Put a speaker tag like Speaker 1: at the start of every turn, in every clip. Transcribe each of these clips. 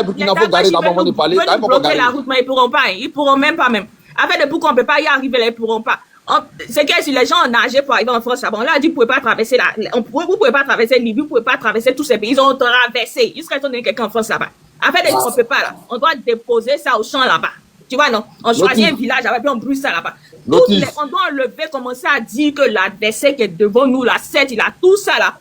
Speaker 1: Burkina faut garder d'abord avant de parler.
Speaker 2: Ils veulent bloquer la route, mais ils pourront pas. Ils pourront même pas même. Avec des pourquoi on peut pas y arriver, là, ils pourront pas. C'est que si les gens ont nagé pour arriver en France, on leur a dit, vous pouvez pas traverser vous pouvez pas traverser Libye, vous pouvez pas traverser tous ces pays. Ils ont traversé. Jusqu'à ce qu'on ait quelqu'un en France là-bas. Avec des on peut pas là. On doit déposer ça au champ là-bas. Tu vois, non? On choisit un village avec, puis on brûle ça là-bas. On doit enlever, commencer à dire que l'adversaire qui est devant nous, la 7, il a tout ça là.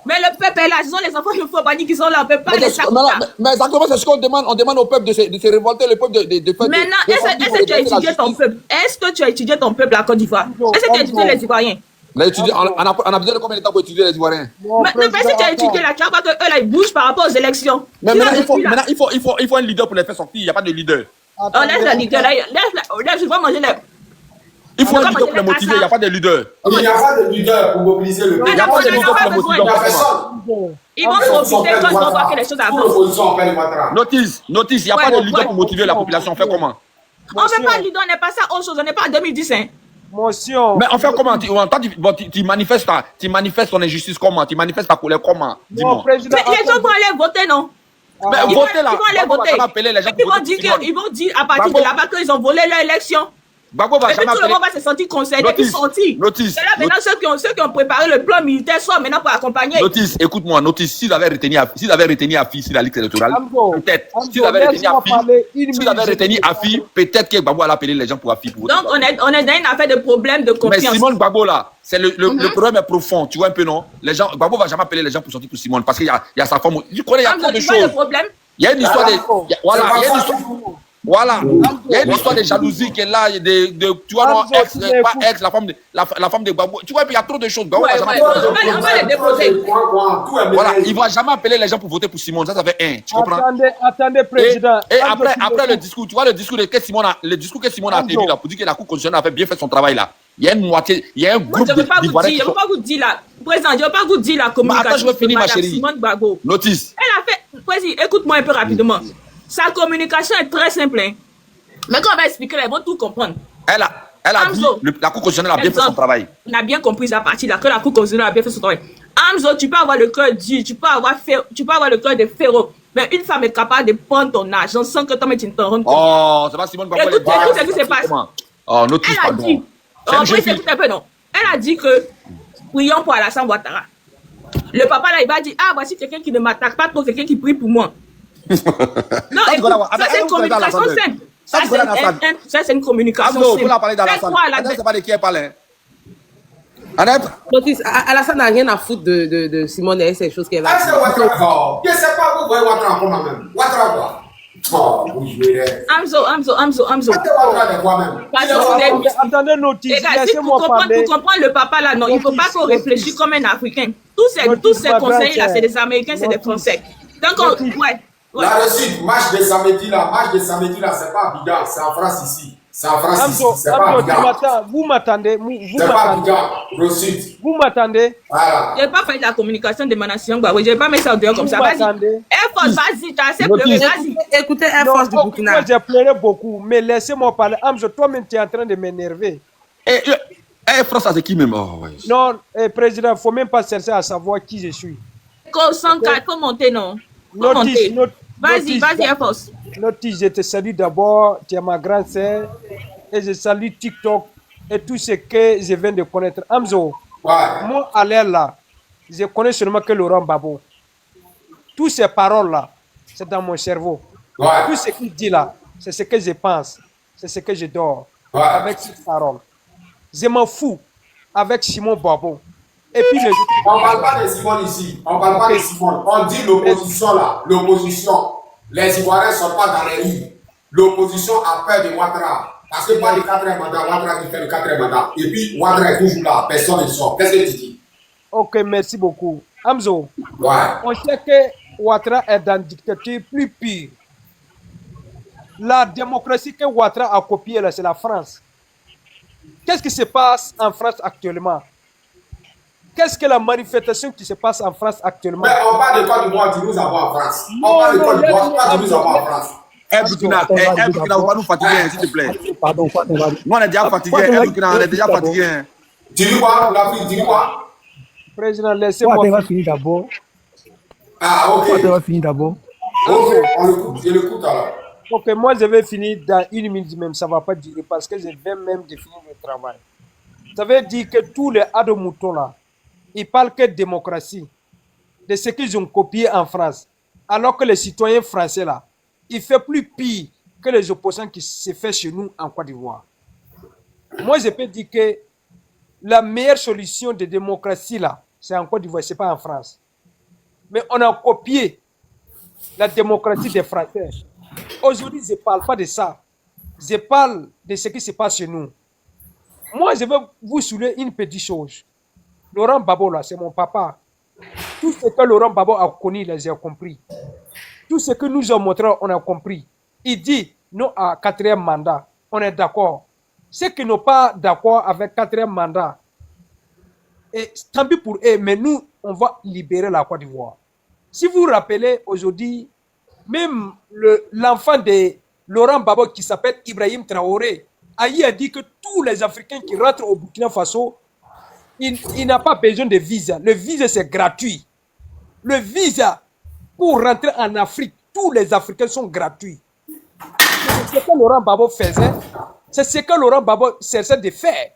Speaker 2: Mais le peuple est là, ce sont les enfants, il faut pas dire qu'ils sont là, on peut pas les savoir.
Speaker 1: Mais exactement, c'est ce qu'on demande. On demande au peuple de se révolter, le peuple de faire.
Speaker 2: Maintenant, est-ce que tu as étudié ton peuple? Est-ce que tu as étudié ton peuple à Côte d'Ivoire? Est-ce que tu as étudié les Ivoiriens?
Speaker 1: On a besoin de combien de temps pour étudier les Ivoiriens?
Speaker 2: Mais si tu as étudié là, tu vois que eux là, ils bougent par rapport aux élections.
Speaker 1: Mais maintenant, il faut un leader pour les faire sortir. Il n'y a pas de leader.
Speaker 2: Oh, laisse le leader là. Laisse, je vais manger les.
Speaker 1: Il faut un leader pour les motiver, il n'y a pas de leader.
Speaker 3: Il n'y a pas de leader pour mobiliser le peuple.
Speaker 1: Il n'y a pas de leader pour les motiver.
Speaker 2: Ils vont profiter quand ils vont voir que les choses avancent.
Speaker 1: Notice, il n'y a pas de leader pour motiver la population. On fait comment?
Speaker 2: On ne fait pas de leader, on n'est pas ça autre chose, on n'est pas en 2010. Hein.
Speaker 1: Mais on fait comment? Tu manifestes ton injustice comment? Tu manifestes ta colère comment? Dis-moi.
Speaker 2: Mais les gens vont aller voter, non?
Speaker 1: Mais voter là,
Speaker 2: ils vont aller voter. Ils vont dire à partir de là-bas qu'ils ont volé leur élection.
Speaker 1: Gbagbo va jamais
Speaker 2: tout le monde va se sentir concerné, puis sortir.
Speaker 1: Notice.
Speaker 2: C'est là maintenant ceux qui ont préparé le plan militaire sont maintenant pour accompagner.
Speaker 1: Notice, écoute-moi, notice, s'ils avaient retenu Afi sur la liste électorale, peut-être. S'ils avaient retenu Afi, peut-être que Gbagbo allait appeler les gens pour Afi.
Speaker 2: Donc on est dans une affaire de problème de confiance.
Speaker 1: Mais Simone Gbagbo là, c'est le problème est profond, tu vois un peu non? Les gens, Gbagbo va jamais appeler les gens pour sortir pour Simone parce qu'il y a sa femme. Tu connais, il y a trop de choses. Il y a une histoire de, voilà, il y a une histoire. Voilà, il y a une histoire de jalousie qui est là, tu vois, non, pas ex, la femme de Gbagbo. Tu vois, il y a trop de choses. Gbagbo va jamais
Speaker 2: on va les déposer.
Speaker 1: Voilà, il ne va jamais appeler les gens pour voter pour Simone. Ça fait un. Tu comprends?
Speaker 4: Attendez, président.
Speaker 1: Et après le discours, tu vois, le discours que Simone a tenu là, pour dire que la Cour constitutionnelle avait bien fait son travail là. Il y a une moitié, il y a un groupe d'Ivoiriens.
Speaker 2: Je ne vais pas vous dire là, président, je ne vais pas vous dire la communication.
Speaker 1: Attends, je vais finir, ma chérie.
Speaker 2: Simone Gbagbo.
Speaker 1: Notice.
Speaker 2: Elle a fait, président, écoute-moi un peu rapidement. Sa communication est très simple. Hein. Mais quand on va expliquer, ils vont tout comprendre.
Speaker 1: Elle a dit, la Cour constitutionnelle a bien fait son travail.
Speaker 2: On a bien compris à partir là que la Cour constitutionnelle a bien fait son travail. Amzo, tu peux avoir le cœur dur, tu peux avoir le cœur de féroce. Mais une femme est capable de prendre ton argent sans que toi-même tu t'en rendes compte.
Speaker 1: Oh, c'est pas Simone Gbagbo.
Speaker 2: Écoute ce qui se passe.
Speaker 1: Oh, notice,
Speaker 2: elle a dit, écoute un peu, non. Elle a dit que prions pour Alassane Ouattara. Le papa là, il va dire, ah, voici quelqu'un qui ne m'attaque pas trop, quelqu'un qui prie pour moi. Non, écoute, ça c'est une communication simple. Ça c'est une communication simple.
Speaker 1: Faut la parler d'Alassane. Alassane, c'est pas de qui elle parle.
Speaker 5: Alassane n'a rien à foutre de Simone et ces choses qu'elle va dire.
Speaker 3: Je ne sais pas, vous voyez Ouattara comment même. Ouattara quoi? Oh, vous jouez.
Speaker 2: Amzo.
Speaker 4: Attendez, notice.
Speaker 2: Pour comprendre le papa là, non, il ne faut pas qu'on réfléchisse comme un Africain. Tous ces conseillers là, c'est des Américains, c'est des Français. Donc, ouais.
Speaker 3: La réussite, match de samedi là, c'est pas Abidjan, c'est en France ici. C'est en France ici, c'est pas Abidjan.
Speaker 4: Vous m'attendez,
Speaker 3: c'est pas Abidjan, réussite.
Speaker 4: Vous m'attendez.
Speaker 3: Voilà.
Speaker 2: Je n'ai pas fait de la communication de Manation Gbagbo, je ne vais pas mettre ça en dehors comme ça. Vas-y. Air Force, vas-y, tu as assez pleuré, vas-y.
Speaker 5: Écoutez Air Force du Burkina.
Speaker 4: Moi, j'ai pleuré beaucoup, mais laissez-moi parler. Amzo, toi-même, tu es en train de m'énerver.
Speaker 1: Air France, c'est qui même?
Speaker 4: Non, président, il ne faut même pas chercher à savoir qui je suis.
Speaker 2: Faut monter, non?
Speaker 4: Notice.
Speaker 2: Vas-y, Air Force.
Speaker 4: Notice, je te salue d'abord, tu es ma grande sœur, et je salue TikTok et tout ce que je viens de connaître. Amzo, moi, à l'air là, je connais seulement que Laurent Gbagbo. Toutes ces paroles-là, c'est dans mon cerveau. Tout ce qu'il dit là, c'est ce que je pense, c'est ce que je dors avec ces paroles. Je m'en fous avec Simon Gbagbo. Et puis
Speaker 3: on ne parle pas de Simone ici. On ne parle pas de Simone. On dit l'opposition là. L'opposition. Les Ivoiriens ne sont pas dans les rues. L'opposition a peur de Ouattara. Parce que pas le 4e mandat, Ouattara qui fait le 4e mandat. Et puis Ouattara est toujours là. Personne ne sort. Qu'est-ce que tu dis?
Speaker 4: Ok, merci beaucoup. Amzo,
Speaker 3: on
Speaker 4: sait que Ouattara est dans une dictature plus pire. La démocratie que Ouattara a copiée là, c'est la France. Qu'est-ce qui se passe en France actuellement? Qu'est-ce que la manifestation qui se passe en France actuellement?
Speaker 3: Mais on parle de Côte d'Ivoire, tu nous avons en France. On parle de Côte d'Ivoire, tu nous avons en France.
Speaker 1: Burkina, on va nous fatiguer, s'il te plaît.
Speaker 6: Pardon,
Speaker 1: nous, on est déjà fatigué. Burkina, on est déjà fatigué.
Speaker 3: Dis-nous quoi, l'Afrique, dis-nous quoi?
Speaker 4: Président, laissez-moi.
Speaker 6: On va finir d'abord.
Speaker 3: Ah, ok.
Speaker 6: On va finir d'abord.
Speaker 3: Ok, on l'écoute, je l'écoute alors.
Speaker 4: Ok, moi je vais finir dans 1 minute même, ça ne va pas durer parce que je vais même définir le travail. Ça veut dire que tous les adomoutons là, ils parlent que de démocratie, de ce qu'ils ont copié en France, alors que les citoyens français là, ils font plus pire que les opposants qui se font chez nous en Côte d'Ivoire. Moi je peux dire que la meilleure solution de démocratie là, c'est en Côte d'Ivoire, ce n'est pas en France. Mais on a copié la démocratie des Français. Aujourd'hui, je ne parle pas de ça. Je parle de ce qui se passe chez nous. Moi, je vais vous soulever une petite chose. Laurent Gbagbo, là, c'est mon papa. Tout ce que Laurent Gbagbo a connu, j'ai compris. Tout ce que nous avons montré, on a compris. Il dit non à 4e mandat. On est d'accord. Ceux qui n'ont pas d'accord avec 4e mandat, et tant pis pour eux, mais nous, on va libérer la Côte d'Ivoire. Si vous vous rappelez, aujourd'hui, même l'enfant de Laurent Gbagbo qui s'appelle Ibrahim Traoré a dit que tous les Africains qui rentrent au Burkina Faso, il n'a pas besoin de visa. Le visa, c'est gratuit. Le visa pour rentrer en Afrique, tous les Africains sont gratuits. C'est ce que Laurent Gbagbo faisait. C'est ce que Laurent Gbagbo cherchait de faire.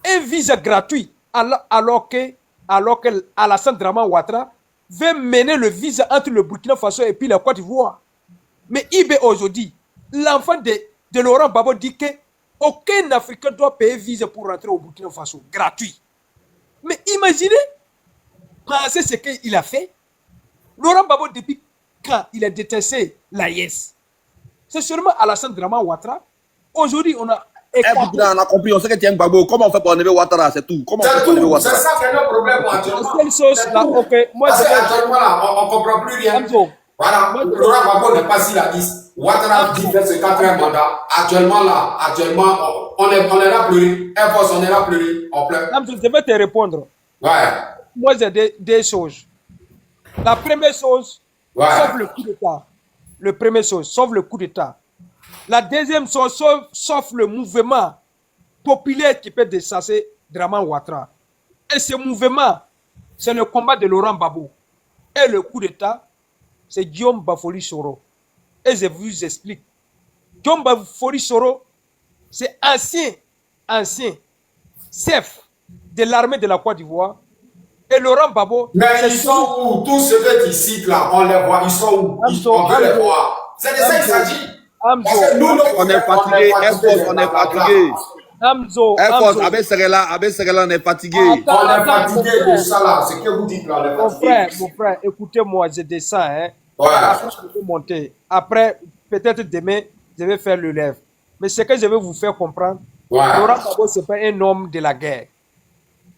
Speaker 4: Un visa gratuit, alors que Alassane Dramane Ouattara veut mener le visa entre le Burkina Faso et puis la Côte d'Ivoire. Mais IB aujourd'hui, l'enfant de Laurent Gbagbo dit qu'aucun Africain doit payer visa pour rentrer au Burkina Faso, gratuit. Mais imaginez, pensez ce qu'il a fait. Laurent Gbagbo, depuis quand il a détesté l'AES, c'est seulement Alassane Dramane Ouattara. Aujourd'hui, on a...
Speaker 1: on a compris, on sait que tu es un Gbagbo. Comment on fait pour enlever Ouattara, c'est tout. Comment on fait pour enlever Ouattara?
Speaker 3: C'est ça qui est le problème actuellement.
Speaker 4: C'est une chose là, ok. Moi,
Speaker 3: parce qu'actuellement là, on ne comprend plus rien. Voilà, Laurent Gbagbo n'est pas si la 10. Ouattara dit que c'est 4e mandat. Actuellement, on est là pleurer. On est là pleurer. On pleure.
Speaker 4: Je vais te répondre.
Speaker 3: Ouais.
Speaker 4: Moi, j'ai deux choses. La première chose, sauf le coup d'État. Le premier chose, sauf le coup d'État. La deuxième chose, sauf le mouvement populaire qui peut dessasser Dramane Ouattara. Et ce mouvement, c'est le combat de Laurent Gbagbo. Et le coup d'État, c'est Guillaume Bafoli Soro. Et je vous explique. Guillaume Bafoli Soro, c'est ancien chef de l'armée de la Côte d'Ivoire. Et Laurent Gbagbo...
Speaker 3: Mais ils sont où? Tous ceux que tu cites là, on les voit. Ils sont où? On veut les voir. C'est de ça qu'il s'agit.
Speaker 1: On est fatigué. On est fatigué. Avec Serela, on est fatigué.
Speaker 3: On est fatigué de ça là. C'est que vous dites là, on est fatigué.
Speaker 4: Mon frère, écoutez-moi, je descends. Hein.
Speaker 3: Ouais.
Speaker 4: Après, je vais monter. Après, peut-être demain, je vais faire le lève. Mais ce que je vais vous faire comprendre, Laurent Gbagbo, ce n'est pas un homme de la guerre.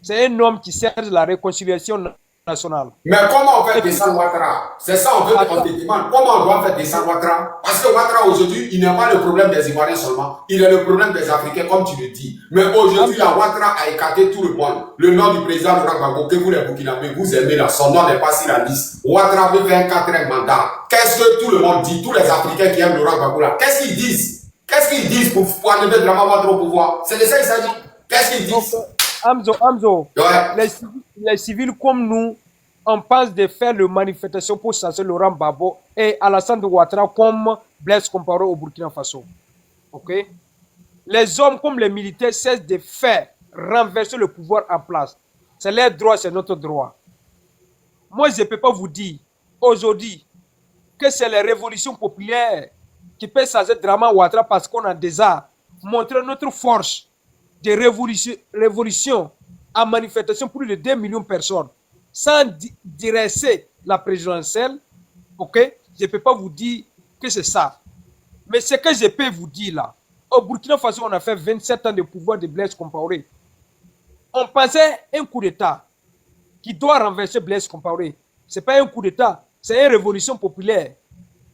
Speaker 4: C'est un homme qui sert de la réconciliation nationale.
Speaker 3: Mais comment on fait descendre Ouattara? C'est ça on te demande. Comment on doit faire descendre Ouattara? Parce que Ouattara aujourd'hui, il n'est pas le problème des Ivoiriens seulement. Il est le problème des Africains, comme tu le dis. Mais aujourd'hui, Ouattara a écarté tout le monde. Le nom du président Laurent Gbagbo, que vous les Burkinabés, vous aimez là, son nom n'est pas sur la liste. Ouattara veut faire un 4e mandat. Qu'est-ce que tout le monde dit? Tous les Africains qui aiment Laurent Gbagbo là, qu'est-ce qu'ils disent? Qu'est-ce qu'ils disent pour enlever Dramane Ouattara au pouvoir? C'est de ça qu'il s'agit. Qu'est-ce qu'ils disent?
Speaker 4: Hamzo, les civils comme nous, on pense de faire le manifestation pour chasser Laurent Gbagbo et Alassane Ouattara comme Blaise Compaoré au Burkina Faso. Ok? Les hommes comme les militaires cessent de faire renverser le pouvoir en place. C'est leur droit, c'est notre droit. Moi, je ne peux pas vous dire aujourd'hui que c'est les révolutions populaires qui peuvent chasser Dramane Ouattara parce qu'on a déjà montré notre force de révolution en manifestation pour plus de 2 millions de personnes sans dresser la présidentielle, ok? Je ne peux pas vous dire que c'est ça. Mais ce que je peux vous dire là, au Burkina Faso, on a fait 27 ans de pouvoir de Blaise Compaoré. On pensait un coup d'État qui doit renverser Blaise Compaoré. Ce n'est pas un coup d'État, c'est une révolution populaire.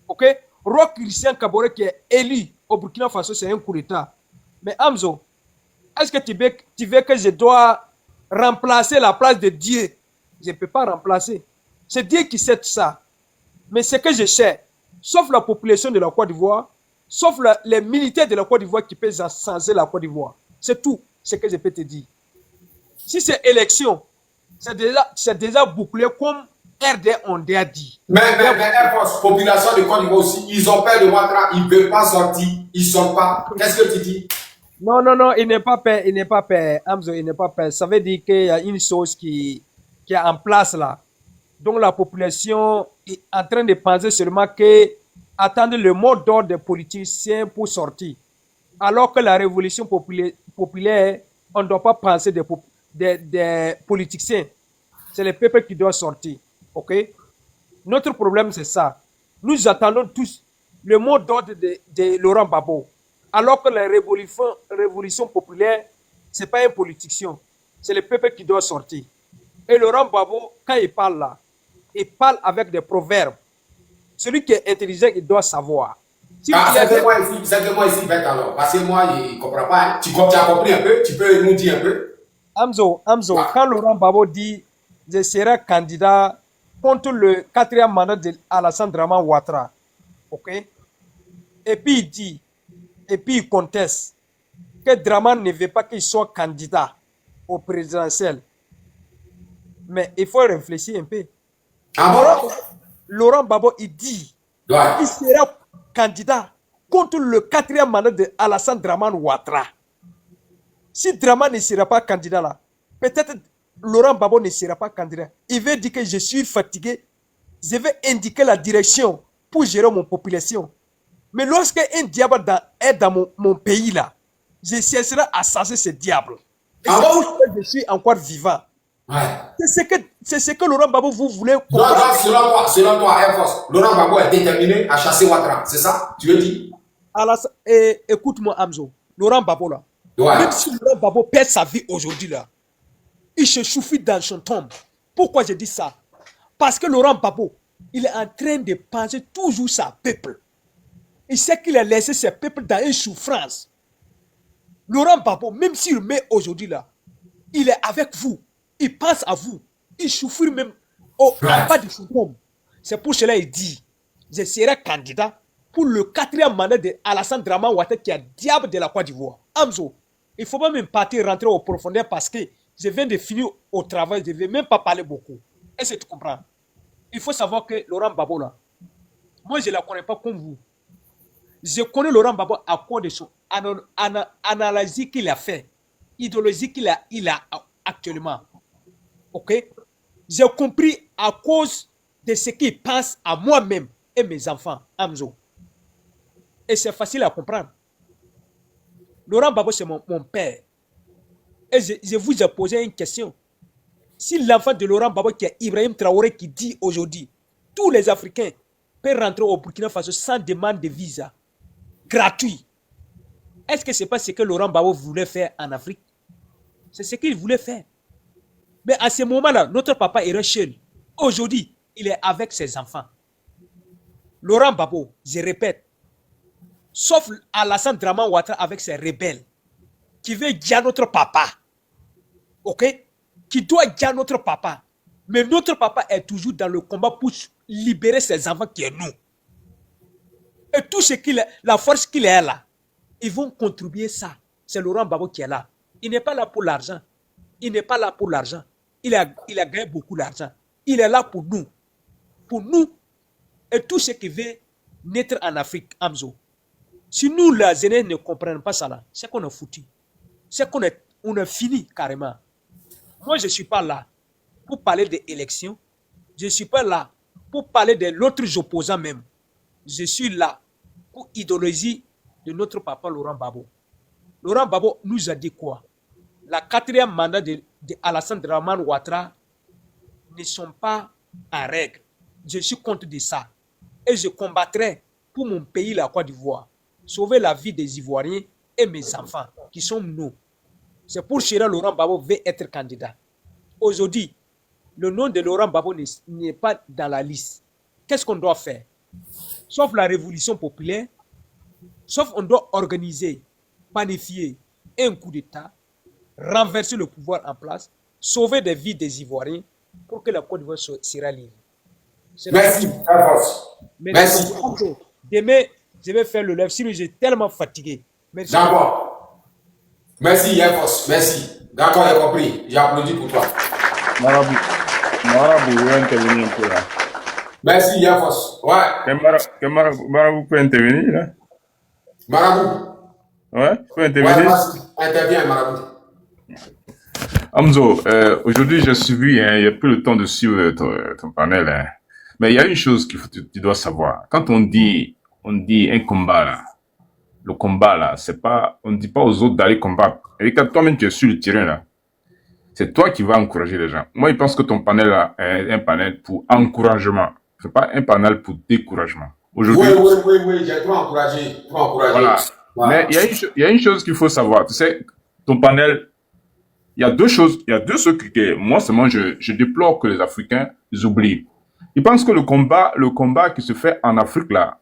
Speaker 4: Ok? Roch Christian Kaboré qui est élu au Burkina Faso, c'est un coup d'État. Mais Hamzo, est-ce que tu veux que je dois remplacer la place de Dieu? Je ne peux pas remplacer. C'est Dieu qui sait ça. Mais ce que je sais, sauf la population de la Côte d'Ivoire, sauf les militaires de la Côte d'Ivoire qui peuvent changer la Côte d'Ivoire. C'est tout ce que je peux te dire. Si c'est élection, c'est déjà bouclé comme RD on a dit.
Speaker 3: Mais population de Côte d'Ivoire aussi, ils ont peur de Ouattara, ils ne veulent pas sortir, ils ne sortent pas. Qu'est-ce que tu dis?
Speaker 4: Non, il n'est pas peur, Amzo, il n'est pas peur. Ça veut dire qu'il y a une chose qui est en place là. Donc la population est en train de penser seulement que attendre le mot d'ordre des politiciens pour sortir. Alors que la révolution populaire, on ne doit pas penser des politiciens. C'est le peuple qui doit sortir. Ok? Notre problème, c'est ça. Nous attendons tous le mot d'ordre de Laurent Gbagbo. Alors que la révolution populaire, ce n'est pas un politicien. C'est le peuple qui doit sortir. Et Laurent Gbagbo, quand il parle là, il parle avec des proverbes. Celui qui est intelligent, il doit savoir.
Speaker 3: C'est que moi ici, bête alors. Parce que moi, je ne comprends pas. Tu as compris un peu? Tu peux nous dire un peu?
Speaker 4: Amzo, quand Laurent Gbagbo dit « Je serai candidat contre le 4e mandat d'Alassane Dramane Ouattara », ok? Et puis il conteste que Dramane ne veut pas qu'il soit candidat au présidentiel. Mais il faut réfléchir un peu. Laurent Gbagbo, il dit qu'il sera candidat contre le 4e mandat d'Alassane Dramane Ouattara. Si Dramane ne sera pas candidat là, peut-être Laurent Gbagbo ne sera pas candidat. Il veut dire que je suis fatigué, je vais indiquer la direction pour gérer mon population. Mais lorsque un diable est dans mon pays là, je cesserai à chasser ce diable. Et c'est pour ça que je suis encore vivant.
Speaker 3: Ouais.
Speaker 4: C'est ce que Laurent Gbagbo vous voulez
Speaker 3: comprendre. Non, selon toi, Air Force, Laurent Gbagbo est déterminé à chasser Ouattara, c'est ça? Tu veux dire?
Speaker 4: Écoute-moi, Amzo. Laurent Gbagbo là, même si Laurent Gbagbo perd sa vie aujourd'hui là, il se chauffit dans son tombe. Pourquoi je dis ça? Parce que Laurent Gbagbo, il est en train de penser toujours sa peuple. Il sait qu'il a laissé ses peuples dans une souffrance. Laurent Gbagbo, même s'il met aujourd'hui là, il est avec vous. Il pense à vous. Il souffre même en bas de son tombe. C'est pour cela qu'il dit, je serai candidat pour le 4e mandat d'Alassane Dramane Ouattara qui est diable de la Côte d'Ivoire. Amzo, il ne faut pas même partir rentrer au profondeur parce que je viens de finir au travail, je ne vais même pas parler beaucoup. Est-ce que tu comprends? Il faut savoir que Laurent Gbagbo là, moi je ne la connais pas comme vous. Je connais Laurent Gbagbo à cause de son analyse qu'il a fait, idéologie qu'il a actuellement. Ok? J'ai compris à cause de ce qu'il pense à moi-même et mes enfants, Amzo. Et c'est facile à comprendre. Laurent Gbagbo, c'est mon père. Et je vous ai posé une question. Si l'enfant de Laurent Gbagbo, qui est Ibrahim Traoré, qui dit aujourd'hui, tous les Africains peuvent rentrer au Burkina Faso sans demande de visa, gratuit. Est-ce que ce n'est pas ce que Laurent Gbagbo voulait faire en Afrique? C'est ce qu'il voulait faire. Mais à ce moment-là, notre papa est Rachel. Aujourd'hui, il est avec ses enfants. Laurent Gbagbo, je répète, sauf Alassane Dramane Ouattara avec ses rebelles, qui veut dire notre papa. Ok? Qui doit dire notre papa. Mais notre papa est toujours dans le combat pour libérer ses enfants qui est nous. Et tout ce qu'il est, la force qu'il est là, ils vont contribuer ça. C'est Laurent Gbagbo qui est là. Il n'est pas là pour l'argent. Il n'est pas là pour l'argent. Il a gagné beaucoup d'argent. Il est là pour nous. Pour nous. Et tout ce qui veut naître en Afrique, Amzo. Si nous, la jeunesse, ne comprenons pas ça là, c'est qu'on a foutu. C'est qu'on a fini carrément. Moi, je ne suis pas là pour parler des élections. Je ne suis pas là pour parler de l'autre opposant même. Je suis là pour idéologie de notre papa Laurent Gbagbo. Laurent Gbagbo nous a dit quoi? La 4e mandat de Alassane Dramane Ouattara ne sont pas en règle. Je suis contre de ça. Et je combattrai pour mon pays, la Côte d'Ivoire, sauver la vie des Ivoiriens et mes enfants, qui sont nous. C'est pour cela que Laurent Gbagbo veut être candidat. Aujourd'hui, le nom de Laurent Gbagbo n'est pas dans la liste. Qu'est-ce qu'on doit faire? Sauf la révolution populaire, sauf on doit organiser, planifier un coup d'État, renverser le pouvoir en place, sauver des vies des Ivoiriens pour que la Côte d'Ivoire sera libre.
Speaker 3: Merci, Merci.
Speaker 4: Demain, je vais faire le live. Sinon, j'ai tellement fatigué. Merci.
Speaker 3: D'accord. Merci, Yefos. Merci. D'accord, j'ai compris. J'ai applaudi pour toi.
Speaker 1: Marabout.
Speaker 6: Marabout, vous intervenir un peu là.
Speaker 3: Merci, Yafos. Ouais.
Speaker 6: Marabout peut intervenir là.
Speaker 3: Marabout.
Speaker 6: Ouais, peut intervenir.
Speaker 3: Ouais, interviens, Marabout.
Speaker 6: Hamzo, aujourd'hui j'ai suivi, il n'y a plus le temps de suivre ton panel, hein. Mais il y a une chose qu'il faut, tu dois savoir. Quand on dit un combat là, le combat là, c'est pas, on ne dit pas aux autres d'aller combattre. Et quand toi-même tu es sur le terrain là, c'est toi qui vas encourager les gens. Moi, je pense que ton panel là est un panel pour encouragement. C'est pas un panel pour découragement. Aujourd'hui.
Speaker 3: Oui, j'ai trop encouragé.
Speaker 6: Voilà. Ouais. Mais il y a une chose qu'il faut savoir. Tu sais, ton panel, il y a deux choses que moi seulement je déplore que les Africains oublient. Ils pensent que le combat qui se fait en Afrique là,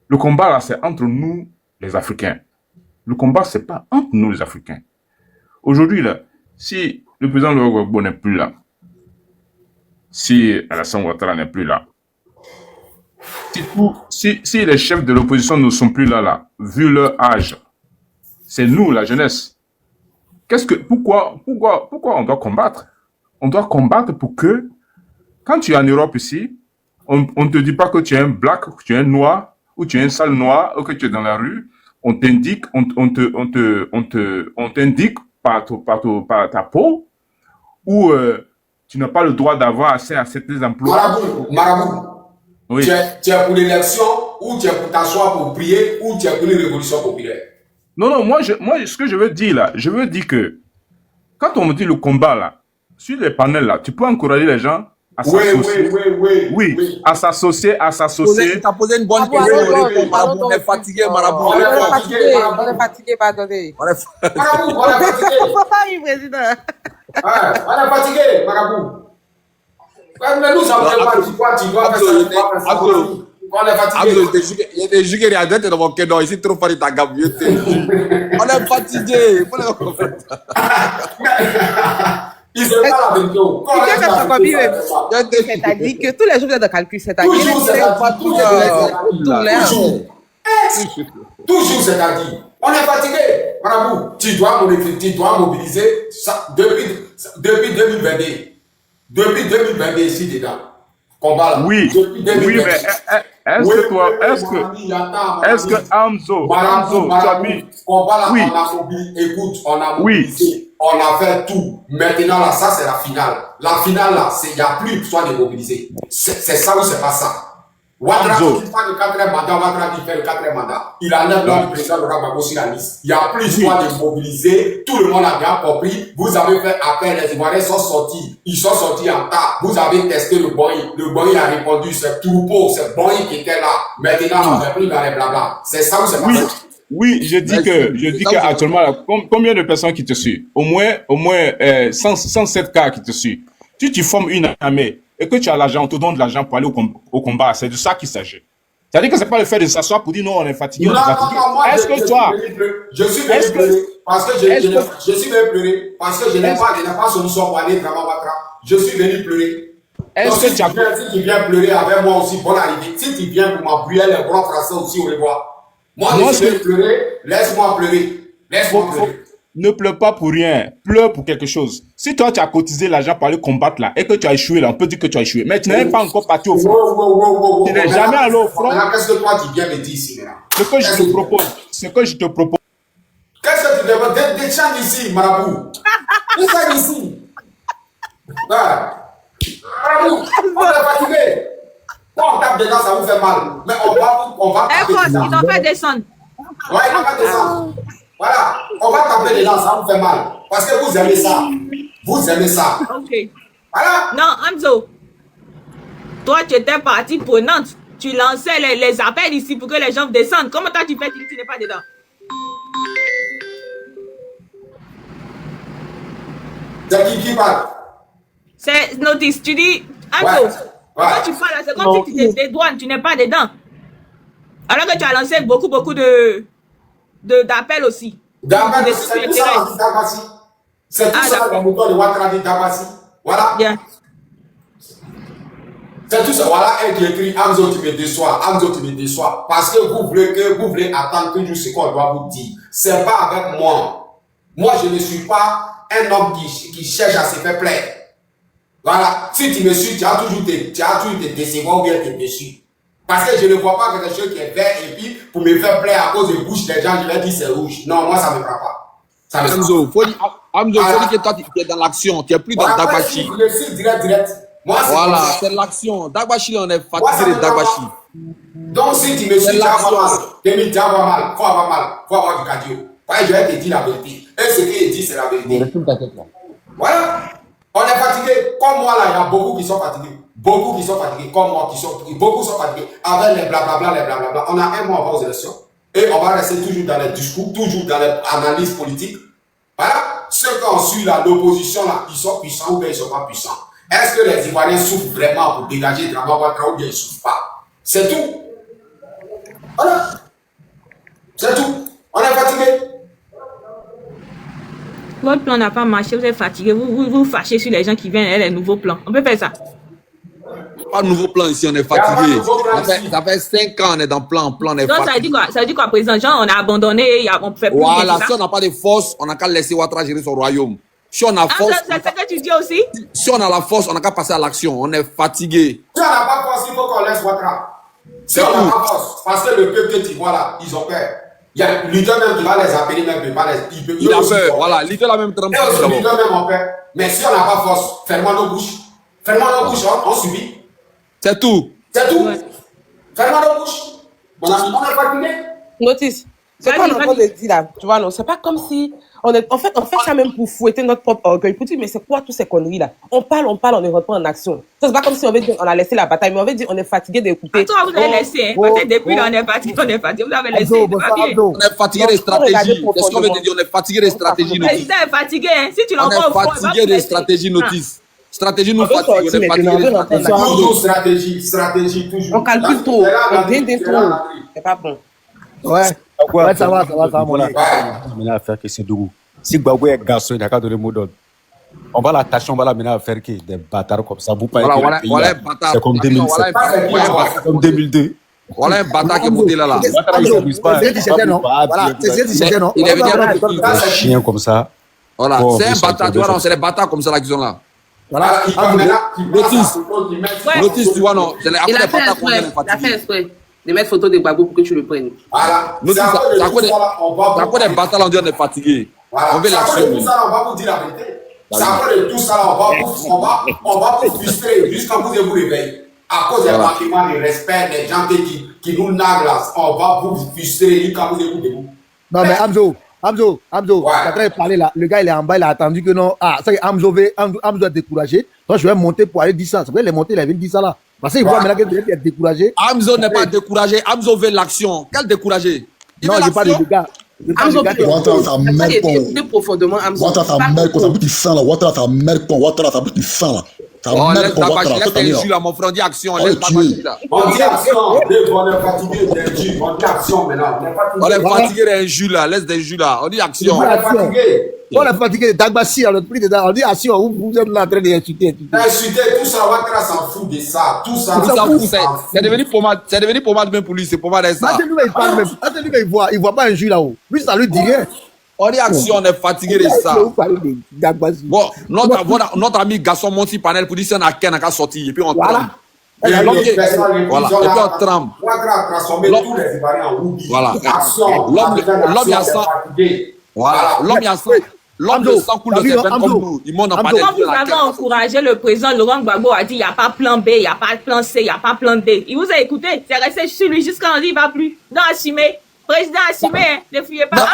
Speaker 6: le combat là, c'est entre nous, les Africains. Le combat, c'est pas entre nous, les Africains. Aujourd'hui là, si le président Laurent Gbagbo n'est plus là, si Alassane Ouattara n'est plus là, si les chefs de l'opposition ne sont plus là, vu leur âge, c'est nous, la jeunesse. Pourquoi on doit combattre? On doit combattre pour que, quand tu es en Europe ici, on ne te dit pas que tu es un black, que tu es un noir, ou tu es un sale noir, ou que tu es dans la rue. On t'indique, on t'indique par ta peau, ou tu n'as pas le droit d'avoir accès à certains emplois.
Speaker 3: Marabout. Oui. Tu es pour l'élection, ou tu es pour t'asseoir pour prier, ou tu es pour une révolution populaire?
Speaker 6: Non, moi, ce que je veux dire là, je veux dire que, quand on me dit le combat là, sur les panels là, tu peux encourager les gens à s'associer. Oui, à s'associer.
Speaker 1: Tu as posé une bonne question. Marabout, on est fatigué, Marabout.
Speaker 5: On est fatigué, pardonnez.
Speaker 3: Marabout, on est fatigué.
Speaker 5: Oui, président.
Speaker 3: On est fatigué, Marabout. Mais nous sommes pas, tu dois faire ça. On est fatigué.
Speaker 1: Il y a des jugés qui arrêtent dans mon cœur. Ici, trop fort, ta gamme. On est fatigué.
Speaker 3: Ils sont pas la vérité.
Speaker 5: C'est-à-dire que tous les jours, vous êtes de calcul. C'est-à-dire
Speaker 3: toujours, c'est-à-dire. On est fatigué. Marabout, tu dois mobiliser ça depuis 2022. Depuis 2022 ici dedans. Combat là.
Speaker 6: Oui, mais est-ce que Hamzo, tu as mis...
Speaker 3: Combat là, on a mobilisé. Écoute, on a mobilisé. On a fait tout. Maintenant là, ça c'est la finale. La finale là, il n'y a plus besoin de mobiliser. C'est ça ou c'est pas ça. Ouattara qui fait le 4e mandat, Ouattara qui fait le 4e mandat, il enlève le président Laurent Gbagbo sur la liste. Il n'y a plus besoin de mobiliser. Tout le monde a bien compris. Vous avez fait appel, les Ivoiriens sont sortis. Ils sont sortis en tas. Vous avez testé le Boeing. Le Boeing a répondu, c'est troupeau, c'est Boeing qui était là. Maintenant, on n'est plus dans les blabla. C'est ça ou c'est pas ça?
Speaker 6: Oui, je dis que actuellement, combien de personnes qui te suivent? Au moins 107 cas qui te suivent. Si tu formes une armée et que tu as l'argent, on te donne de l'argent pour aller au combat. C'est de ça qu'il s'agit. C'est-à-dire que c'est pas le fait de s'asseoir pour dire non, on est fatigué.
Speaker 3: Non, est-ce que toi... Je suis venu pleurer parce que je n'ai pas solution pour aller travailler à Ouattara. Je suis venu pleurer. Donc, si tu viens pleurer avec moi aussi, bonne arrivée. Si tu viens pour m'appuyer les bras français aussi, au revoir. Moi, je suis venu pleurer. Laisse-moi pleurer. Laisse-moi pleurer.
Speaker 6: Ne pleure pas pour rien, pleure pour quelque chose. Si toi tu as cotisé l'argent pour aller combattre là et que tu as échoué là, on peut dire que tu as échoué. Mais tu n'es même pas encore parti au front. Tu n'es jamais allé au front.
Speaker 3: Qu'est-ce que toi tu viens me dire ici maintenant?
Speaker 6: Ce que je te propose.
Speaker 3: Qu'est-ce que tu demandes? Descends ici, Marabout. Descends ici. Marabout, on est fatigué. Quand on tape dedans, ça vous fait mal. Mais on va taper dedans.
Speaker 2: Ils ont fait descendre.
Speaker 3: Ouais, ils ont fait descendre. Voilà, on va taper dedans, ça vous fait mal. Parce que vous aimez ça. Vous aimez ça.
Speaker 2: Ok.
Speaker 3: Voilà.
Speaker 2: Non, Hamzo, toi, tu étais partie prenante. Tu lançais les appels ici pour que les gens descendent. Comment toi, tu fais que tu n'es pas dedans?
Speaker 3: C'est qui parle?
Speaker 2: C'est Notice. Tu dis, Hamzo, quand tu parles, c'est comme si tu étais douane, tu n'es pas dedans. Alors que tu as lancé beaucoup d'appels aussi.
Speaker 3: D'appels, c'est tout ça la Dabassi. C'est tout ça le mouton de Ouattara dit Dabassi. Voilà.
Speaker 2: Bien.
Speaker 3: C'est tout ça. Voilà, elle qui écrit Hamzo, tu me déçois. Hamzo, tu me déçois. Parce que vous voulez attendre toujours ce qu'on doit vous dire. C'est pas avec moi. Moi, je ne suis pas un homme qui cherche à se faire plaire. Voilà, si tu me suis, tu as toujours te décevoir ou bien te déçu. Parce que je ne vois pas quelque chose qui est vert et puis pour me faire plaire à cause de bouche des gens, je vais dire c'est rouge. Non, moi ça ne me prend pas.
Speaker 1: Hamzo, faut dire que toi tu es dans l'action, tu n'es plus dans Dagbashi.
Speaker 3: Je suis direct. Moi,
Speaker 1: voilà, c'est l'action. Dagbashi, on est fatigué de Dagbashi.
Speaker 3: Donc si tu me suis, tu vas avoir mal. Tu vas avoir mal, faut avoir mal, faut avoir du cardio. Ouais, je vais te dire la vérité. Et ce qu'il dit, c'est la vérité. Voilà. On est fatigué. Comme moi, là, il y a beaucoup qui sont fatigués. Beaucoup qui sont fatigués, comme moi, beaucoup sont fatigués. Avec les blablabla. On a un mois avant aux élections. Et on va rester toujours dans les discours, toujours dans les analyses politiques. Voilà. Ceux qui ont su l'opposition, là, ils sont puissants ou bien ils ne sont pas puissants. Est-ce que les Ivoiriens souffrent vraiment pour dégager Dramane Ouattara ou bien ils ne souffrent pas? C'est tout. Voilà. C'est tout. On est fatigué.
Speaker 2: Votre plan n'a pas marché, vous êtes fatigué, vous fâchez sur les gens qui viennent, les nouveaux plans. On peut faire ça.
Speaker 1: Pas de nouveau plan ici, on est fatigué. Ça fait 5 ans, on est dans plan, on est fatigué.
Speaker 2: Donc ça veut dire quoi, président Jean, on a abandonné, on fait plus.
Speaker 1: Voilà, si on n'a pas de force, on n'a qu'à laisser Ouattara gérer son royaume. Si on a force.
Speaker 2: C'est ce que tu dis aussi?
Speaker 1: Si on a la force, on n'a qu'à passer à l'action. On est fatigué.
Speaker 3: Si on n'a pas force, il faut qu'on laisse Ouattara. Si on n'a pas force, parce que le peuple que tu vois là, ils ont peur. Il y a leader même qui va les appeler, même il va les.
Speaker 1: Il a peur, voilà, leader la même trempe.
Speaker 3: Leader même en peur. Mais si on n'a pas force, fermons nos bouches. Fermons nos bouches, on subit.
Speaker 1: C'est tout.
Speaker 3: C'est tout. Ouais. Fermons nos bouches. On est fatigué.
Speaker 5: Notice. C'est pas encore de dire là, tu vois, non, c'est pas comme si on fait ça même pour fouetter notre propre orgueil. Pour dire, mais c'est quoi toutes ces conneries là? On parle, on ne rentre pas en action. C'est pas comme si on veut dire, on a laissé la bataille, mais on veut dire, on est fatigué d'écouter.
Speaker 2: Toi, vous avez laissé, peut-être depuis là, on est fatigué, vous avez laissé.
Speaker 1: On est fatigué des stratégies. Qu'est-ce qu'on veut dire? On est fatigué des stratégies, notice.
Speaker 2: Le président est fatigué, hein. Si tu l'envoies au
Speaker 1: fond, on est fatigué des stratégies, notice. Stratégie nous fatigue, on est fatigué des stratégies.
Speaker 3: Toujours stratégie, toujours.
Speaker 5: On calcule trop, on vient trop. C'est pas bon.
Speaker 7: Ouais, ça va, mon gars. On va faire que c'est Dougou. Si Gbagbo est garçon, il n'a qu'à donner le mot d'ordre. On va l'attacher, on va l'amener à faire des bâtards comme ça. Vous parlez c'est comme 2007. C'est comme 2002.
Speaker 1: Voilà un bâtard qui est monté là.
Speaker 7: C'est 17 non? Voilà, c'est 17 non?
Speaker 1: Il est venu avec
Speaker 7: un chien comme ça.
Speaker 1: Voilà, c'est un bâtard, tu vois, c'est les bâtards comme ça là qui sont là.
Speaker 3: Voilà,
Speaker 1: notice, tu vois, non?
Speaker 5: Il a fait exprès de mettre photo de Gbagbo pour que tu le prennes.
Speaker 3: Voilà.
Speaker 1: Notice, t'as quoi des bâtards là, on dit on est fatigué. On veut l'action.
Speaker 3: Tout ça, on va vous dire la vérité. C'est après de tout ça, on va vous frustrer jusqu'à vous vous réveiller. À cause des manquements de respect des gens qui nous naguent là, on va vous frustrer jusqu'à vous vous.
Speaker 7: Non, mais Hamzo, t'as très parlé là. Le gars, il est en bas, il a attendu que non. Ah, ça y est, Hamzo est découragé. Donc, je vais monter pour aller dire ça. C'est vrai, il est monté, il avait dit ça là. Parce qu'il voit maintenant qu'il est découragé.
Speaker 1: Hamzo n'est pas découragé. Hamzo veut l'action. Quel découragé?
Speaker 7: Non, je parle de gars.
Speaker 5: Ouattara, ta mère con. Profondément,
Speaker 8: Ouattara, ta mère con. Ça veut dire sang là. Ouattara, ta mère con. Ouattara, ça veut dire sang là.
Speaker 1: Oh, laisse Dagbashi, laisse Dagbashi là, mon frère, on dit action, laisse Dagbashi là.
Speaker 3: On dit action, on est fatigué d'injures, on dit action maintenant.
Speaker 1: On est fatigué d'injures là, laisse des injures là, on dit action.
Speaker 3: On est fatigué.
Speaker 7: On est fatigué de Dagbashi, on dit action, vous êtes là en train d'insulter.
Speaker 3: Insulter, tout ça, Ouattara s'en fout de ça, tout ça.
Speaker 1: C'est devenu pommade même pour lui, c'est pommade ça.
Speaker 7: Attends-lui, il parle même, attends-lui, il voit pas injure là-haut. Lui, ça lui dit rien.
Speaker 1: On dit action, on est fatigué de ça. Bon, notre ami Gasson Monti Panel pour dire si on a qu'un qu'à sortir et puis on tremble. Voilà, et puis on tremble. Voilà. L'homme y a sang. Voilà, l'homme y a sang. L'homme de sang coule de ses veines comme nous. Il monte en panel.
Speaker 2: Quand vous avez encouragé le président Laurent Gbagbo a dit il n'y a pas plan B, il n'y a pas plan C, il n'y a pas plan D. Il vous a écouté. C'est resté sur lui jusqu'à on dit il ne va plus. Non, assumé. Président assumé, hein, ne fuyez pas.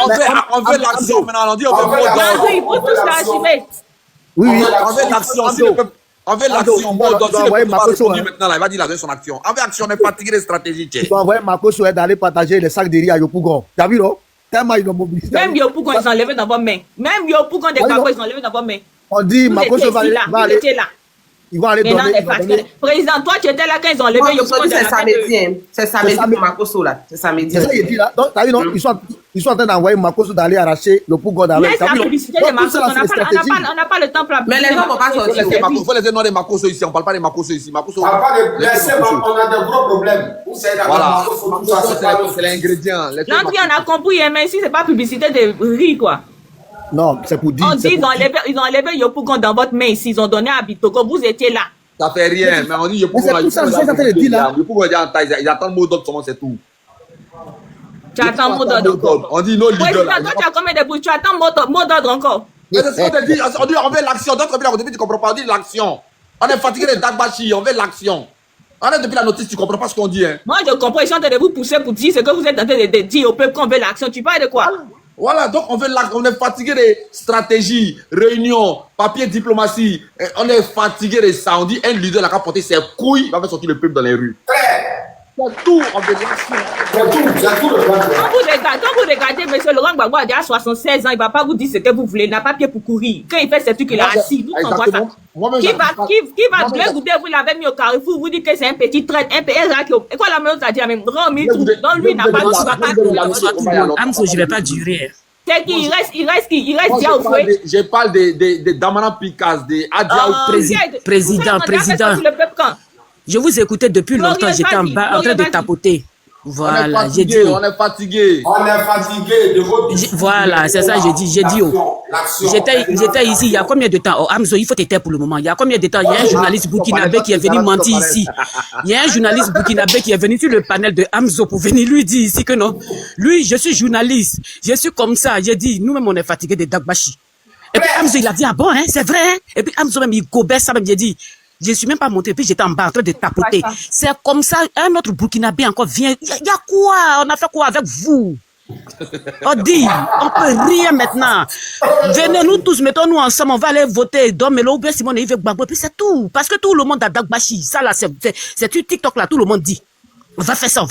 Speaker 1: On veut l'action maintenant, on dit on veut
Speaker 2: il faut tous l'assumer.
Speaker 7: Oui,
Speaker 1: on veut l'action. On veut l'action. Maintenant, là, il va dire la son action. On veut action, on est fatigué des stratégies.
Speaker 7: Tu dois envoyer Makoso d'aller partager les sacs de riz à Yopougon. Tu as vu, non? Tellement ils ont mobilisé.
Speaker 2: Même Yopougon, ils ont enlevé dans vos mains. Même Yopougon des Gbagbo, ils ont enlevé dans vos mains.
Speaker 7: On dit Makoso va aller. Ils vont aller donner.
Speaker 2: Président, toi, tu étais là quand ils ont levé Yopougon.
Speaker 5: C'est samedi. C'est samedi pour Makoso là. C'est samedi.
Speaker 7: C'est ça qu'il dit là. Donc, t'as vu, non? Ils sont en train d'envoyer Makoso d'aller arracher le Yopougon d'aller.
Speaker 2: Mais c'est la publicité de Makoso. On n'a pas le temps pour la
Speaker 5: publicité. Mais les gens vont pas sortir.
Speaker 1: Il faut les noms de Makoso ici. On ne parle pas de Makoso ici. Makoso.
Speaker 3: On a des gros problèmes.
Speaker 1: Voilà. C'est l'ingrédient.
Speaker 2: L'entrée, on a compris, mais ici, c'est pas publicité de riz, quoi.
Speaker 8: Non, c'est pour dire.
Speaker 2: On dit ils ont enlevé Yopougon dans votre main ici, ils ont donné à Bitoko, vous étiez là.
Speaker 1: Ça fait rien, mais on dit Yopougon.
Speaker 8: C'est tout ça, je suis en train de dire là.
Speaker 1: Yopougon est en taille, ils attendent mot d'ordre, c'est tout.
Speaker 2: Tu attends mot d'ordre encore.
Speaker 1: On dit no leader.
Speaker 2: Toi, tu as combien de bouches? Tu attends mot d'ordre encore.
Speaker 1: Mais c'est ce qu'on te dit, on dit on veut l'action. D'autres villes, depuis tu comprends pas, on dit l'action. On est fatigué des Dagbashi, on veut l'action. On est depuis la notice, tu comprends pas ce qu'on dit. Hein.
Speaker 2: Moi, je comprends, ils sont en train de vous pousser pour dire ce que vous êtes en train de dire au peuple qu'on veut l'action. Tu parles de quoi?
Speaker 1: Voilà, donc on veut l'action. On est fatigué des stratégies, réunions, papier, diplomatie. On est fatigué de ça. On dit un leader qui a porté ses couilles, il va faire sortir le peuple dans les rues. C'est tout, on veut l'action.
Speaker 3: C'est tout le plan.
Speaker 2: Quand vous regardez, M. Laurent Gbagbo a déjà 76 ans, il ne va pas vous dire ce que vous voulez, il n'a pas pied pour courir. Quand il fait ce truc, il est assis, vous comprenez ça. Qui va bien goûter, vous l'avez mis au carrefour, vous dites que c'est un petit traître, un petit raquio. Et quoi la même chose à dire, même Romy, tout. Donc lui, il n'a pas de
Speaker 9: Amso, je ne vais pas durer.
Speaker 2: C'est qu'il reste déjà au fouet.
Speaker 1: Je parle de Damana Pikas, de Adia.
Speaker 9: Président. Je vous écoutais depuis longtemps, j'étais en bas en train de tapoter. Voilà, j'ai dit.
Speaker 1: On est fatigué.
Speaker 3: De votre.
Speaker 9: Voilà, c'est ça, j'ai dit. J'étais ici, il y a combien de temps? Oh, Amzo, il faut te taire pour le moment. Il y a combien de temps? Il y a un journaliste burkinabé qui est venu mentir ici. Il y a un journaliste burkinabé qui est venu sur le panel de Amzo pour venir lui dire ici que non. Lui, je suis journaliste. Je suis comme ça. J'ai dit, nous-mêmes, on est fatigué de Dagbashi. Et puis Amzo, il a dit, ah bon, hein, c'est vrai, hein? Et puis Amzo, même, il gobait ça, même, j'ai dit. Je ne suis même pas monté, puis j'étais en bas en train de tapoter. C'est comme ça, un autre Burkinabé encore vient. Il y a quoi? On a fait quoi avec vous? On dit, on peut rien maintenant. Venez nous tous, mettons-nous ensemble, on va aller voter. Domelo, bien Simone, il veut Gbagbo, puis c'est tout. Parce que tout le monde a Dagbashi. Ça là, c'est TikTok là, tout le monde dit. On va faire ça.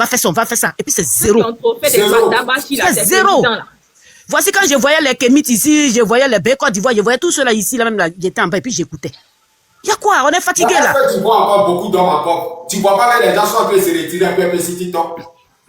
Speaker 9: Et puis c'est zéro. C'est zéro. Voici quand je voyais les Kémites ici, je voyais les Bécois d'Ivoire, je voyais tout cela ici, là même là, j'étais en bas et puis j'écoutais. Il y a quoi? On est fatigué là.
Speaker 3: Tu vois encore beaucoup d'hommes encore. Tu vois pas que les gens sont en train de se retirer un peu sur TikTok.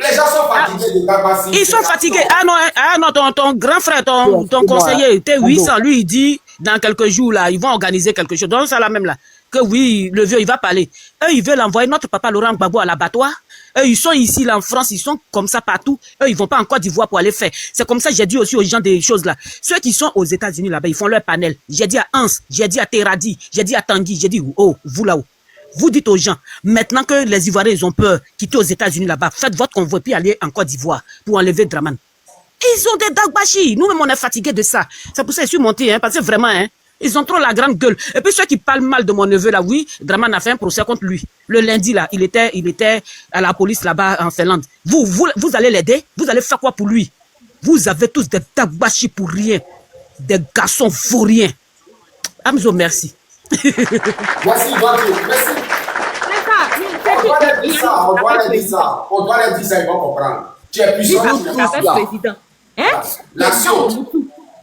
Speaker 3: Les gens sont fatigués de Dagbashi.
Speaker 9: Ils sont fatigués. Ah non, ton grand frère, ton conseiller, T800, lui, il dit, dans quelques jours là, ils vont organiser quelque chose. Donc ça là même là, que oui, le vieux, il va parler. Eux, ils veulent envoyer notre papa Laurent Gbagbo à l'abattoir. Eux, ils sont ici là en France, ils sont comme ça partout. Eux, ils vont pas en Côte d'Ivoire pour aller faire. C'est comme ça, j'ai dit aussi aux gens des choses là. Ceux qui sont aux États-Unis là-bas, ils font leur panel. J'ai dit à Hans, j'ai dit à Teradi, j'ai dit à Tanguy, j'ai dit, oh, vous là-haut. Vous dites aux gens, maintenant que les Ivoiriens ils ont peur, quitter aux États-Unis là-bas, faites votre convoi puis aller en Côte d'Ivoire pour enlever Draman. Ils ont des Dagbashi. Nous-mêmes, on est fatigués de ça. C'est pour ça que je suis monté, hein, parce que vraiment, hein, ils ont trop la grande gueule. Et puis ceux qui parlent mal de mon neveu là, oui, Draman a fait un procès contre lui. Le lundi là, il était à la police là-bas en Finlande. Vous allez l'aider? Vous allez faire quoi pour lui? Vous avez tous des Dagbashi pour rien. Des garçons vauriens. Amzo, merci.
Speaker 3: Merci, merci. On doit les dire ça, ils vont comprendre. Tu es puissant.
Speaker 2: Président. Hein?
Speaker 3: L'action.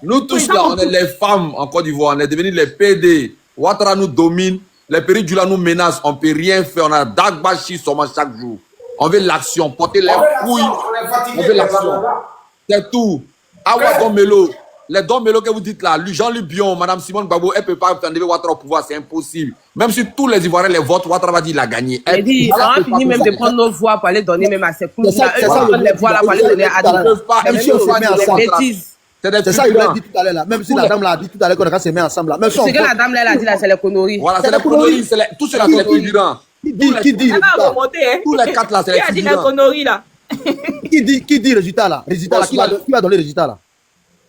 Speaker 1: Nous tous là, on est les femmes en Côte d'Ivoire, on est devenus les PD. Ouattara nous domine, les Péridula nous menacent, on ne peut rien faire, on a Dagbashi seulement chaque jour. On veut l'action, porter les couilles, on veut l'action. C'est tout. Awa Domelo, les Domelo que vous dites là, Jean-Luc Bion, Madame Simone Gbagbo, elle ne peut pas enlever Ouattara au pouvoir, c'est impossible. Même si tous les Ivoiriens les votent, Ouattara va dire qu'il a gagné.
Speaker 5: Elle dit, on a fini même de prendre nos voix pour aller donner même à ces coups. Eux, ils prennent les voix là pour aller donner à d'autres.
Speaker 8: C'est ça qu'il a dit tout à l'heure là. Même si la dame l'a dit tout à l'heure qu'on a se met ensemble là.
Speaker 5: Ce que la dame là a dit là, c'est les conneries.
Speaker 1: Voilà, c'est les conneries. Tout cela, c'est les figurants.
Speaker 8: Qui dit
Speaker 1: tous les quatre là, c'est les figurants.
Speaker 8: Qui dit résultat là? Résultat là, qui va donner le résultat là?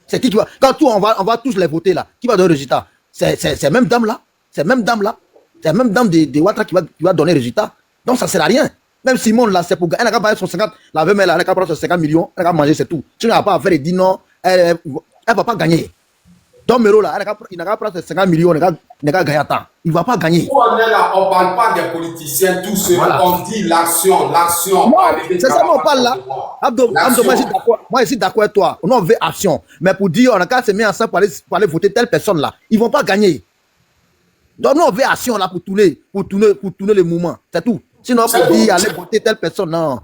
Speaker 8: C'est qui va? Quand tout, on va tous les voter là. Qui va donner le résultat? C'est même dame là. C'est même dame là. C'est même dame de Ouattara qui va donner le résultat. Donc ça sert à rien. Même Simone là, c'est pour gagner. Elle n'a pas son 50, la veuve là, elle n'a pas prendre son 50 millions, elle n'a pas manger, c'est tout. Tu n'as pas à faire et dire non, elle ne va pas gagner. Domero là, il n'a pas prendre ses 50 millions, il n'a pas gagner à temps. Il ne va pas gagner.
Speaker 3: On est là, on ne parle pas des politiciens, tout ce voilà. On dit l'action.
Speaker 8: C'est ça qu'on parle là. Abdo, moi je suis d'accord avec toi. On veut action. Mais pour dire, on a qu'à se mettre ensemble pour aller voter telle personne là, ils ne vont pas gagner. Donc nous on veut action là pour tourner le mouvement. C'est tout. Sinon, pour dire, aller voter telle personne, non,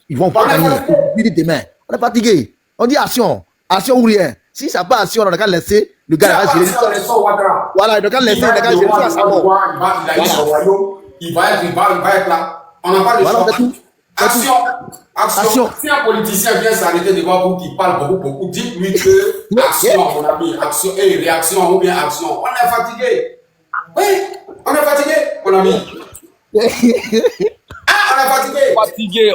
Speaker 8: ils ne vont pas gagner. Demain. On est fatigué. On dit action ou rien. Si ça n'a pas action, on a qu'à laisser le gars gérer. Voilà, on a qu'à laisser le gars gérer à sa mort.
Speaker 3: Il va être là. On n'a pas le choix. Action. Si un politicien vient s'arrêter devant vous qui parle beaucoup, dites-lui que action, mon ami, action et réaction ou bien action. On est fatigué. Oui, on est fatigué, mon ami.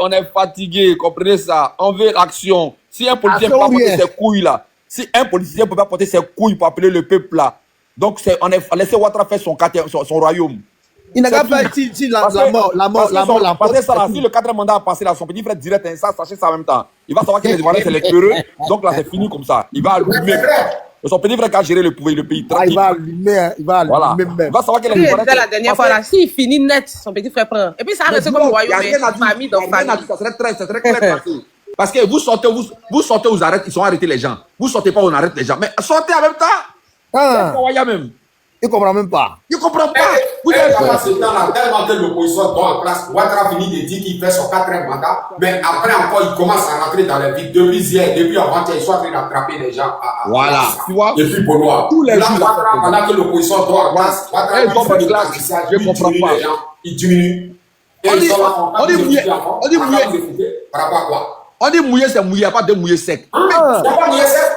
Speaker 1: On est fatigué, comprenez ça. On veut l'action. Si un politicien ne peut pas porter ses couilles là, si un politicien ne peut pas porter ses couilles pour appeler le peuple là, donc on a laissé Ouattara faire son royaume.
Speaker 8: Il n'a qu'à faire si la mort
Speaker 1: parce que ça là, si le 4e mandat a passé là, son petit frère direct, ça, sachez ça en même temps. Il va savoir que les Ivoiriens c'est les peureux, donc là c'est fini comme ça. Il va allumer. Son petit frère qui a géré le pays tranquille.
Speaker 8: Il va allumer,
Speaker 1: voilà.
Speaker 8: même.
Speaker 1: Il va savoir que les Ivoiriens.
Speaker 5: La dernière fois là, s'il finit net, son petit frère prend. Et puis ça reste comme royaume, famille dans famille.
Speaker 1: Ça serait très clair. Parce que vous sortez, vous arrêtez, ils sont arrêtés les gens. Vous sortez pas, on arrête les gens. Mais sortez en même temps. Même.
Speaker 8: Il ne comprend même pas.
Speaker 1: Il ne comprend pas.
Speaker 3: Pendant ce temps-là, tellement que l'opposition dort en place, Ouattara finit de dire qu'il fait son 4e mandat, mais après encore, il commence à rentrer dans les vies. Depuis hier, depuis avant-hier, ils sont en train d'attraper les gens.
Speaker 1: Voilà. Tu vois,
Speaker 3: depuis Benoît.
Speaker 1: Tous les jours.
Speaker 3: Pendant que l'opposition dort en place, Ouattara fait de classe,
Speaker 1: je ne comprends pas.
Speaker 3: Il diminue.
Speaker 1: On dit mouillé. On dit mouillé.
Speaker 3: Par rapport à quoi?
Speaker 1: On dit mouillé, c'est mouillé, pas de mouillé sec.
Speaker 3: Il n'y a pas mouillé sec.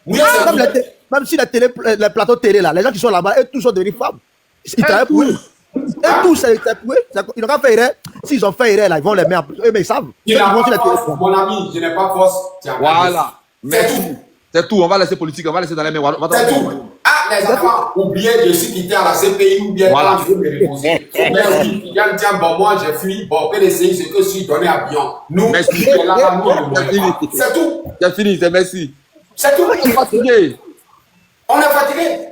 Speaker 3: Mouillé sec.
Speaker 8: Même si les plateaux télé là, les gens qui sont là-bas, eux tous sont devenus femmes. Ils travaillent pour eux. Et tous, c'est pour eux. Ils n'ont pas fait erreur. S'ils ont fait erreur, là, ils vont les mettre. Eux, mais ils savent.
Speaker 3: Mon ami, je n'ai pas force.
Speaker 1: Voilà. C'est tout. On va laisser politique, on va laisser dans les mains.
Speaker 3: C'est tout. Ah, les enfants, oubliez, je suis quitté à la CPI ou bien quand je veux me reposer. Mais tiens, bon, moi, j'ai fui. Bon, PDCI, c'est que je suis donné à Bion. Nous, c'est tout.
Speaker 1: C'est fini, c'est merci.
Speaker 3: C'est tout.
Speaker 1: On est fatigué.
Speaker 3: On est fatigué.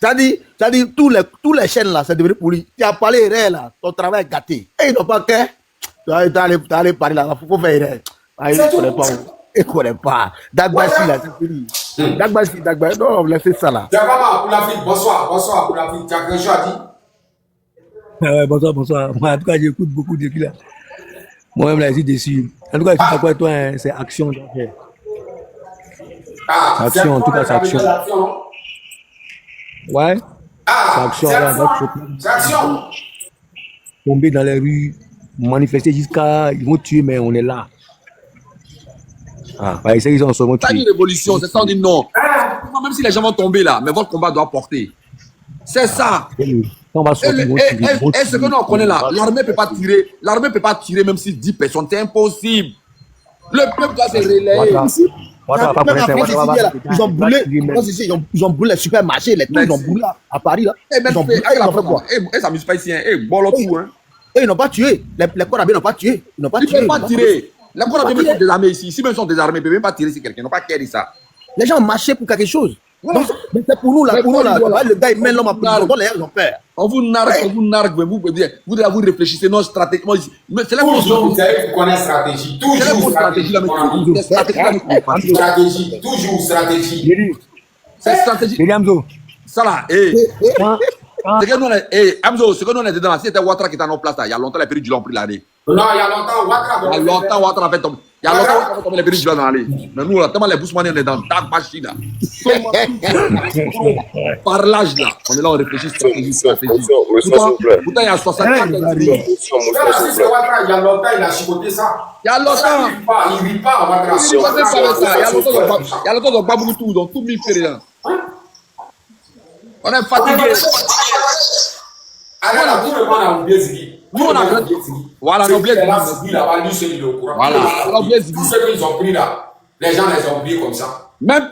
Speaker 8: C'est-à-dire, tous les chaînes là, c'est devenu pour lui. Tu as parlé erreur là, ton travail est gâté. Et ils n'ont pas qu'un. Tu vas aller parler là, il faut faire erreur. Il ne connaît pas. Dagbashi là, c'est fini. Dagbashi, non, laissez ça là.
Speaker 3: Diabama, pour l'Afrique, bonsoir, pour l'Afrique. Tu as quelque chose à dire?
Speaker 10: Bonsoir. Moi, en tout cas, j'écoute beaucoup de qui là. Moi-même, là, je suis déçu. En tout cas, je sais pas toi, c'est action. Action, en tout cas, c'est action. Ouais. C'est action.
Speaker 3: C'est action.
Speaker 10: Tomber dans les rues, manifester jusqu'à. Ils vont tuer, mais on est là. Ils ont seulement tué.
Speaker 1: C'est une révolution, c'est ça, on dit non. Même si les gens vont tomber là, mais votre combat doit porter. C'est ça. Et ce que nous on connaît là, l'armée ne peut pas tirer même si 10 personnes, c'est impossible. Le peuple doit se relayer.
Speaker 8: Ils ont brûlé les supermarchés, les trucs, ils ont brûlé à Paris là. Ils ont brûlé, ils ont fait quoi?
Speaker 1: Ils s'amusent pas ici, tout.
Speaker 8: Et ils n'ont pas tué. Les corps n'ont pas tué. Ils n'ont pas tué.
Speaker 1: Ils ne peuvent pas tirer. Les corps sont désarmés ici. Ici même sont désarmés, ils ne peuvent même pas tirer sur quelqu'un. Ils n'ont pas qu'à dire ça.
Speaker 8: Les gens ont marché pour quelque chose. Donc, c'est pour nous là, le gars il met l'homme à prison, les gens ont peur.
Speaker 1: On vous nargue, vous réfléchissez, non, stratégiquement. C'est là que
Speaker 3: vous connaissez stratégie. Toujours stratégie. Toujours stratégie.
Speaker 1: C'est stratégie. Ça là, Amzo, ce que nous on est dedans, c'était Ouattara qui était en place là. Il y a longtemps, les péris du l'ont pris l'année.
Speaker 3: Non, il y a longtemps,
Speaker 1: Ouattara a fait tomber. Il y a longtemps, les péris du l'ont dans l'année. Mais nous, là, tellement les boussemaniens, on est dans le Dagbashi là. Par l'âge là, on est là, on réfléchit stratégie. Pourtant, il y a 64 ans.
Speaker 3: Il y a longtemps, il a chicoté ça.
Speaker 1: Il y a longtemps.
Speaker 3: Il ne rit pas, Ouattara.
Speaker 1: Il y a longtemps, on pas beaucoup tout, donc tout mis fait rien. On est fatigué.
Speaker 3: Alors là, tout le monde a oublié Ziggy.
Speaker 1: Nous, on a oublié Ziggy. Voilà, on a oublié
Speaker 3: Ziggy. Là-bas, lui, c'est le courant.
Speaker 1: Voilà, on a oublié Ziggy.
Speaker 3: Tout ce qu'ils ont pris là, les gens les ont oubliés comme ça.
Speaker 1: Même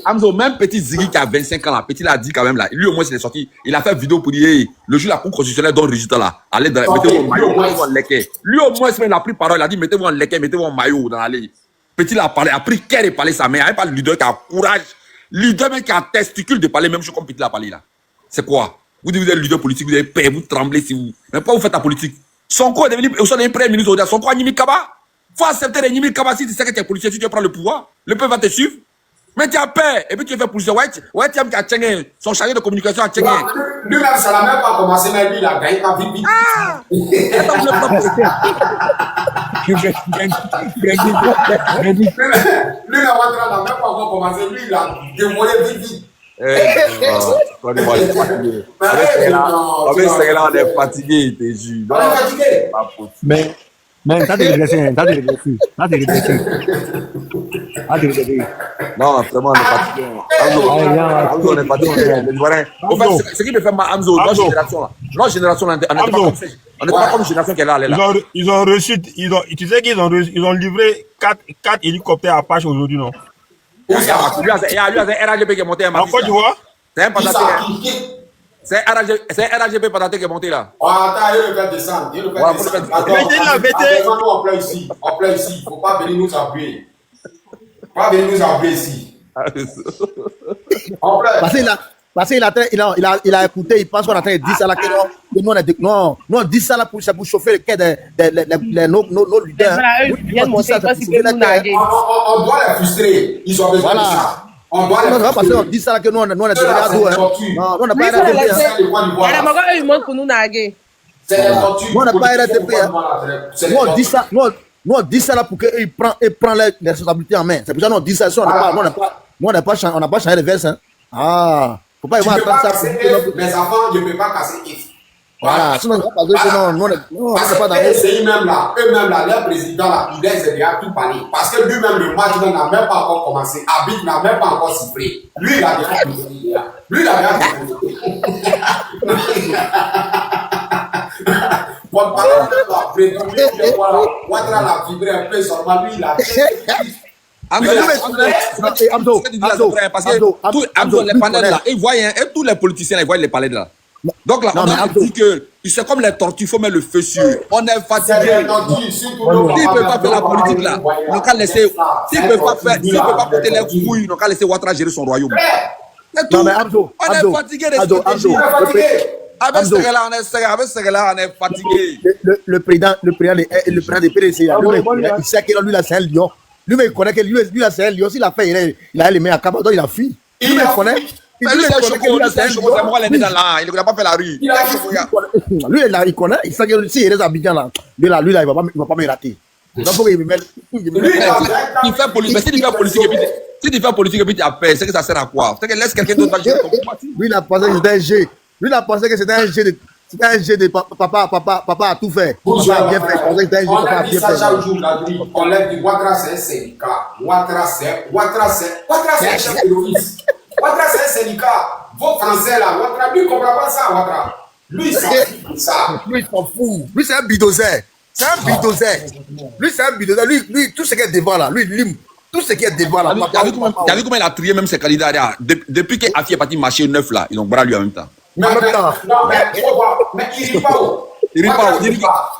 Speaker 1: Amzo, même petit Ziggy qui a 25 ans là, petit l'a dit quand même là. Lui au moins, il est sorti. Il a fait vidéo pour dire, hey, le jour la Cour constitutionnelle donne le résultat là. Allez, mettez-vous en maillot, mettez-vous en leket. Lui au moins, il a pris parole, il a dit, mettez-vous en leket, mettez-vous en maillot dans l'allée. Petit l'a parlé, a pris cœur et parlé sa mère. Il n'y a pas le leader qui a courage. Leader même qui a testicule de parler même chose comme Petit l'a parlé là. C'est quoi? Vous dites vous êtes leader politique, vous avez peur, vous tremblez si vous. Mais pas vous faites la politique. Sonko est devenu premier ministre aujourd'hui. Sonko a Nimi Kaba. Faut accepter les Nimi Kaba si tu sais que tu es policier, si tu prends le pouvoir. Le peuple va te suivre. Mais tu as peur. Et puis tu es fait policier. Ouais, tu aimes qu'à Tchengen. Son chargé de communication à Tchengen.
Speaker 3: Lui-même, ça n'a même pas commencé, mais lui, il a gagné quand vite. Lui-même, Ouattara n'a même pas encore commencé. Lui, il a démolé vite.
Speaker 1: On est fatigué, t'es jus.
Speaker 3: On est fatigué.
Speaker 10: Mais Mais ça c'est régressé, ça c'est régressé. Ça c'est régressé. Ça c'est régressé.
Speaker 1: Non, vraiment, on est fatigué. Amzo, on est fatigué. En fait, ce qui me fait mal, Amzo, notre génération là. Notre génération, on n'est pas comme génération qui est là.
Speaker 11: Ils ont reçu, tu sais qu'ils ont livré 4 hélicoptères Apache aujourd'hui, non?
Speaker 1: Lui, il y a un RAGP qui est monté à Matisse.
Speaker 11: En Côte d'Ivoire?
Speaker 1: C'est un patate. C'est un RAGP patate qui est monté là.
Speaker 3: Attends, il va descendre. Il va descendre. On pleure ici. On pleure ici. Il ne faut pas venir nous appuyer. Pas venir nous appuyer ici. On pleure.
Speaker 8: Parce qu'il a écouté, il pense qu'on a train de dire ça là, que non, on dit ça là pour chauffer le quai de nos leaders.
Speaker 3: On doit les frustrer. Ils ont besoin de ça. On doit les frustrer.
Speaker 8: Parce qu'on dit ça là que nous, on est devenu ado. Non, on n'a pas RTP.
Speaker 5: Il montre pour nous naguer.
Speaker 3: C'est les tortues.
Speaker 8: Nous, on n'a pas RTP. Nous, on dit ça là pour qu'il prend les responsabilités en main. C'est pour ça qu'on dit ça. On n'a pas changé de verse. Ah. Faut pas y voir ça.
Speaker 3: Mes enfants, je ne peux pas casser X.
Speaker 8: Voilà, sinon,
Speaker 3: parce que ces eux-mêmes là, leur président là, il laisse déjà tout parler. Parce que lui-même, le match n'a même pas encore commencé. Habib n'a même pas encore sifflé. Lui, il a déjà tout. Lui, il a déjà tout. Pour parler de la prédominance, Ouattara l'a vibré un peu seulement. Lui, il a
Speaker 1: parce que tous les panels là, ils voient, tous les politiciens, ils voient les palais là. Donc là, on a dit que c'est comme les tortues, il faut mettre le feu sur. On est fatigué. S'ils ne peuvent pas faire la politique là, on va laisser. S'ils ne peuvent pas porter les couilles, on va laisser Ouattara gérer son royaume. C'est tout. On est fatigué des stratégies. Avec ce gars-là, on est fatigué.
Speaker 8: Le président des PDC, il sait que lui là, c'est un lion. Lui, il connaît que lui là, c'est un lion. S'il a fait, il a les mains à Cabadon, il a fui. Lui, il connaît.
Speaker 1: Mais lui, c'est un choco, c'est moi, il est dans là, il n'a pas fait la rue.
Speaker 8: Lui, il connaît, il sait que si il est à Abidjan là, lui, il va pas me rater. Donc, faut qu'il me mette.
Speaker 1: Il fait politique, mais si tu fais politique et puis tu as peur, c'est que ça sert à quoi? C'est que laisse quelqu'un d'autre gérer ton parti.
Speaker 8: Lui, il a pensé que c'était un G. Lui, il a pensé que c'était un G de. C'était un jeu de papa a tout fait. Papa a bien fait.
Speaker 3: On a dit ça chaque jour, on l'a dit, Ouattara c'est un syndicat. Ouattara c'est un chef de l'office. Ouattara c'est un syndicat. Vos Français là, Ouattara, lui il ne comprend pas ça, Ouattara. Lui il s'en fout ça.
Speaker 8: Lui il s'en fout. Lui c'est un bulldozer. C'est un bulldozer. Lui c'est un bulldozer. Lui, tout ce qui est devant là, lui il lime. Tout ce qui est devant là.
Speaker 1: Tu as vu comment il a trié même ses candidats là. Depuis que Afi est parti marcher neuf là, ils ont bras lui en même temps.
Speaker 3: Mais il rit pas où?
Speaker 1: Il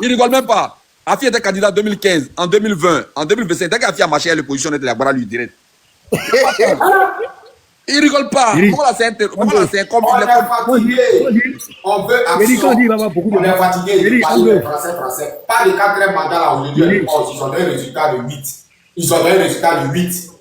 Speaker 1: rigole même pas. Afi était candidat en 2015, en 2020, en 2025. Dès qu'Afi a marché à l'opposition, on était là-bas lui direct. Il rigole pas. Comment là c'est comme
Speaker 3: on est fatigué. On veut action. On est fatigué. Français. Pas les 4e mandats là aujourd'hui. Ils ont donné un résultat de 8. Ils ont donné un résultat de 8.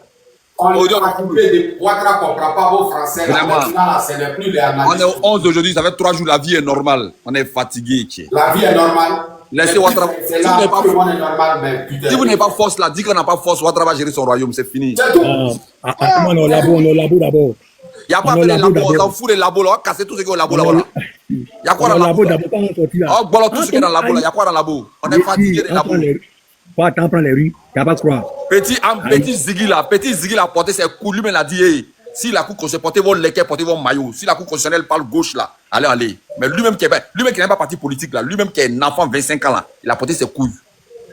Speaker 3: On est fatigué de Ouattara ne comprend pas vos Français.
Speaker 1: On est au 11 aujourd'hui, ça fait 3 jours, la vie est normale. On est fatigué.
Speaker 3: La vie est normale.
Speaker 1: Laissez Ouattara.
Speaker 3: C'est là où le monde est normal, mais putain.
Speaker 1: Si vous n'avez pas force là, dis qu'on n'a pas force, Ouattara va gérer son royaume, c'est fini.
Speaker 3: C'est tout.
Speaker 10: On est au labo d'abord.
Speaker 1: Il n'y a pas de labo, on s'en fout des labos là, on va casser tout ce qui est au labo là. Il y a quoi dans le labo? On va tout ce qui est dans le labo là, il y a quoi dans le labo? On est fatigué des labos.
Speaker 10: Pas attendre prendre les rues, il n'y a pas de croire.
Speaker 1: Petit Ziggy là, a porté ses coups, lui-même l'a dit, hey, si la Cour constitutionnelle, portez vos lequets, portez vos maillots. Si la Cour constitutionnelle parle gauche là, allez. Mais lui-même qui n'est pas parti politique là, lui-même qui est un enfant 25 ans là, il a porté ses couilles.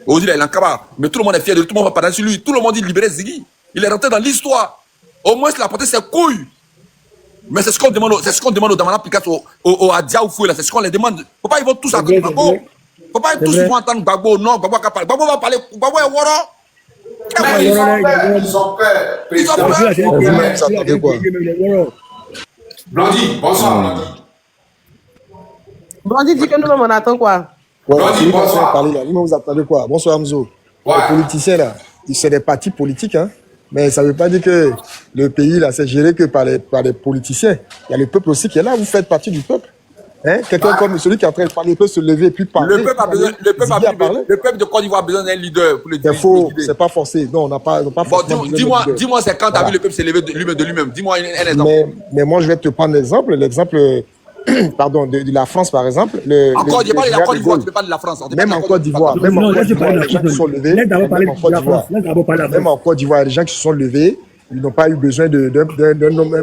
Speaker 1: Aujourd'hui, il est en cabas. Mais tout le monde est fier de lui, tout le monde va parler sur lui. Tout le monde dit libérer Ziggy. Il est rentré dans l'histoire. Au moins, il a porté ses couilles. Mais c'est ce qu'on demande, aux Damana Picasso, au Adia ou Foué là, c'est ce qu'on les demande. Faut pas ils vont tous attendre Gbagbo. Faut pas tous entendre Gbagbo. Non, Gbagbo va parler. Gbagbo va parler. Gbagbo est Woro.
Speaker 3: Ils ont peur. Blondie, bonsoir
Speaker 5: Blondie dit que nous-mêmes on attend quoi?
Speaker 3: Blondie, bonsoir.
Speaker 12: Vous attendez quoi? Bonsoir Amzo.
Speaker 3: Ouais.
Speaker 12: Les politiciens là, c'est des partis politiques, hein. Mais ça ne veut pas dire que le pays là, c'est géré que par les politiciens. Il y a le peuple aussi qui est là, vous faites partie du peuple. Hein? Quelqu'un comme celui qui est en train de parler peut se lever et puis parler.
Speaker 1: Le peuple de Côte d'Ivoire a besoin d'un leader pour le dire.
Speaker 12: C'est faux, c'est pas forcé. Non, on n'a pas
Speaker 1: forcément. Dis-moi, c'est quand tu as vu le peuple se lever de lui-même. Dis-moi un exemple.
Speaker 12: Mais moi, je vais te prendre l'exemple. L'exemple, pardon, de la France, par exemple.
Speaker 1: Encore, je parle de la Côte d'Ivoire, tu ne peux pas de la France.
Speaker 12: Même en Côte d'Ivoire, même en Côte d'Ivoire, les gens qui sont levés. Même en Côte d'Ivoire, il y a des gens qui se sont levés. Ils n'ont pas eu besoin d'un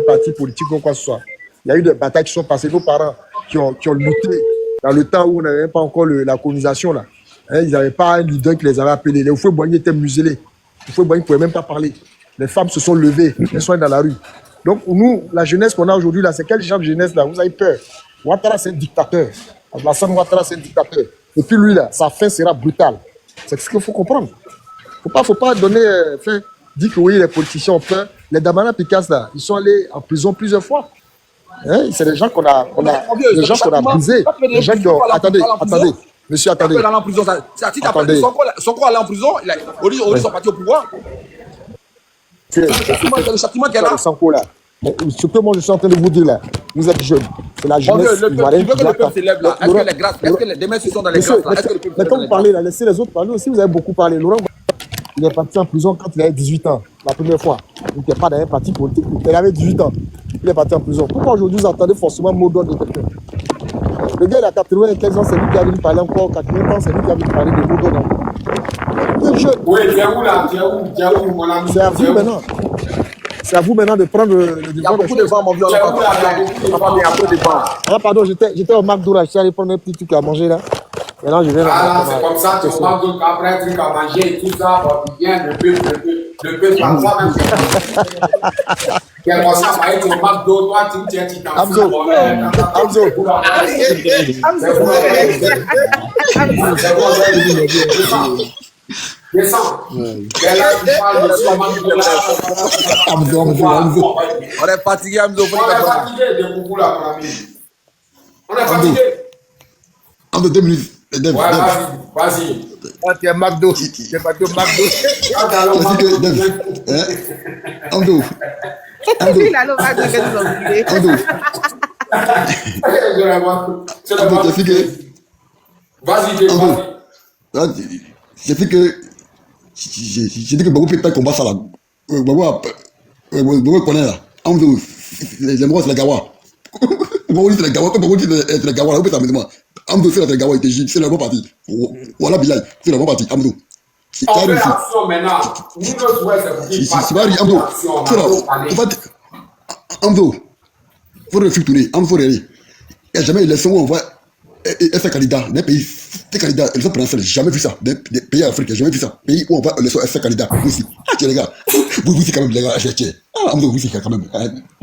Speaker 12: parti politique ou quoi que ce soit. Il y a eu des batailles qui sont passées. Nos parents qui ont lutté dans le temps où on n'avait pas encore la colonisation. Là. Hein, ils n'avaient pas un leader qui les avait appelés. Les Houphouët-Boigny étaient muselés. Les Houphouët-Boigny ne pouvaient même pas parler. Les femmes se sont levées. Elles sont dans la rue. Donc, nous, la jeunesse qu'on a aujourd'hui, là, c'est quel genre de jeunesse là? Vous avez peur. Ouattara, c'est un dictateur. Alassane Ouattara, c'est un dictateur. Et puis lui, là, sa fin sera brutale. C'est ce qu'il faut comprendre. Faut pas donner, dire que oui, les politiciens ont peur. Les Damana Picasso, là, ils sont allés en prison plusieurs fois. Hein? C'est des gens qu'on a brisés. Des gens qui ont... Attendez. Monsieur, attendez.
Speaker 1: Attendez. Son corps allé en prison, ils sont partis au pouvoir.
Speaker 12: C'est le châtiment qu'elle a. Ce que moi je suis en train de vous dire là, vous êtes jeunes. C'est la jeunesse.
Speaker 1: Tu veux que le peuple s'élève là? Est-ce que les mains se sont dans les grâces là?
Speaker 12: Mais quand vous parlez là, laissez les autres parler aussi. Vous avez beaucoup parlé. Laurent, il est parti en prison quand il avait 18 ans, la première fois. Il n'était pas dans un parti politique. Il avait 18 ans. Il est parti en prison. Pourquoi aujourd'hui vous entendez forcément mot d'ordre de quelqu'un? Le gars il a 95 ans, c'est lui qui a venu parler encore. 80 ans, c'est lui qui a venu parler de mot d'ordre.
Speaker 3: Oui, tu es où là? Tu es où, mon ami?
Speaker 12: C'est à vous maintenant. C'est à vous maintenant de prendre le
Speaker 1: Il y a beaucoup de vent, mon vieux.
Speaker 12: Ah, pardon, j'étais au McDo là. Je suis allé prendre un petit truc à manger là. Maintenant, je viens là.
Speaker 3: Ah, c'est comme ça, tu es au McDo, après un truc à manger et tout ça. Bien, le peu par toi-même. Quel ça va être au McDo, toi, tu t'en fous. Descends.
Speaker 1: On est fatigué, Amzo.
Speaker 3: On est fatigué de beaucoup là, mon ami. On est fatigué.
Speaker 8: En 2 minutes.
Speaker 3: Ouais, vas-y.
Speaker 8: Tu es McDo. Tu es McDo. Amdo.
Speaker 3: Vas-y.
Speaker 8: J'ai fait que. J'ai dit que Babou peut pas combattre ça là. Babou connaît là. Amdo, les Morois, c'est la Gawa. Babou dit c'est la Gawa. Babou dit c'est la Gawa. Amdo, c'est la Gawa. C'est le bon parti. Voilà, Bilal. C'est le bon parti. Amdo.
Speaker 3: On fait l'action maintenant. Nous, notre souhait, c'est
Speaker 8: Amdo, faut réfléchir. Amdo, faut réagir. Il n'y a jamais élection où on voit un candidat d'un pays. Des candidats, ils ont présenté, j'ai jamais vu ça. Des pays africains, j'ai jamais vu ça. Pays où on va élection un candidat. Aussi. Ah, tiens, les gars. Vous, c'est quand même, les gars. Ah, Amdo, vous, c'est quand même.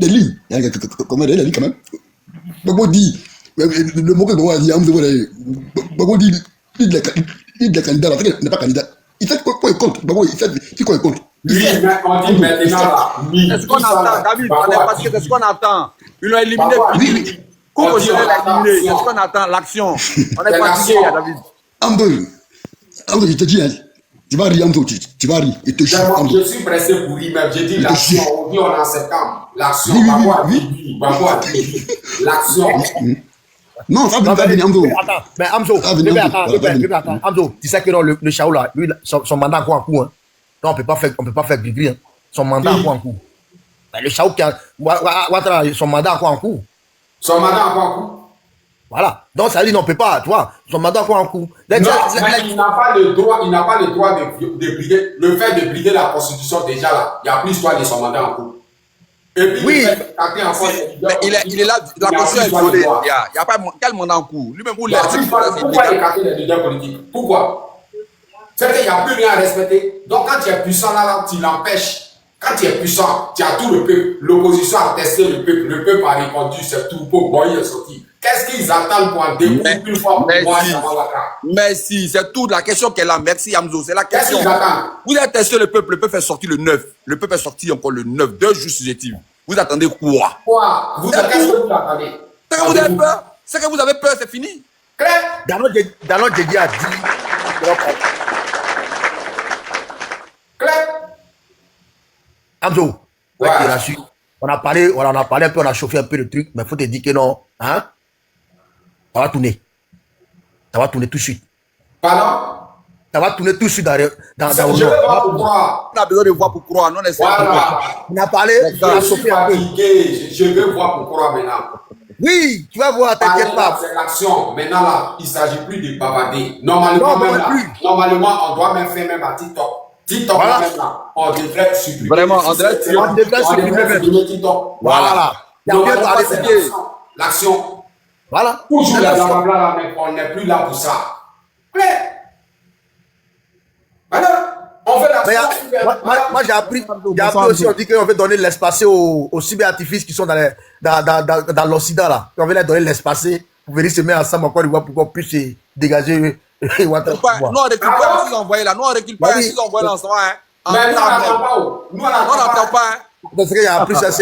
Speaker 8: Des lignes. Comment des lignes, quand même. Babo dit, le mot que Babo dit, Amdo, Babo dit, il est candidat, il n'est pas candidat. Il fait quoi il compte? Babo, il fait quoi il compte?
Speaker 3: Oui, mais on dit maintenant là.
Speaker 1: Est-ce qu'on attend, David? On est fatigué, c'est ce qu'on attend. Ils l'ont éliminé. Oui. Comment je vais l'éliminer? C'est ce qu'on attend, l'action. On est fatigué, David.
Speaker 8: Amdo, je te dis, tu vas rire, Amdo, tu vas rire.
Speaker 3: Je suis pressé pour rire, mais j'ai dit l'action. On dit on est en septembre. L'action, Babo a dit. L'action.
Speaker 8: Non, ça va venir, Amdo.
Speaker 13: Attends, mais Amdo, Amdo, tu sais que non, le Chao là, lui, son mandat encore en cours. Hein. Non, on peut pas faire Grigri. Hein. Son mandat encore en cours. Le Chao qui a son mandat encore en cours.
Speaker 3: Son mandat encore en cours.
Speaker 13: Voilà. Donc ça dit non, on peut pas, tu vois, son mandat encore en cours.
Speaker 3: Non, mais il n'a pas le droit, de brider, le fait de brider la Constitution déjà là. Il n'y a plus histoire de son mandat en cours. Et puis,
Speaker 1: oui, il est là, la Constitution est violée. Il n'y a pas quel mandat en cours. Lui-même,
Speaker 3: pourquoi il écarter les leaders politiques? Pourquoi? C'est qu'il n'y a plus rien à respecter. Donc quand tu es puissant là, tu l'empêches. Quand tu es puissant, tu as tout le peuple. L'opposition a testé le peuple. Le peuple a répondu, c'est tout. Pour Boy est sorti. Qu'est-ce qu'ils attendent pour en découvrir une fois pour moi?
Speaker 1: Merci, c'est toute la question qu'elle a. Merci, Amzo. C'est la question. Vous avez testé le peuple est sorti le 9. Le peuple est sorti encore le 9. 2 jours successifs. Vous attendez quoi?
Speaker 3: Quoi? Qu'est-ce que vous attendez?
Speaker 1: C'est que vous avez peur. C'est que vous avez peur, c'est fini.
Speaker 3: Claire?
Speaker 13: Dalon Djedi a dit.
Speaker 3: Claire?
Speaker 13: Amzo, ouais, on a parlé un peu, on a chauffé un peu le truc, mais il faut te dire que non, hein? Ça va tourner. Ça va tourner tout de suite.
Speaker 3: Pardon?
Speaker 13: Ça va tourner tout de suite dans
Speaker 3: je veux voir pour croire.
Speaker 1: On a besoin de voir pour croire. Non,
Speaker 3: voilà.
Speaker 13: On a parlé, on a chauffé un peu.
Speaker 3: Je veux voir pour croire maintenant.
Speaker 13: Oui, tu vas voir, t'inquiète pas.
Speaker 3: C'est l'action. Maintenant, là, il ne s'agit plus de bavarder. Normalement, on doit même faire même à TikTok. TikTok, voilà. Même là, on devrait supprimer.
Speaker 1: Vraiment, on devrait
Speaker 3: supprimer TikTok. Voilà. L'action.
Speaker 13: Voilà.
Speaker 3: Toujours la blabla, mais on n'est plus là pour ça. Claire. Voilà. On fait l'action.
Speaker 13: Moi, j'ai appris aussi, on dit qu'on veut donner l'espace aux cyberartifices qui sont dans l'Occident, là. On veut leur donner l'espace pour venir se mettre ensemble encore, pour qu'on puisse se dégager.
Speaker 1: Nous, on recule pas s'ils envoient là. Nous, on recule pas s'ils envoient là ensemble.
Speaker 3: Mais nous, on n'attend pas. Nous, on n'attend
Speaker 1: pas.
Speaker 13: Parce qu'il y a plusieurs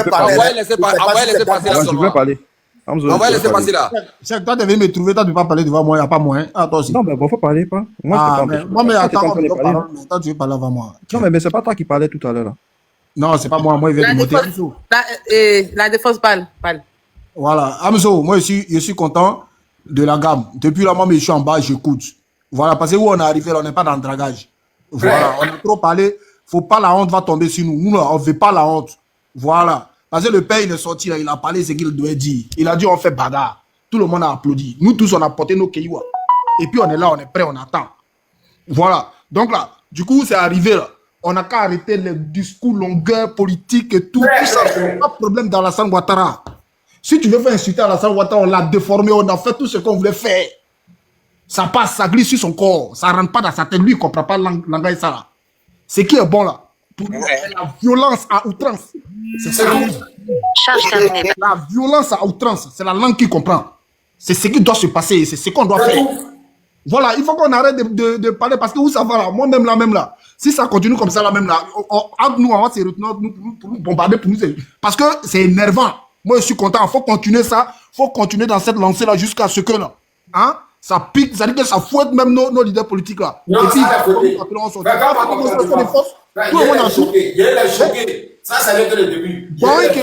Speaker 13: panels.
Speaker 1: Envoyez laisser passer là.
Speaker 7: Je veux parler.
Speaker 1: Envoyez laisser passer là.
Speaker 12: C'est toi, tu viens me trouver, toi, tu ne peux pas parler devant moi, il n'y a pas moyen. Ah, toi aussi.
Speaker 7: Non, mais il faut parler, pas. Moi,
Speaker 12: mais attends, toi, tu veux parler avant moi.
Speaker 7: Non, mais c'est pas toi qui parlais tout à l'heure là.
Speaker 12: Non, c'est pas moi, il vient de monter.
Speaker 5: La défense parle.
Speaker 12: Voilà, Amzo, moi je suis content de la gamme. Depuis là, moi, je suis en bas, j'écoute. Voilà, parce que où on est arrivé, là, on n'est pas dans le dragage. Voilà, on a trop parlé. Faut pas la honte va tomber sur nous. Nous, là, on ne veut pas la honte. Voilà. Parce que le père, il est sorti, là, il a parlé ce qu'il doit dire. Il a dit, on fait bagarre. Tout le monde a applaudi. Nous tous, on a porté nos cailloux. Et puis, on est là, on est prêt, on attend. Voilà. Donc là, du coup, c'est arrivé, là. On n'a qu'à arrêter les discours longueurs politiques et tout. Tout ça, pas de problème dans Alassane Ouattara. Si tu veux faire insulter Alassane Ouattara, on l'a déformé, on a fait tout ce qu'on voulait faire. Ça passe, ça glisse sur son corps. Ça ne rentre pas dans sa tête. Lui, il ne comprend pas langage ça là. Ce qui est bon là, pour nous, c'est la violence à outrance. C'est ça. La violence à outrance, c'est la langue qui comprend. C'est ce qui doit se passer, c'est ce qu'on doit faire. Voilà, il faut qu'on arrête de parler parce que où ça va là, moi-même là. Si ça continue comme ça là, même là, nous, on va se retenir pour nous bombarder, pour nous. Parce que c'est énervant. Moi, je suis content. Il faut continuer ça. Il faut continuer dans cette lancée là jusqu'à ce que là. Hein? Ça pique, ça dit que ça fouette même nos leaders politiques là.
Speaker 3: Non,
Speaker 12: et puis,
Speaker 3: il y a les choqués. Ça, c'est le début.
Speaker 12: Boeing qui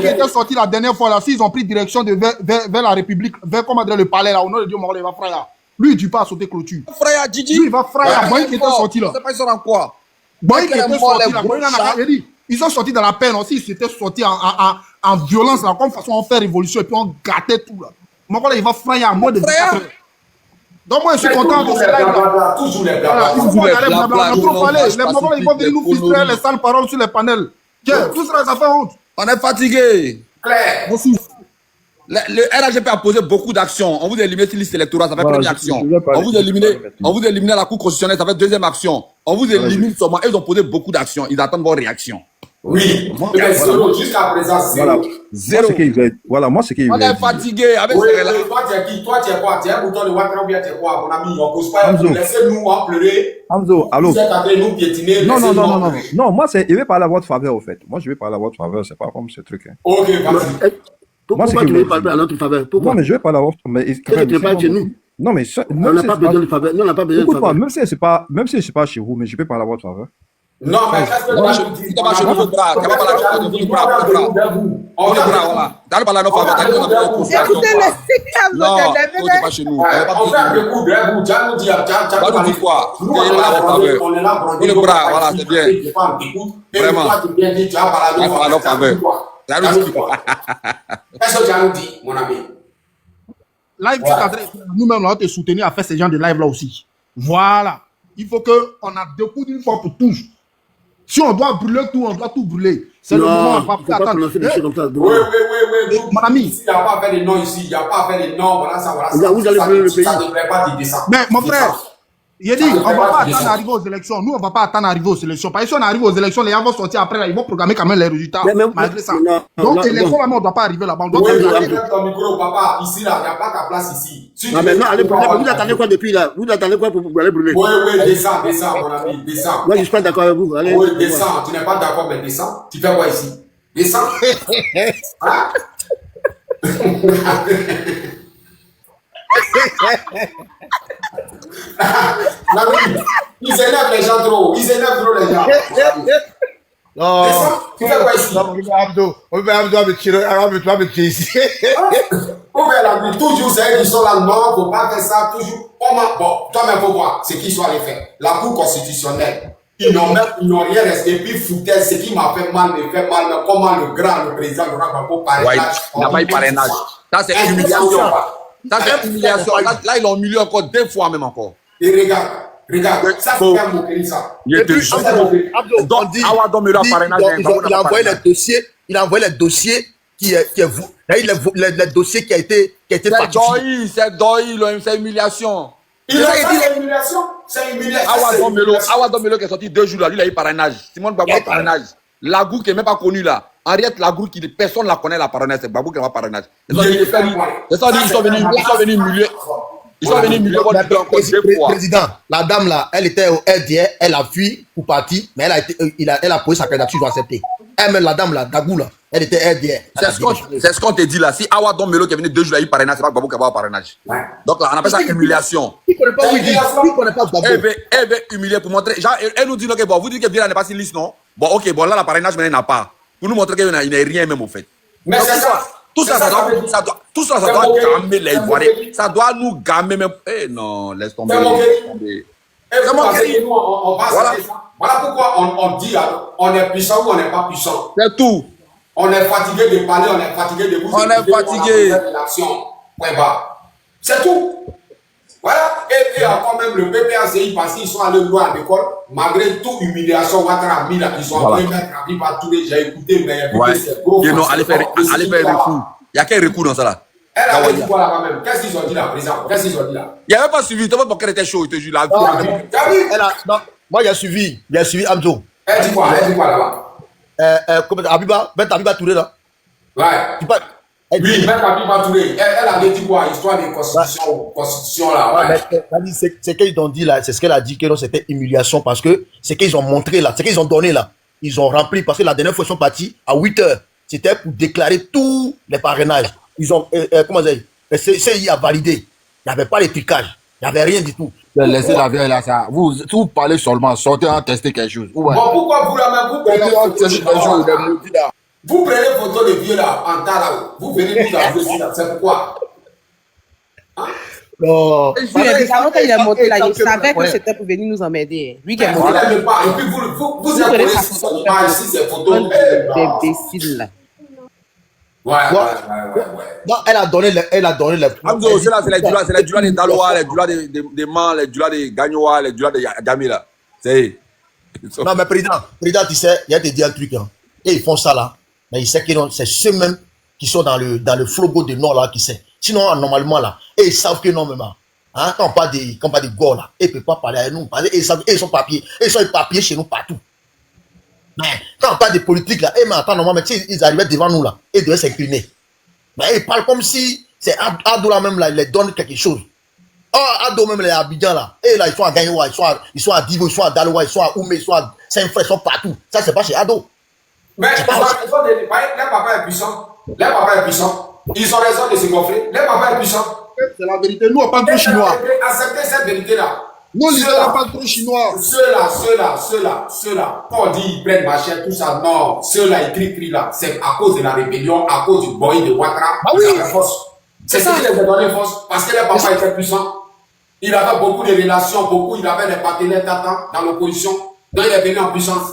Speaker 12: était sorti la dernière fois là, s'ils ont pris direction vers la République, vers comment dire le palais là, au nom de Dieu, il va fraya. Lui, il dit pas à sauter clôture.
Speaker 1: Fraya, Didi.
Speaker 12: Lui, il va fraya. Boeing qui était sorti là.
Speaker 1: Je sais pas, ils sont dans quoi.
Speaker 12: Boeing qui était sorti là. Ils sont sortis dans la peine aussi, ils étaient sortis en violence là, comme façon on fait révolution et puis on gâtait tout là. Mon il va fraya en mode de 24 heures. Donc moi, je suis content de cela.
Speaker 3: Toujours les blabla.
Speaker 12: On a trop parlé. Les moments, ils vont venir nous filtrer les sales paroles sur les panels. Tout ça, ça fait honte.
Speaker 1: On est fatigué.
Speaker 3: Claire.
Speaker 1: Le RHGP a posé beaucoup d'actions. On vous élimine sur liste électorale, ça fait première action. On vous élimine à la Cour constitutionnelle, ça fait deuxième action. On vous élimine seulement. Ils ont posé beaucoup d'actions. Ils attendent vos réactions.
Speaker 3: Oui, jusqu'à présent,
Speaker 1: zéro.
Speaker 7: Voilà, moi, c'est qu'il
Speaker 1: on est fatigué avec
Speaker 3: oui, toi, tu es qui? Toi, tu es quoi? Tu es un bouton de Ouattara ou bien tu es quoi, mon ami? On ne cause pas. Laissez-nous en pleurer.
Speaker 7: Hamzo, allô?
Speaker 3: Vous êtes en train de nous piétiner.
Speaker 7: Non. Non, moi, je vais parler à votre faveur, au fait. Moi, je vais parler à votre faveur. C'est pas comme ce truc. Hein.
Speaker 3: Ok, vas-y.
Speaker 10: Pourquoi tu veux parler à notre faveur? Pourquoi?
Speaker 7: Non, mais je vais parler à votre faveur.
Speaker 10: Qu'est-ce que tu veux pas chez nous?
Speaker 7: Non, mais
Speaker 10: on n'a pas besoin de faveur. Non, on n'a pas besoin de faveur.
Speaker 7: Même si je ne suis pas chez vous, mais je peux parler à votre faveur.
Speaker 3: Non, mais qu'est-ce que tu vas nous dire?
Speaker 1: Tu vas chez nous, bras. Tu vas parler à nos bras. On est bras, voilà. D'aller parler à nos faveurs. Non, tu vas chez nous.
Speaker 3: On fait un coup de vous. Tu vas nous dire.
Speaker 1: Tu vas nous dire quoi? On est là, on est bras, voilà, c'est bien. Vraiment.
Speaker 3: Tu vas parler à nos faveurs. Qu'est-ce que tu vas nous dire, mon ami?
Speaker 12: Live, nous-mêmes, on va te soutenir à faire ce genre de live là aussi. Voilà. Il faut qu'on a deux coups d'une fois pour tous. Si on doit brûler tout, on doit tout brûler. C'est le moment, on va pas attendre.
Speaker 3: Oui.
Speaker 12: Mon ami.
Speaker 3: Il n'y a pas à faire des noms ici. Il n'y a pas à faire des noms. Voilà ça.
Speaker 10: Vous allez brûler le pays.
Speaker 3: Ça ne devrait pas te descendre.
Speaker 12: Mais mon frère, il a dit, on ne va pas attendre d'arriver aux élections. Nous, on ne va pas attendre d'arriver aux élections. Parce que si on arrive aux élections, les gens vont sortir après, là, ils vont programmer quand même les résultats. Malgré ça. Donc, l'élection, on ne doit pas arriver là-bas.
Speaker 3: Oui, lève ton micro, papa. Ici, là, il n'y a pas ta place ici.
Speaker 10: Non, mais non, allez brûler. Vous attendez quoi depuis là? Vous attendez quoi pour aller brûler?
Speaker 3: Oui, descends, mon ami, descends.
Speaker 10: Moi, je ne suis pas d'accord avec vous. Allez.
Speaker 3: Oui, descends. Tu n'es pas d'accord, mais descends. Tu fais quoi ici? Descends. Hein? Ils énervent les gens trop. Ils énervent trop les gens.
Speaker 13: Non.
Speaker 3: Tu fais quoi ici?
Speaker 13: On va me tirer ici.
Speaker 3: Toujours c'est eux qui sont là. Non, il ne faut pas faire ça. Toujours. Bon, toi-même, il faut voir ce qu'ils sont allés faire. La Cour constitutionnelle Ils n'ont rien resté. Et puis, foutait ce qui m'a fait mal, me fait mal. Mais comment le président Laurent Gbagbo parrainage?
Speaker 1: Il n'a pas eu parrainage. Ça, c'est une humiliation. Ça, c'est une humiliation. Là, ils l'ont humilié encore 2 fois même encore.
Speaker 3: Et regarde, ça c'est un moquerie, ça.
Speaker 13: Il a envoyé les dossiers qui a été
Speaker 1: falsifié. C'est humiliation.
Speaker 3: C'est humiliation.
Speaker 1: Awa Melo qui est sorti 2 jours là, lui il a eu parrainage. Simone Gbagbo a parrainage. Lagou qui n'est même pas connu là. Henriette Lagou qui personne ne la connaît la parrainage, c'est Gbagbo qui a parrainage. Ils sont venus humilier. Ils sont venus humilier votre
Speaker 13: président. La dame là, elle était au RDR, elle a fui pour partir, mais elle a posé sa candidature, ils ont accepté. Elle-même, la dame là, Dagou là, elle était RDR.
Speaker 1: C'est ce qu'on te dit là. Si Awa Melo qui est venu 2 jours là, il parrainage, c'est pas Gbagbo qui va avoir parrainage. Donc là, on appelle ça humiliation.
Speaker 13: Qui connaît pas Gbagbo?
Speaker 1: Elle veut humilier pour montrer. Genre, elle nous dit que bon, vous dites que Bila n'est pas si lisse, non? Bon, ok, bon là, la parrainage, mais elle n'a pas. Pour nous montrer qu'il n'y a rien même au fait.
Speaker 3: Mais c'est ça.
Speaker 1: Tout ça, ça doit gammer les Ivoiriens. Ça doit nous gammer même. Eh non, laisse tomber.
Speaker 3: Voilà pourquoi on dit on est puissant ou on n'est pas puissant.
Speaker 1: C'est tout.
Speaker 3: On est fatigué de parler, on est fatigué de bouger.
Speaker 1: On est fatigué.
Speaker 3: C'est tout. Voilà. Et encore même le PPACI, parce qu'ils sont allés loin à l'école, malgré toute humiliation, Ouattara a mis là, ils sont en train de mettre la vie partout. J'ai écouté, mais c'est gros.
Speaker 1: Allez faire recours. Il y a quel recours dans ça là?
Speaker 3: Elle a dit quoi là-bas même? Qu'est-ce qu'ils ont dit là, président? Qu'est-ce qu'ils ont dit là?
Speaker 1: Il n'y avait pas suivi. Tu vois pourquoi elle était chaud, il te jure.
Speaker 13: Moi, j'ai suivi Amzo.
Speaker 3: Elle dit quoi là-bas?
Speaker 13: Abiba Touré là.
Speaker 3: Ouais. Oui, même Abiba Touré. Elle avait dit quoi? Histoire de constitution là.
Speaker 13: Ouais. C'est qu'ils ont dit là, c'est ce qu'elle a dit que c'était humiliation parce que c'est qu'ils ont montré là, c'est qu'ils ont donné là. Ils ont rempli parce que la dernière fois ils sont partis à 8h. C'était pour déclarer tous les parrainages. Ils ont, comment dire, le CCI a validé. Il n'y avait pas les piquages. Il n'y avait rien du tout.
Speaker 1: Laissez la vieille là, ça. Vous parlez seulement, sortez en tester quelque chose.
Speaker 3: Bon, pourquoi vous là même, vous prenez photo de vieux là, en tas là, vous venez nous avouer ça, c'est pourquoi?
Speaker 5: Non. Quand il est monté là, il savait que c'était pour venir nous emmerder. Lui qui est monté là.
Speaker 3: Et puis vous appelez ces photos.
Speaker 5: Des imbéciles là.
Speaker 3: Ouais.
Speaker 13: Non, elle a donné les.
Speaker 1: Amzo, c'est là, c'est les djula des Daloa, les djula des Man, les djula des Gagnoa, les djula des Yagami là. C'est.
Speaker 13: Non, mais président, tu sais, il y a te dit un truc. Hein. Et ils font ça là. Mais ils savent que c'est ceux-mêmes qui sont dans le flogo de Nord là qui sait. Sinon, normalement là, et ils savent que non, même. Hein, quand on parle des gars là, ils ne peuvent pas parler à nous. Ils savent, ils sont papiers. Ils sont papiers chez nous partout. Mais quand on parle de politique là, mais attends, normalement, ils arrivaient devant nous là, ils devaient s'incliner. Mais ils parlent comme si c'est Ado là même là, il les donne quelque chose. Oh, Ado même les Abidjan là, et là ils sont à Gagnoa, ils sont à Divo, ils sont à Daloa, ils sont à Oumé, ils sont à Saint-Frère, ils sont partout. Ça c'est pas chez Ado.
Speaker 3: Mais les papas est puissant. Les papas est puissant. Ils ont raison de se gonfler. Les papas est puissant.
Speaker 12: C'est la vérité. Nous, on parle trop chinois.
Speaker 3: Acceptez cette vérité-là.
Speaker 12: Nous, les gens parlent trop chinois.
Speaker 3: Ceux-là, quand on dit ils prennent ma chair, tout ça, non. Ceux-là, ils crient là. C'est à cause de la rébellion, à cause du boy de Ouattara.
Speaker 12: Ah oui.
Speaker 3: C'est ce qui les a donné force. Parce que les papas étaient puissants. Il avait beaucoup de relations, il avait des partenaires tatans dans l'opposition. Donc il est venu en puissance.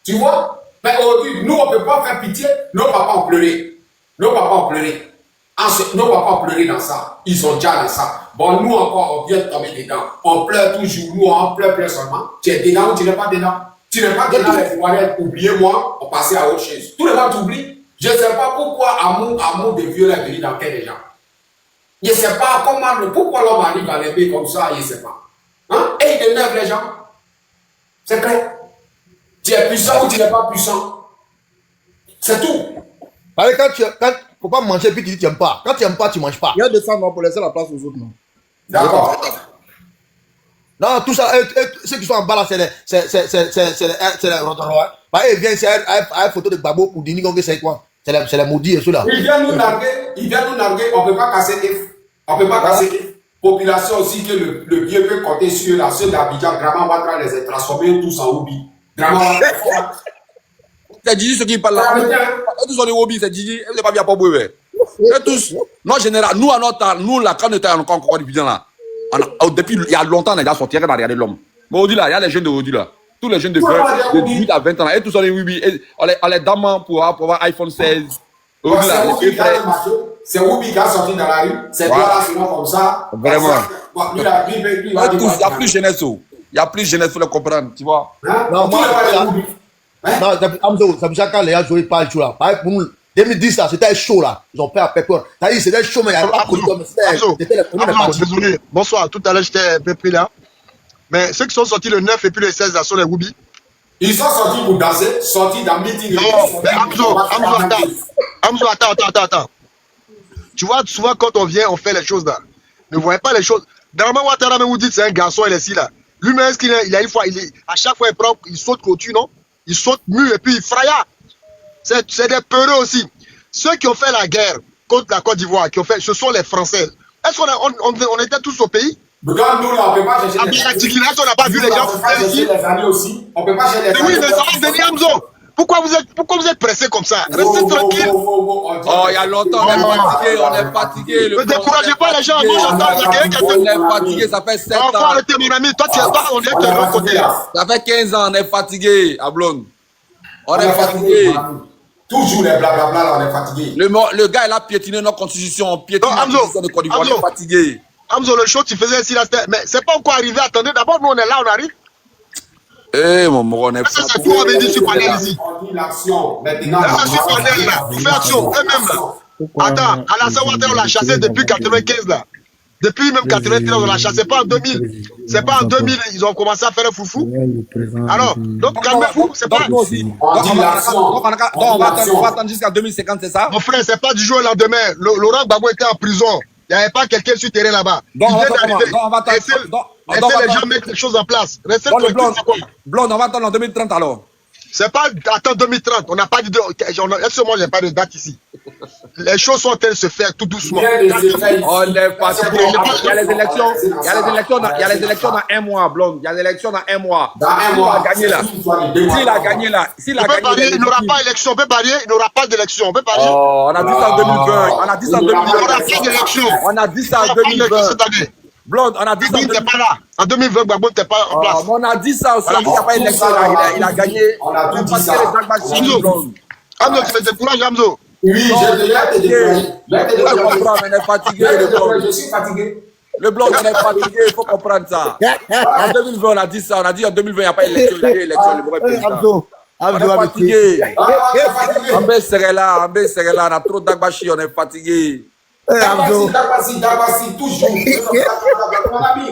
Speaker 3: Tu vois? Mais aujourd'hui, nous, on ne peut pas faire pitié. Nos papas ont pleuré. Nos papas ont pleuré dans ça. Ils ont déjà dans ça. Bon, nous encore, on vient de tomber dedans. On pleure toujours. Nous, on pleure seulement. Tu es dedans ou tu n'es pas dedans? Tu n'es pas dedans, les Ivoiriens. Oubliez-moi, on passait à autre chose. Tout le monde t'oublie. Je ne sais pas pourquoi amour de vieux est venu dans quel gens. Je ne sais pas pourquoi l'homme arrive à l'épée comme ça, je ne sais pas. Hein? Et il énerve les gens. C'est clair. Tu es puissant ou tu n'es pas puissant. C'est tout.
Speaker 13: Quand il ne faut pas manger puis tu dis que tu n'aimes pas. Quand tu n'aimes pas, tu ne manges pas.
Speaker 12: Il y a des femmes pour laisser la place aux autres, non?
Speaker 3: D'accord.
Speaker 13: Non, tout ça, ceux qui sont en bas là, c'est les Rotterdam. Ils viennent, c'est une photo de Gbagbo pour dire que c'est quoi? C'est les maudits et ceux-là.
Speaker 3: Ils viennent nous narguer, on ne peut pas casser F. On ne peut pas casser F. Population aussi que le vieux peut compter sur la ceux d'Abidjan, Grama Ouattara les a transformés tous en Obi. Grama Ouattara.
Speaker 1: C'est Gigi ceux qui parlent là. Tous sont des hobbies, c'est Gigi. Elle n'est pas bien pour vous. Tous. Non, général, nous, à notre temps, nous, là, quand on était encore Abidjan là, depuis il y a longtemps, on a déjà sorti, on a regardé l'homme. Mais aujourd'hui là, il y a les jeunes de aujourd'hui là. Tous les jeunes de 18 à 20 ans, et tous sont les Wubi. On les damande pour avoir iPhone 16.
Speaker 3: C'est Wubi qui a sorti dans la rue. C'est toi là, sinon comme ça.
Speaker 1: Vraiment. Il n'y a plus jeunesse. Il n'y a plus jeunesse, il faut le comprendre, tu vois.
Speaker 13: Non, moi, c'est pour ça quand les gens jouaient pas le show là. 2010 là, c'était chaud là. Ils ont fait à peur. C'était chaud, mais il y a pas de c'était les premiers.
Speaker 12: Désolé. Bonsoir. Tout à l'heure, j'étais un peu pris là. Mais ceux qui sont sortis le 9 et puis le 16 là sont les Wubi.
Speaker 3: Ils sont sortis pour danser, sortis dans le meeting.
Speaker 12: Non, mais Amzo, attends. Tu vois, souvent quand on vient, on fait les choses là. Ne voyez pas les choses. Normalement, Ouattara, vous dites c'est un garçon, il est ici là. Lui-même, il a une fois, à chaque fois, il saute clôture, non? Il saute mur et puis il fraya. C'est des peureux aussi. Ceux qui ont fait la guerre contre la Côte d'Ivoire, ce sont les Français. Est-ce qu'on était tous au pays?
Speaker 3: Regarde, nous là, on ne peut pas chercher
Speaker 12: on n'a pas vu les gens faire ici.
Speaker 3: les amis aussi. On ne peut pas chercher les amis.
Speaker 12: Oui, mais ça va venir, Amzo. Pourquoi vous êtes pressé comme ça? Restez tranquille.
Speaker 1: Oh, il y a longtemps, on est fatigué.
Speaker 12: Ne découragez pas les gens. Moi, j'entends
Speaker 1: on est fatigué, ça fait 7 ans.
Speaker 12: Enfin, arrêtez, mon ami. Toi, on est de l'autre côté.
Speaker 1: Ça fait 15 ans, on est fatigué, Ablon. On est fatigué.
Speaker 3: Toujours les blablabla, là, on est fatigué.
Speaker 1: Le gars, il a piétiné notre constitution, piétiné la constitution de Côte d'Ivoire, on est fatigué.
Speaker 12: Amzo, le show, tu faisais ici, là, mais c'est pas encore arrivé. Attendez, d'abord, nous, on est là, on arrive.
Speaker 1: Eh, mon mort, on est
Speaker 12: fatigué. C'est toi, on avait dit sur panel ici.
Speaker 3: On dit l'action. Maintenant,
Speaker 12: sur panel, là. On fait action. Eux-mêmes, là. Attends, Alassane Ouattara, on l'a chassé depuis 95, là. Depuis même 93, on l'a chassé. C'est pas en 2000. C'est pas en 2000, ils ont commencé à faire un foufou. Alors, donc, calmez-vous, c'est pas.
Speaker 1: On va attendre jusqu'à 2050, c'est ça?
Speaker 12: Mon frère, c'est pas du jour au lendemain. Laurent Gbagbo était en prison. Il n'y avait pas quelqu'un sur le terrain là-bas. Laissez les gens mettre les choses en place. Restez tranquille.
Speaker 1: Blond, on va attendre en 2030 alors.
Speaker 12: C'est pas attendre 2030. On n'a pas dit de. Moi, j'ai pas de date ici. Les choses sont en train de se faire tout doucement.
Speaker 1: On est fatigué. Il y a les élections. Il y a les élections dans un mois, Blond. Il y a les élections dans un mois.
Speaker 3: Dans un mois.
Speaker 1: S'il a gagné là. S'il a gagné.
Speaker 12: Il n'aura pas d'élection. On peut parier. Il n'aura pas d'élection. On peut parier.
Speaker 1: On a dit ça en 2020. On a dit ça en 2020.
Speaker 12: Il n'aura pas d'élection.
Speaker 1: On a dit ça en 2020. Blonde, on a dit ça.
Speaker 12: Gbagbo n'était pas là. En 2020, Gbagbo n'était pas en place.
Speaker 1: On a dit ça aussi. Il n'y a pas d'élection. Il a gagné.
Speaker 3: On a tout dit ça.
Speaker 12: Amzo, tu me décourages, Amzo.
Speaker 3: Oui, je te découragé.
Speaker 1: On est fatigué.
Speaker 3: Je suis fatigué.
Speaker 1: Le blond, on est fatigué. Il faut comprendre ça. En 2020, on a dit ça. On a dit en 2020, il n'y a pas d'élection. Il y a eu élection. Le vrai président. On est fatigué. On a trop d'agbachi. On est fatigué.
Speaker 3: Dabassi, toujours.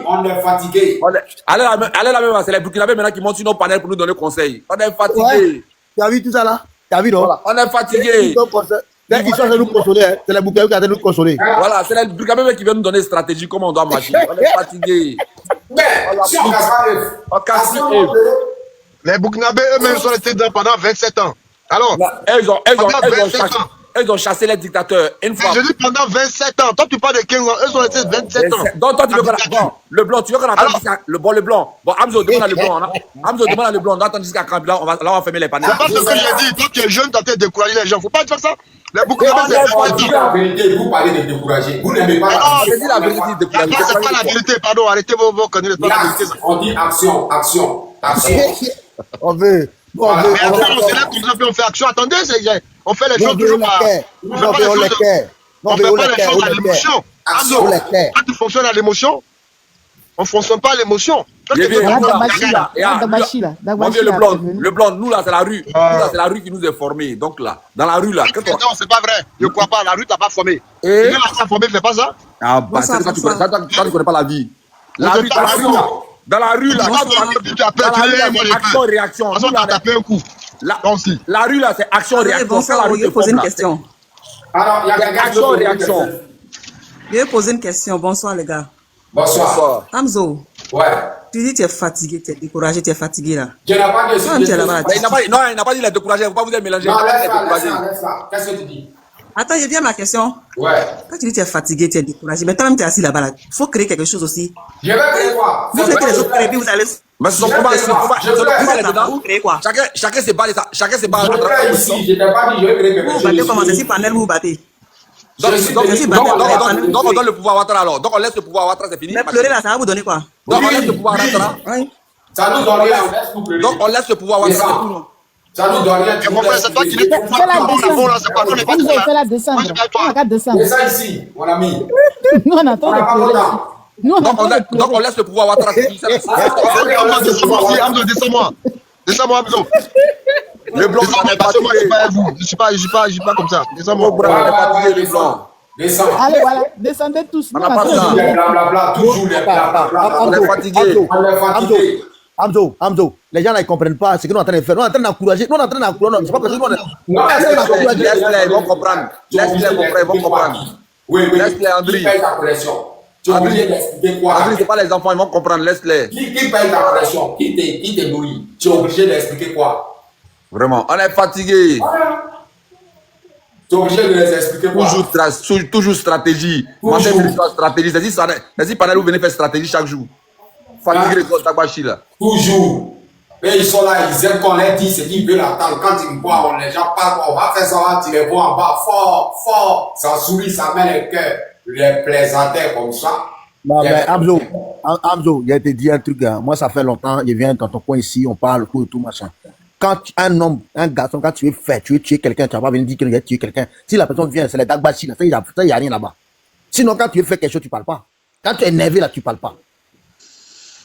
Speaker 3: On est fatigué.
Speaker 1: Allez la même, c'est les Burkinabés maintenant qui montent sur nos panels pour nous donner conseil. On est fatigué.
Speaker 13: Tu as vu tout ça là? Tu as vu non?
Speaker 1: On est fatigué.
Speaker 13: Ils sont de nous consoler. C'est les Burkinabés qui ont de nous consoler.
Speaker 1: Voilà, c'est les Burkinabés qui viennent nous donner une stratégie, comment on doit marcher. On est fatigué.
Speaker 3: Mais si on casse
Speaker 12: les Burkinabés eux-mêmes sont restés dedans pendant 27 ans. Alors,
Speaker 1: ils ont chassé les dictateurs une fois.
Speaker 12: Je dis pendant 27 ans. Toi, tu parles de 15 ans. Eux sont restés 27 ans.
Speaker 1: Donc, toi, tu veux qu'on le blanc, tu veux qu'on attende jusqu'à le blanc. Bon, Amzo, demande à le blanc. Amzo, demande à le blanc. On doit attendre jusqu'à quand là, on va fermer les panneaux.
Speaker 12: C'est pas ce que j'ai dit. Toi, tu es jeune, tu as découragé les gens. Faut pas faire ça. Les Burkinabés, c'est
Speaker 3: la vérité. Vous parlez de décourager. Vous n'aimez pas la vérité.
Speaker 1: Je dis la vérité de décourager.
Speaker 12: C'est pas la vérité, pardon. Arrêtez vos conneries.
Speaker 3: On dit action.
Speaker 13: On veut.
Speaker 12: Mais après, on s'élève comme ça, puis on fait action. Attendez, on fait les choses toujours par. On fait pas les choses à l'émotion. Quand tu fonctionnes à l'émotion, on ne fonctionne pas à l'émotion.
Speaker 1: Le blanc, nous là, c'est la rue. Nous là, c'est la rue qui nous est formée. Donc là, dans la rue là.
Speaker 12: Non, c'est pas vrai. Je ne crois pas. La rue, tu n'as pas formé. Si la rue formé, ne fais pas ça.
Speaker 1: Ah, bah, c'est ça, tu ne connais pas la vie. La rue, dans la rue, là, action-réaction. La rue, là, c'est action-réaction.
Speaker 14: Bonsoir, je vais poser une question.
Speaker 3: Alors, il y a
Speaker 1: action-réaction.
Speaker 14: Je vais poser une question. Bonsoir, les gars.
Speaker 3: Bonsoir.
Speaker 14: Hamzo.
Speaker 3: Ouais.
Speaker 14: Tu dis que tu es fatigué, tu es découragé, tu es fatigué là.
Speaker 3: Je n'ai pas dit
Speaker 1: non, il n'a pas dit qu'il est découragé. Il ne faut pas vous mélanger.
Speaker 3: Non, laisse ça. Qu'est-ce que tu dis?
Speaker 14: Attends, je viens à ma question.
Speaker 3: Ouais.
Speaker 14: Quand tu dis que tu es fatigué, tu es découragé, mais toi-même tu es assis là-bas. Il faut créer quelque chose aussi.
Speaker 3: Je vais créer quoi?
Speaker 14: Vous faites les autres créer, puis vous allez.
Speaker 1: Mais ce sont pas
Speaker 14: Vous créez quoi?
Speaker 1: Chacun se bat.
Speaker 3: Je crée ici. Je t'ai pas dit, je vais créer quelque chose.
Speaker 14: Vous battez comment? C'est si panel, vous battez.
Speaker 1: Donc on donne le pouvoir à Ouattara alors. Donc on laisse le pouvoir à Ouattara, c'est fini.
Speaker 14: Mais pleurer là, ça va vous donner quoi?
Speaker 1: Donc on laisse le pouvoir à Ouattara.
Speaker 3: Ça nous donne rien, on laisse nous brûler.
Speaker 1: Donc on laisse le pouvoir à Ouattara.
Speaker 3: Ça nous donne rien.
Speaker 15: C'est toi qui les comprends. C'est la descendre.
Speaker 3: C'est ça ici, mon ami.
Speaker 15: Nous, on attend le
Speaker 1: donc on laisse le pouvoir à Ouattara.
Speaker 15: Descends-moi. Descends-moi, Abdo.
Speaker 1: Le blanc,
Speaker 15: je suis pas comme ça. Descends-moi.
Speaker 3: Descends.
Speaker 15: Allez, voilà. Descendez tous.
Speaker 3: On n'a pas ça. Blablabla, toujours les blablabla.
Speaker 1: On est fatigué.
Speaker 13: Amzo, les gens là ils comprennent pas ce que nous sommes en train de faire. Nous sommes en train d'encourager. Nous sommes en train d'encourager. C'est pas parce que nous
Speaker 1: laisse-les, ils vont comprendre. Laisse-les, mon frère, ils vont comprendre.
Speaker 3: Oui.
Speaker 1: Laisse-les, André.
Speaker 3: Qui paye ta pression? Tu es obligé d'expliquer quoi?
Speaker 1: André, c'est pas les enfants, ils vont comprendre. Laisse-les.
Speaker 3: Qui paye ta pression? Qui te nourrit? Tu es obligé d'expliquer quoi?
Speaker 1: Vraiment, on est fatigué.
Speaker 3: Tu es obligé de les expliquer quoi?
Speaker 1: Toujours stratégie. Stratégie. C'est-à-dire, pendant que vous venez faire stratégie chaque jour. Fatigué les gosses d'Agbachi là.
Speaker 3: Toujours. Et ils sont là, ils aiment qu'on leur dit ce qu'ils veulent attendre. Quand ils voient, les gens parlent, on va faire ça, tu les vois en bas, fort. Ça sourit, ça met le cœur. Les plaisantaires comme ça.
Speaker 13: Non, mais Amzo, il a été dit un truc. Hein. Moi, ça fait longtemps, je viens dans ton coin ici, on parle, tout machin. Quand un homme, un garçon, quand tu veux tuer quelqu'un, tu vas pas venir dire qu'il va tuer quelqu'un. Si la personne vient, c'est les Dagbachi, là, ça, il n'y a rien là-bas. Sinon, quand tu veux faire quelque chose, tu parles pas. Quand tu es énervé, là, tu parles pas.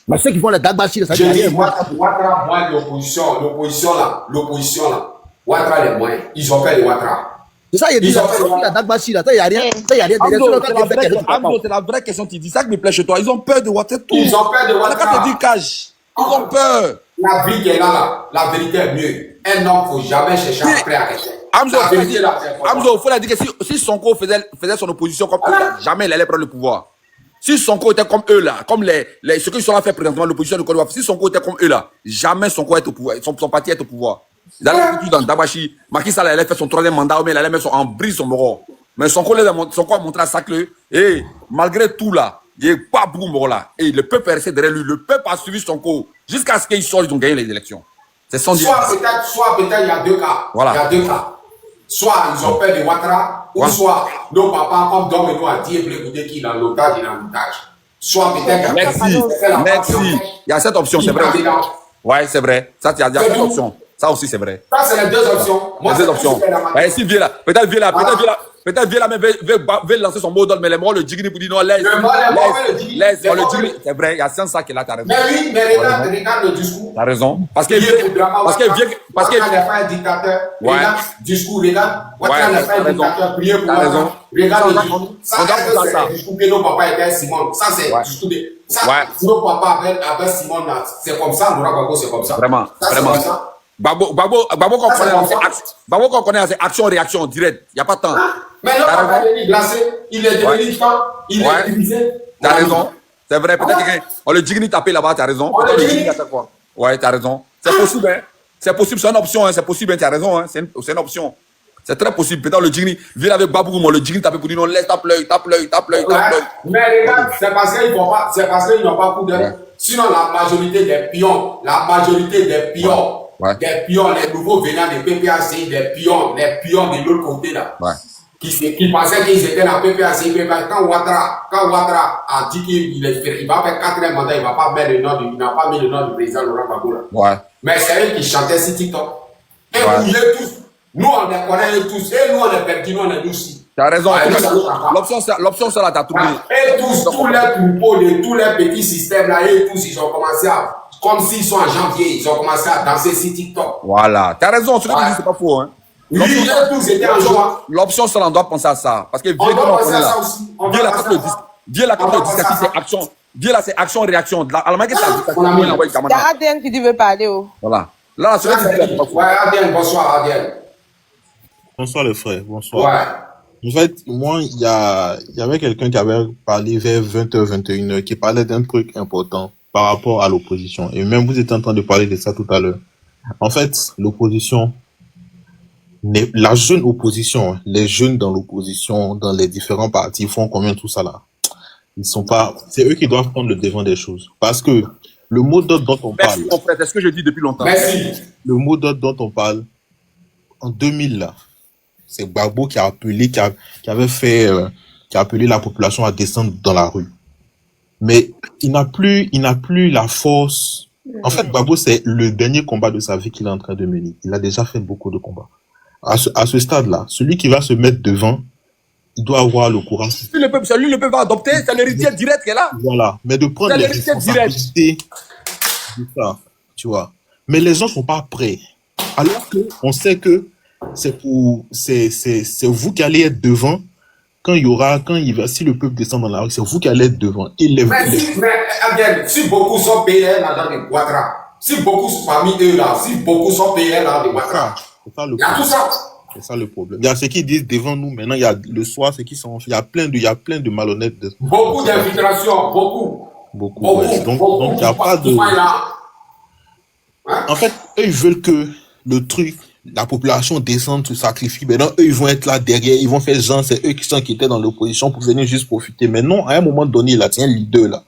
Speaker 13: Mais ceux qui font les Dagbachi, ça
Speaker 3: dit rien. Ouattara, moi, l'opposition là. Ouattara, les moyens. Ils ont fait les Ouattara.
Speaker 13: C'est ça, il y a des Dagbachi, là, ça, il n'y a rien. C'est
Speaker 1: la vraie question, tu dis ça qui me plaît chez toi. Ils ont peur de Ouattara.
Speaker 3: Ils ont peur de Ouattara.
Speaker 1: Quand tu dis cash, ils ont peur.
Speaker 3: La vie qui est là, la vérité est mieux. Un homme, il ne faut jamais chercher après à rester.
Speaker 1: Amzo, il faut leur dire que si Sonko faisait son opposition comme eux, jamais il allait prendre le pouvoir. Si Sonko était comme eux là, comme ceux qui sont là fait présentement l'opposition de Côte d'Ivoire, si Sonko était comme eux là, jamais Sonko est au pouvoir, son parti est au pouvoir. Ils allaient tout dans Dabachi, Macky Sall allait faire son troisième mandat, mais il allait mettre en brise son mort. Mais Sonko a montré à Sacleux, et malgré tout là, il n'y a pas beaucoup mort là. Et le peuple est resté derrière lui, le peuple a suivi Sonko jusqu'à ce qu'ils sortent, ils ont gagné les élections. C'est sans dire.
Speaker 3: Soit peut-être il y a deux cas.
Speaker 1: Voilà.
Speaker 3: Il y a deux cas. Soit ils ont peur de Ouattara, ou soit nos papas, comme Dom nous a dit, écoutez qui est dans l'otage, il est dans l'otage. Soit peut-être
Speaker 1: Merci. Il y a cette option, c'est vrai. Ouais, c'est vrai. Ça, il y a cette option. Ça aussi, c'est vrai.
Speaker 3: Ça, c'est les deux options.
Speaker 1: Moi, les deux options. Si vieux là, peut-être vieux là, mais veut lancer son mot d'ordre, mais les morts le digni pour dire non, laisse, le digni. C'est vrai, il y a ça qui est là, t'as raison.
Speaker 3: Mais oui, mais regarde le discours.
Speaker 1: T'as raison. Parce qu'il
Speaker 3: n'est pas un dictateur. Regarde le discours, regarde. Ouattara n'est pas un dictateur. Priez pour moi. Regarde le discours. Ça, c'est le discours que nos papas étaient Simone. Ça, c'est le discours de. Ça, nos papas avec Simone, c'est comme ça. Laurent Gbagbo, c'est comme ça.
Speaker 1: Vraiment. Gbagbo qu'on connaît, c'est action-réaction direct. Il n'y a pas de temps.
Speaker 3: Mais non, il est glacé, il est devenu temps, il est divisé.
Speaker 1: T'as raison. C'est vrai, peut-être qu'on le digni taper là-bas, t'as raison. Peut-être le digni à chaque fois. Ouais, t'as raison. C'est possible, hein. C'est possible, c'est une option, hein. C'est possible, hein. T'as raison, hein. C'est une option. C'est très possible. Peut-être le digni vient avec Babou, le digni taper pour dire non, laisse tape l'œil.
Speaker 3: Mais regarde, c'est parce qu'ils n'ont pas coup d'œil. Sinon, la majorité des pions, des pions, les nouveaux venants de PPAC, les pions de l'autre côté là, qui pensaient qu'ils étaient la PPAC. Quand Ouattara a dit qu'il va faire 4e mandat, il n'a pas mis le nom du président Laurent Gbagbo. Mais c'est eux qui chantaient sur TikTok. Et vous tous, nous on les connaît tous, et nous on est perdus, on est doucis.
Speaker 1: Tu as raison. L'option, c'est là, tu as trouvé.
Speaker 3: Et tous les troupeaux de tous les petits systèmes là, et tous, ils ont commencé à. Comme s'ils sont en janvier, ils ont commencé à danser sur TikTok.
Speaker 1: Voilà. Tu as raison, ce que tu dis, c'est pas faux. Hein. L'option, c'est là, on doit penser à ça. Parce que vieux, on connaît là. Vieux, là, quand le disque, c'est action. Vieux, là, c'est action-réaction. Allemagne, qu'est-ce que ça dit?
Speaker 5: Il y a ADN qui dit veut parler.
Speaker 1: Voilà. Là, c'est
Speaker 3: ADN, bonsoir, ADN.
Speaker 11: Bonsoir, le frère. Bonsoir. En fait, moi, il y avait quelqu'un qui avait parlé vers 20h, 21h, qui parlait d'un truc important par rapport à l'opposition. Et même vous étiez en train de parler de ça tout à l'heure. En fait, l'opposition, la jeune opposition, les jeunes dans l'opposition, dans les différents partis, font combien tout ça là? Ils sont pas, c'est eux qui doivent prendre le devant des choses. Parce que le mot d'ordre dont on parle.
Speaker 1: Merci, mon frère, c'est ce que je dis depuis longtemps.
Speaker 3: Merci.
Speaker 11: Le mot d'ordre dont on parle, en 2000 là, c'est Gbagbo qui a appelé, qui a appelé la population à descendre dans la rue. Mais il n'a plus la force En fait, Gbagbo, c'est le dernier combat de sa vie qu'il est en train de mener. Il a déjà fait beaucoup de combats. À ce stade-là, celui qui va se mettre devant, il doit avoir le courage.
Speaker 1: Si le peuple va adopter, c'est l'héritier direct qui est là.
Speaker 11: Voilà. Mais de prendre les responsabilités de ça, tu vois. Mais les gens sont pas prêts. Alors qu'on sait que c'est vous qui allez être devant si le peuple descend dans la rue, c'est vous qui allez être devant.
Speaker 3: Si beaucoup sont payés là dans les Ouattara, si beaucoup parmi eux là, si beaucoup sont payés là dans les Ouattara, il y a tout ça.
Speaker 11: C'est ça le problème. Il y a ceux qui disent devant nous, maintenant il y a le soir, ceux qui sont, il y a plein de malhonnêtes.
Speaker 3: Beaucoup d'infiltrations, beaucoup.
Speaker 11: Ouais. Donc il n'y a pas de. En fait, eux ils veulent que le truc, la population descende, se sacrifie. Maintenant, eux, ils vont être là derrière, ils vont faire genre, c'est eux qui étaient dans l'opposition pour venir juste profiter. Mais non, à un moment donné, là, tiens, leader, là.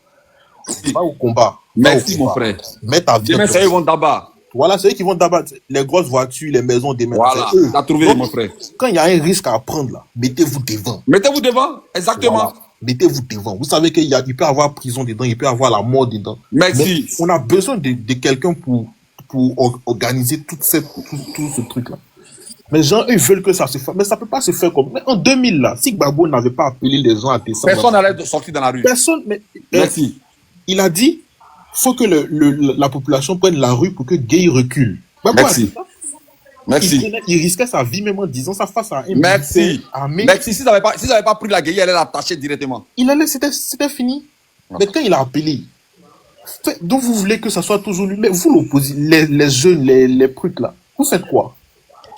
Speaker 11: Pas au combat.
Speaker 1: Merci, mon frère.
Speaker 11: Mets ta vie.
Speaker 1: C'est eux qui vont d'abord.
Speaker 11: Voilà, c'est eux qui vont d'abord. Les grosses voitures, les maisons des maisons.
Speaker 1: Voilà, t'as trouvé, mon frère.
Speaker 11: Quand il y a un risque à prendre, là, mettez-vous devant.
Speaker 1: Mettez-vous devant, exactement.
Speaker 11: Voilà. Mettez-vous devant. Vous savez qu'il peut y avoir prison dedans, il peut y avoir la mort dedans.
Speaker 1: Merci.
Speaker 11: Mais on a besoin de quelqu'un pour organiser tout ce truc-là. Mais les gens, ils veulent que ça se fasse. Mais ça ne peut pas se faire comme... Mais en 2000, là, si Gbagbo n'avait pas appelé les gens à descendre...
Speaker 1: Personne n'allait sortir dans la rue.
Speaker 11: Personne. Mais,
Speaker 1: merci.
Speaker 11: Il a dit, faut que la population prenne la rue pour que Gay recule. Gbagbo
Speaker 1: merci. Merci.
Speaker 11: Il risquait sa vie même en disant ça face à un...
Speaker 1: Merci. Merci. S'ils n'avaient pas pris la Gay, il allait l'attacher directement.
Speaker 11: C'était fini. Mais quand il a appelé... Donc vous voulez que ça soit toujours lui, mais vous l'opposez, les jeunes, les trucs là, vous faites quoi?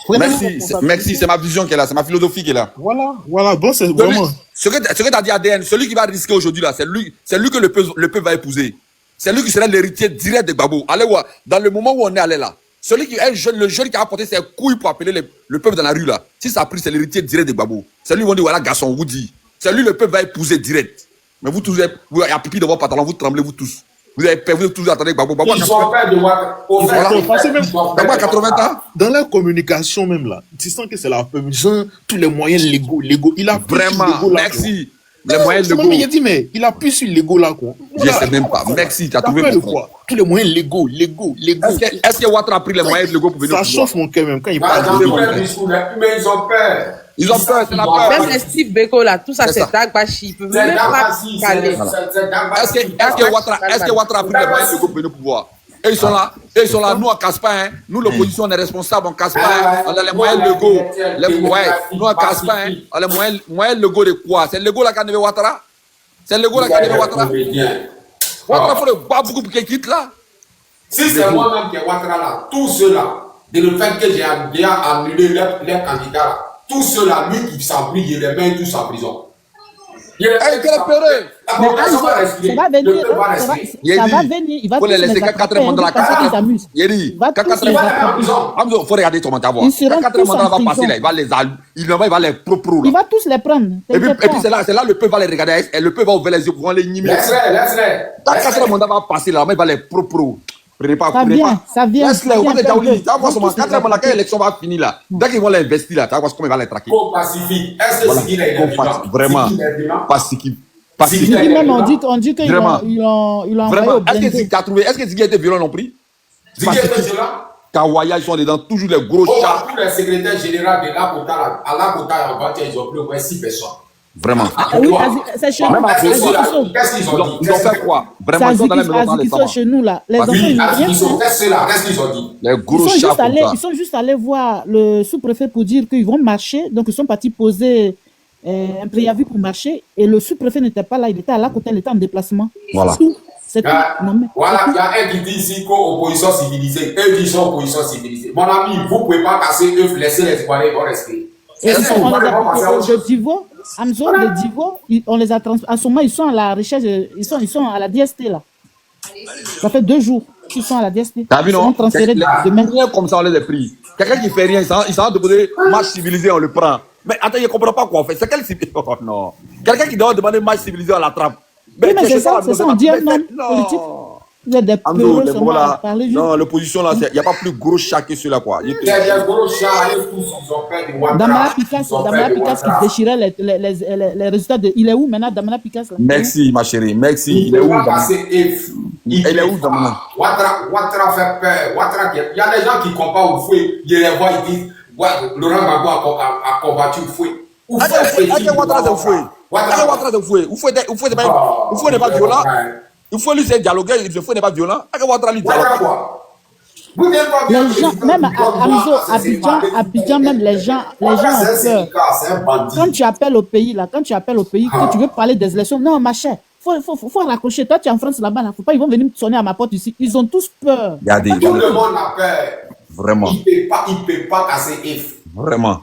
Speaker 1: Merci, c'est ma vision qui est là, c'est ma philosophie qui est là.
Speaker 11: Voilà, bon, c'est vraiment...
Speaker 1: Ce que tu as dit ADN, celui qui va risquer aujourd'hui là, c'est lui que le peuple va épouser. C'est lui qui sera l'héritier direct de Gbagbo. Allez voir, dans le moment où on est allé là, le jeune qui a apporté ses couilles pour appeler le peuple dans la rue là, si ça a pris, c'est l'héritier direct de Gbagbo. C'est lui qui va dire, voilà garçon, vous dit. C'est lui le peuple va épouser direct. Mais vous tous, il y a pipi dans vos pantalons, vous tremblez vous tous. Vous avez toujours attendu Gbagbo.
Speaker 3: Ils sont prêts de voir.
Speaker 1: Gbagbo à 80 ans.
Speaker 11: Dans la communication même là, tu sens que c'est la permission, tous les moyens légaux. Il a
Speaker 1: vraiment, merci. Les moyens légaux.
Speaker 11: Il a dit, mais il a pu sur l'ego là quoi.
Speaker 1: Je sais même pas. Merci, tu as trouvé
Speaker 11: quoi. Tous les moyens légaux.
Speaker 1: Est-ce que Ouattara a pris les moyens légaux pour venir?
Speaker 11: Ça chauffe mon cœur même quand il parle
Speaker 3: de... Mais ils ont peur.
Speaker 1: Ils ont peur, c'est la peur.
Speaker 5: Même les Steve Beko là, tout ça c'est Dagbashi. Ils peuvent même pas caler.
Speaker 1: Est-ce que Ouattara a pris les moyens légaux pour venir au pouvoir? Et ils sont là, nous on casse pas, hein. Nous l'opposition on est responsable, on casse pas, hein. On a les moyens légaux. Nous on casse pas, hein. On a les moyens légaux de quoi? C'est le légaux là qu'a donné Ouattara? C'est le légaux là qu'a donné Ouattara? Ouattara faut le battre beaucoup pour qu'il quitte là.
Speaker 3: Si c'est moi-même qui est Ouattara là, tous ceux-là, de le fait que j'ai annulé les candidats là, tous ceux-là, lui qui s'embrouille, il les met tous en prison.
Speaker 1: Il est peureux.
Speaker 15: Ça va venir, il va
Speaker 1: tous les laisser 4 mandats là. Il faut regarder comment t'as voir. 4 mandats va passer là, il va les propres.
Speaker 15: Il va tous les prendre.
Speaker 1: Et puis c'est là le peuple va les regarder et le peuple va ouvrir les yeux pour les nimer.
Speaker 3: Laisse-les.
Speaker 1: 4 mandats va passer là, il va les propres.
Speaker 15: Ça vient.
Speaker 1: Laisse-les, on va les jaouler. Tu vas voir comment 4 mandats quand l'élection va finir là. Dès qu'ils vont l'investir là, tu vas voir comment il va les traquer.
Speaker 3: Pacifique. Est-ce que Sigil est évident?
Speaker 1: Vraiment. Pacifique.
Speaker 15: Même on dit qu'ils l'ont envoyé au blindé.
Speaker 1: Est-ce que Ziggy a été violent non plus?
Speaker 3: Ziggy était violent?
Speaker 1: Kawaya, ils sont dedans, toujours les gros chats.
Speaker 3: Tous les secrétaires généraux de l'Akota, à l'Akota, en Bâtia, ils ont pris au moins 6 personnes.
Speaker 1: Vraiment.
Speaker 15: Oui, c'est chez nous.
Speaker 3: Qu'est-ce qu'ils ont dit?
Speaker 1: Ils ont fait quoi? Vraiment, ils sont dans la maison dans les
Speaker 15: savants. Chez nous, là. Les enfants,
Speaker 3: ils sont ceux-là. Qu'est-ce qu'ils ont dit?
Speaker 1: Les gros chats.
Speaker 15: Ils sont juste allés voir le sous-préfet pour dire qu'ils vont marcher. Donc, ils sont partis poser un préavis pour marcher. Et le sous-préfet n'était pas là. Il était à l'Akota, il était en déplacement.
Speaker 1: Voilà.
Speaker 3: Voilà, il y a un qui dit ici qu'opposition civilisée. Eux disent opposition civilisée. Mon ami, vous ne pouvez pas casser eux, laisser les Ivoiriens, ils vont rester.
Speaker 15: De Divo, Amzo, de Divo, on les a en ce moment, ils sont à la recherche, ils sont à la DST là. Ça fait 2 jours qu'ils sont à la DST.
Speaker 1: T'as vu, non?
Speaker 15: Ils sont transférés demain.
Speaker 1: Comme ça, on les a pris. Quelqu'un qui fait rien, il s'en va demander marche civilisée, on le prend. Mais attends, il ne comprend pas quoi on fait. C'est quel civilisé? Oh non. Quelqu'un qui doit demander marche civilisée, on l'attrape.
Speaker 15: Mais c'est ça, on dit un homme politique. Vous êtes des peureux seulement à parler juste.
Speaker 1: Non, l'opposition là, il n'y a pas plus gros chat que celui-là quoi.
Speaker 3: Il y a des gros chats, ils ont fait des Ouattara.
Speaker 15: Damana Picasso qui déchirait les résultats de... Il est où maintenant, Damana Picasso?
Speaker 1: Merci ma chérie, merci. Il est où? Elle est où, Zamana?
Speaker 3: Ouattara fait peur. Ouattara, il y a des gens qui comparent au fouet. Ils les voient, ils disent, Laurent Gbagbo a combattu le fouet.
Speaker 1: Ouattara, c'est fouet. Ouattara, c'est fouet. Fouet n'est pas violent. Il faut lui dialoguer, le fouet n'est pas violent. Ouattara lui dialogue.
Speaker 15: Les gens, même à Amzo, Abidjan, même les gens ont peur. Quand tu appelles au pays, que tu veux parler des élections, non, ma chère, faut raccrocher. Toi, tu es en France là-bas, là, faut pas, ils vont venir sonner à ma porte ici. Ils ont tous peur.
Speaker 3: Tout le monde a peur.
Speaker 1: Vraiment.
Speaker 3: Il ne peut pas casser F.
Speaker 1: Vraiment.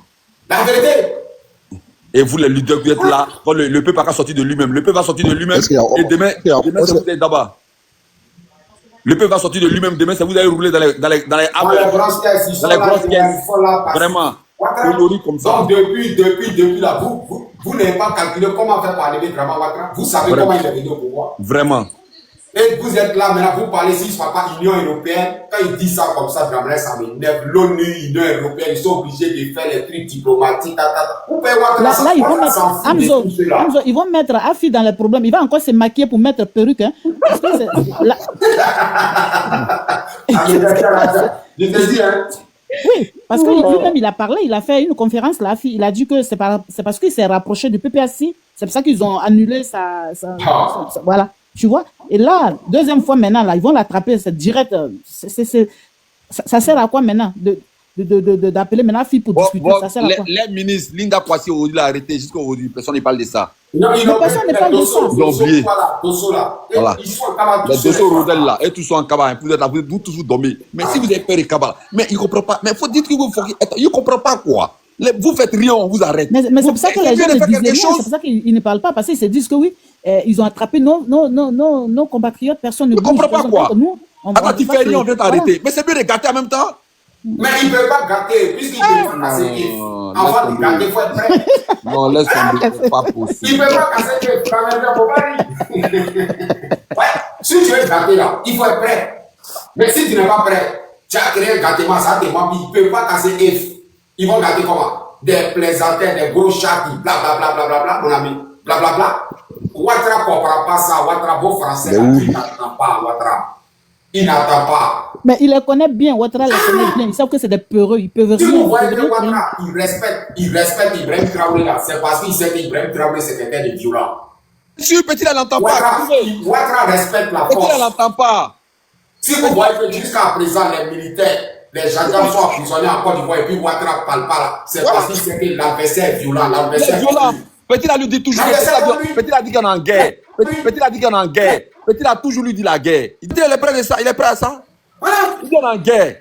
Speaker 3: La vérité.
Speaker 1: Et vous, les leaders, vous êtes là, quand le peuple va sortir de lui-même. Le peuple va sortir de lui-même. Et demain, c'est vous êtes d'abord. Le peuple va sortir de lui-même demain, c'est vous allez rouler dans les
Speaker 3: grosses caisses.
Speaker 1: Vraiment. Comme ça.
Speaker 3: Donc, depuis là, vous n'avez pas calculé comment faire parler de Drama Ouattara. Vous savez comment il est venu au pouvoir.
Speaker 1: Vraiment.
Speaker 3: Et vous êtes là, maintenant, vous parlez si ce n'est pas Union Européenne. Quand il dit ça comme ça, Drama, ça m'énerve. L'ONU, Union Européenne, ils sont obligés de faire les trucs diplomatiques. Vous payez Ouattara.
Speaker 15: Là, ils vont mettre Amzo, ils vont mettre Afi dans les problèmes. Il va encore se maquiller pour mettre perruque. Hein. Parce que
Speaker 3: je te dis, hein.
Speaker 15: Oui, parce que lui-même, il a parlé, il a fait une conférence là, il a dit que c'est parce qu'il s'est rapproché du PPAC, c'est pour ça qu'ils ont annulé sa voilà, tu vois. Et là, deuxième fois maintenant, là, ils vont l'attraper, c'est direct, ça sert à quoi maintenant d'appeler maintenant fille pour discuter, ça sert à quoi?
Speaker 1: Les ministres, Linda Kwasi aujourd'hui l'a arrêté jusqu'à aujourd'hui, personne ne parle de ça.
Speaker 3: Non,
Speaker 15: personne ne parle de ça.
Speaker 1: Ils ont oublié.
Speaker 3: Voilà.
Speaker 1: Les dossiers Rodel là, et tous sont en cabane, vous êtes là, vous tous vous dormez. Mais si vous avez peur de cabane, mais il ne comprend pas. Mais il faut dire que vous il ne comprend pas quoi. Vous faites rien, on vous arrête.
Speaker 15: Mais c'est pour ça que les gens ne disent rien, c'est pour ça qu'ils ne parlent pas, parce qu'ils se disent que oui, ils ont attrapé nos compatriotes, personne ne bouge.
Speaker 1: Ne comprend pas quoi. Attends, tu fais rien, on vient t'arrêter. Mais c'est mieux de gâter en même temps.
Speaker 3: Mais il ne peut pas gâter, puisqu'il peut pas casser F. Avant de gâter, il faut être prêt.
Speaker 1: Non, laisse tomber, c'est pas possible.
Speaker 3: Il ne peut pas casser F. Si tu veux gâter là, il faut être prêt. Mais si tu n'es pas prêt, tu as créé un gâtement, ça te manque, il ne peut pas casser F. Ils vont gâter comment? Des plaisantins, des gros chats qui blablabla, mon ami, blablabla. Ouattara ne comprend pas ça, Ouattara, beau français, il n'attend pas, Ouattara. Il n'attend pas.
Speaker 15: Mais il les connaît bien, Ouattara les connaît bien. Ils savent que c'est des peureux, ils peuvent rien.
Speaker 3: Si vous voyez que Ouattara, il respecte Ibrahim Traoré là, c'est parce qu'il sait qu'Ibrahim Traoré c'est quelqu'un de violent.
Speaker 1: Si Petit là n'entend pas.
Speaker 3: Ouattara respecte la force.
Speaker 1: Petit là n'entend pas.
Speaker 3: Si vous voyez que jusqu'à présent les militaires, les gendarmes sont emprisonnés en Côte d'Ivoire et puis Ouattara ne parle pas là, c'est parce qu'il sait que l'adversaire est violent. L'adversaire est violent.
Speaker 1: Petit là lui dit toujours. Petit là dit qu'on est en guerre. Petit là dit qu'on est en guerre. Petit là toujours lui dit la guerre. Il dit il est prêt de ça, il est prêt à ça. Voilà. Il est en guerre.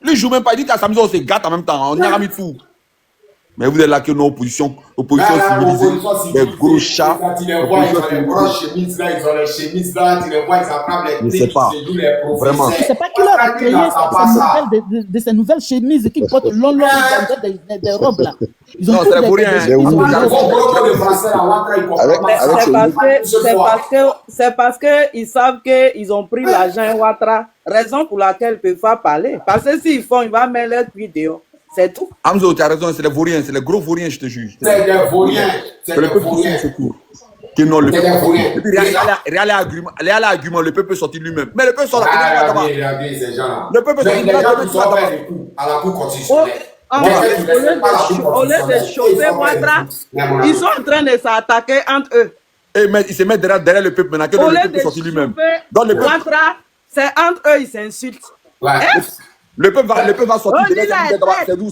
Speaker 1: Lui joue même pas, il dit qu'à sa maison on se gâte en même temps, on y a mis tout. Mais vous êtes là que nos oppositions civilisées, des gros chats.
Speaker 3: Tu les vois, ils ont les grosses chemises là, ils ont les chemises là, tu les vois, ils attrapent les trucs, ils jouent les professeurs.
Speaker 15: Je ne sais pas qui leur a créé de ces nouvelles chemises qui portent long des robes là. Ils ont
Speaker 1: c'est pour rien.
Speaker 16: C'est parce qu'ils savent qu'ils ont pris l'argent Ouattara, raison pour laquelle ils ne peuvent pas parler. Parce que s'ils font, ils vont mettre leur vidéo. C'est tout.
Speaker 1: Amzo, tu as raison, c'est les vauriens, c'est les gros vauriens, je te juge.
Speaker 3: C'est des vauriens.
Speaker 1: C'est le peuple qui secours. Que non, le peuple. Et puis, réel argument, le peuple peut sortir lui-même. Mais le peuple sort la
Speaker 3: regardez ces gens-là.
Speaker 1: Le peuple sort
Speaker 3: à la cour constitutionnelle.
Speaker 16: Au lieu de chauffer Ouattara, ils sont en train de s'attaquer entre eux.
Speaker 1: Et ils se mettent derrière le peuple maintenant, que le peuple peut sortir lui-même.
Speaker 16: Ouattara, c'est entre eux, ils s'insultent.
Speaker 1: Le peuple va sortir de c'est d'où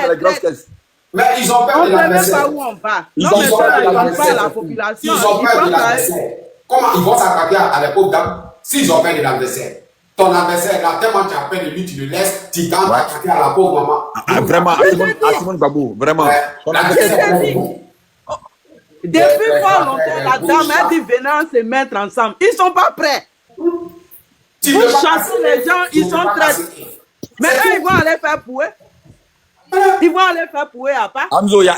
Speaker 1: les grosses caisses.
Speaker 3: Mais ils ont peur de l'adversaire.
Speaker 16: On ne sait même pas où on va. Ils ont peur de la population.
Speaker 3: Ils ont peur de l'adversaire. Comment ils vont s'attaquer à la pauvre dame s'ils ont peur de l'adversaire? Ton adversaire, là, tellement tu as peur de lui, tu le laisses, tu tentes d'attaquer à la pauvre maman.
Speaker 1: Vraiment, à Simone Gbagbo, vraiment.
Speaker 16: Depuis fort longtemps, la dame a dit venant se mettre ensemble. Ils ne sont pas prêts. Pour chasser les gens, ils sont très... Mais eux, ils vont aller faire pouet. Ils vont aller faire pouet à part.
Speaker 1: Amzo, il y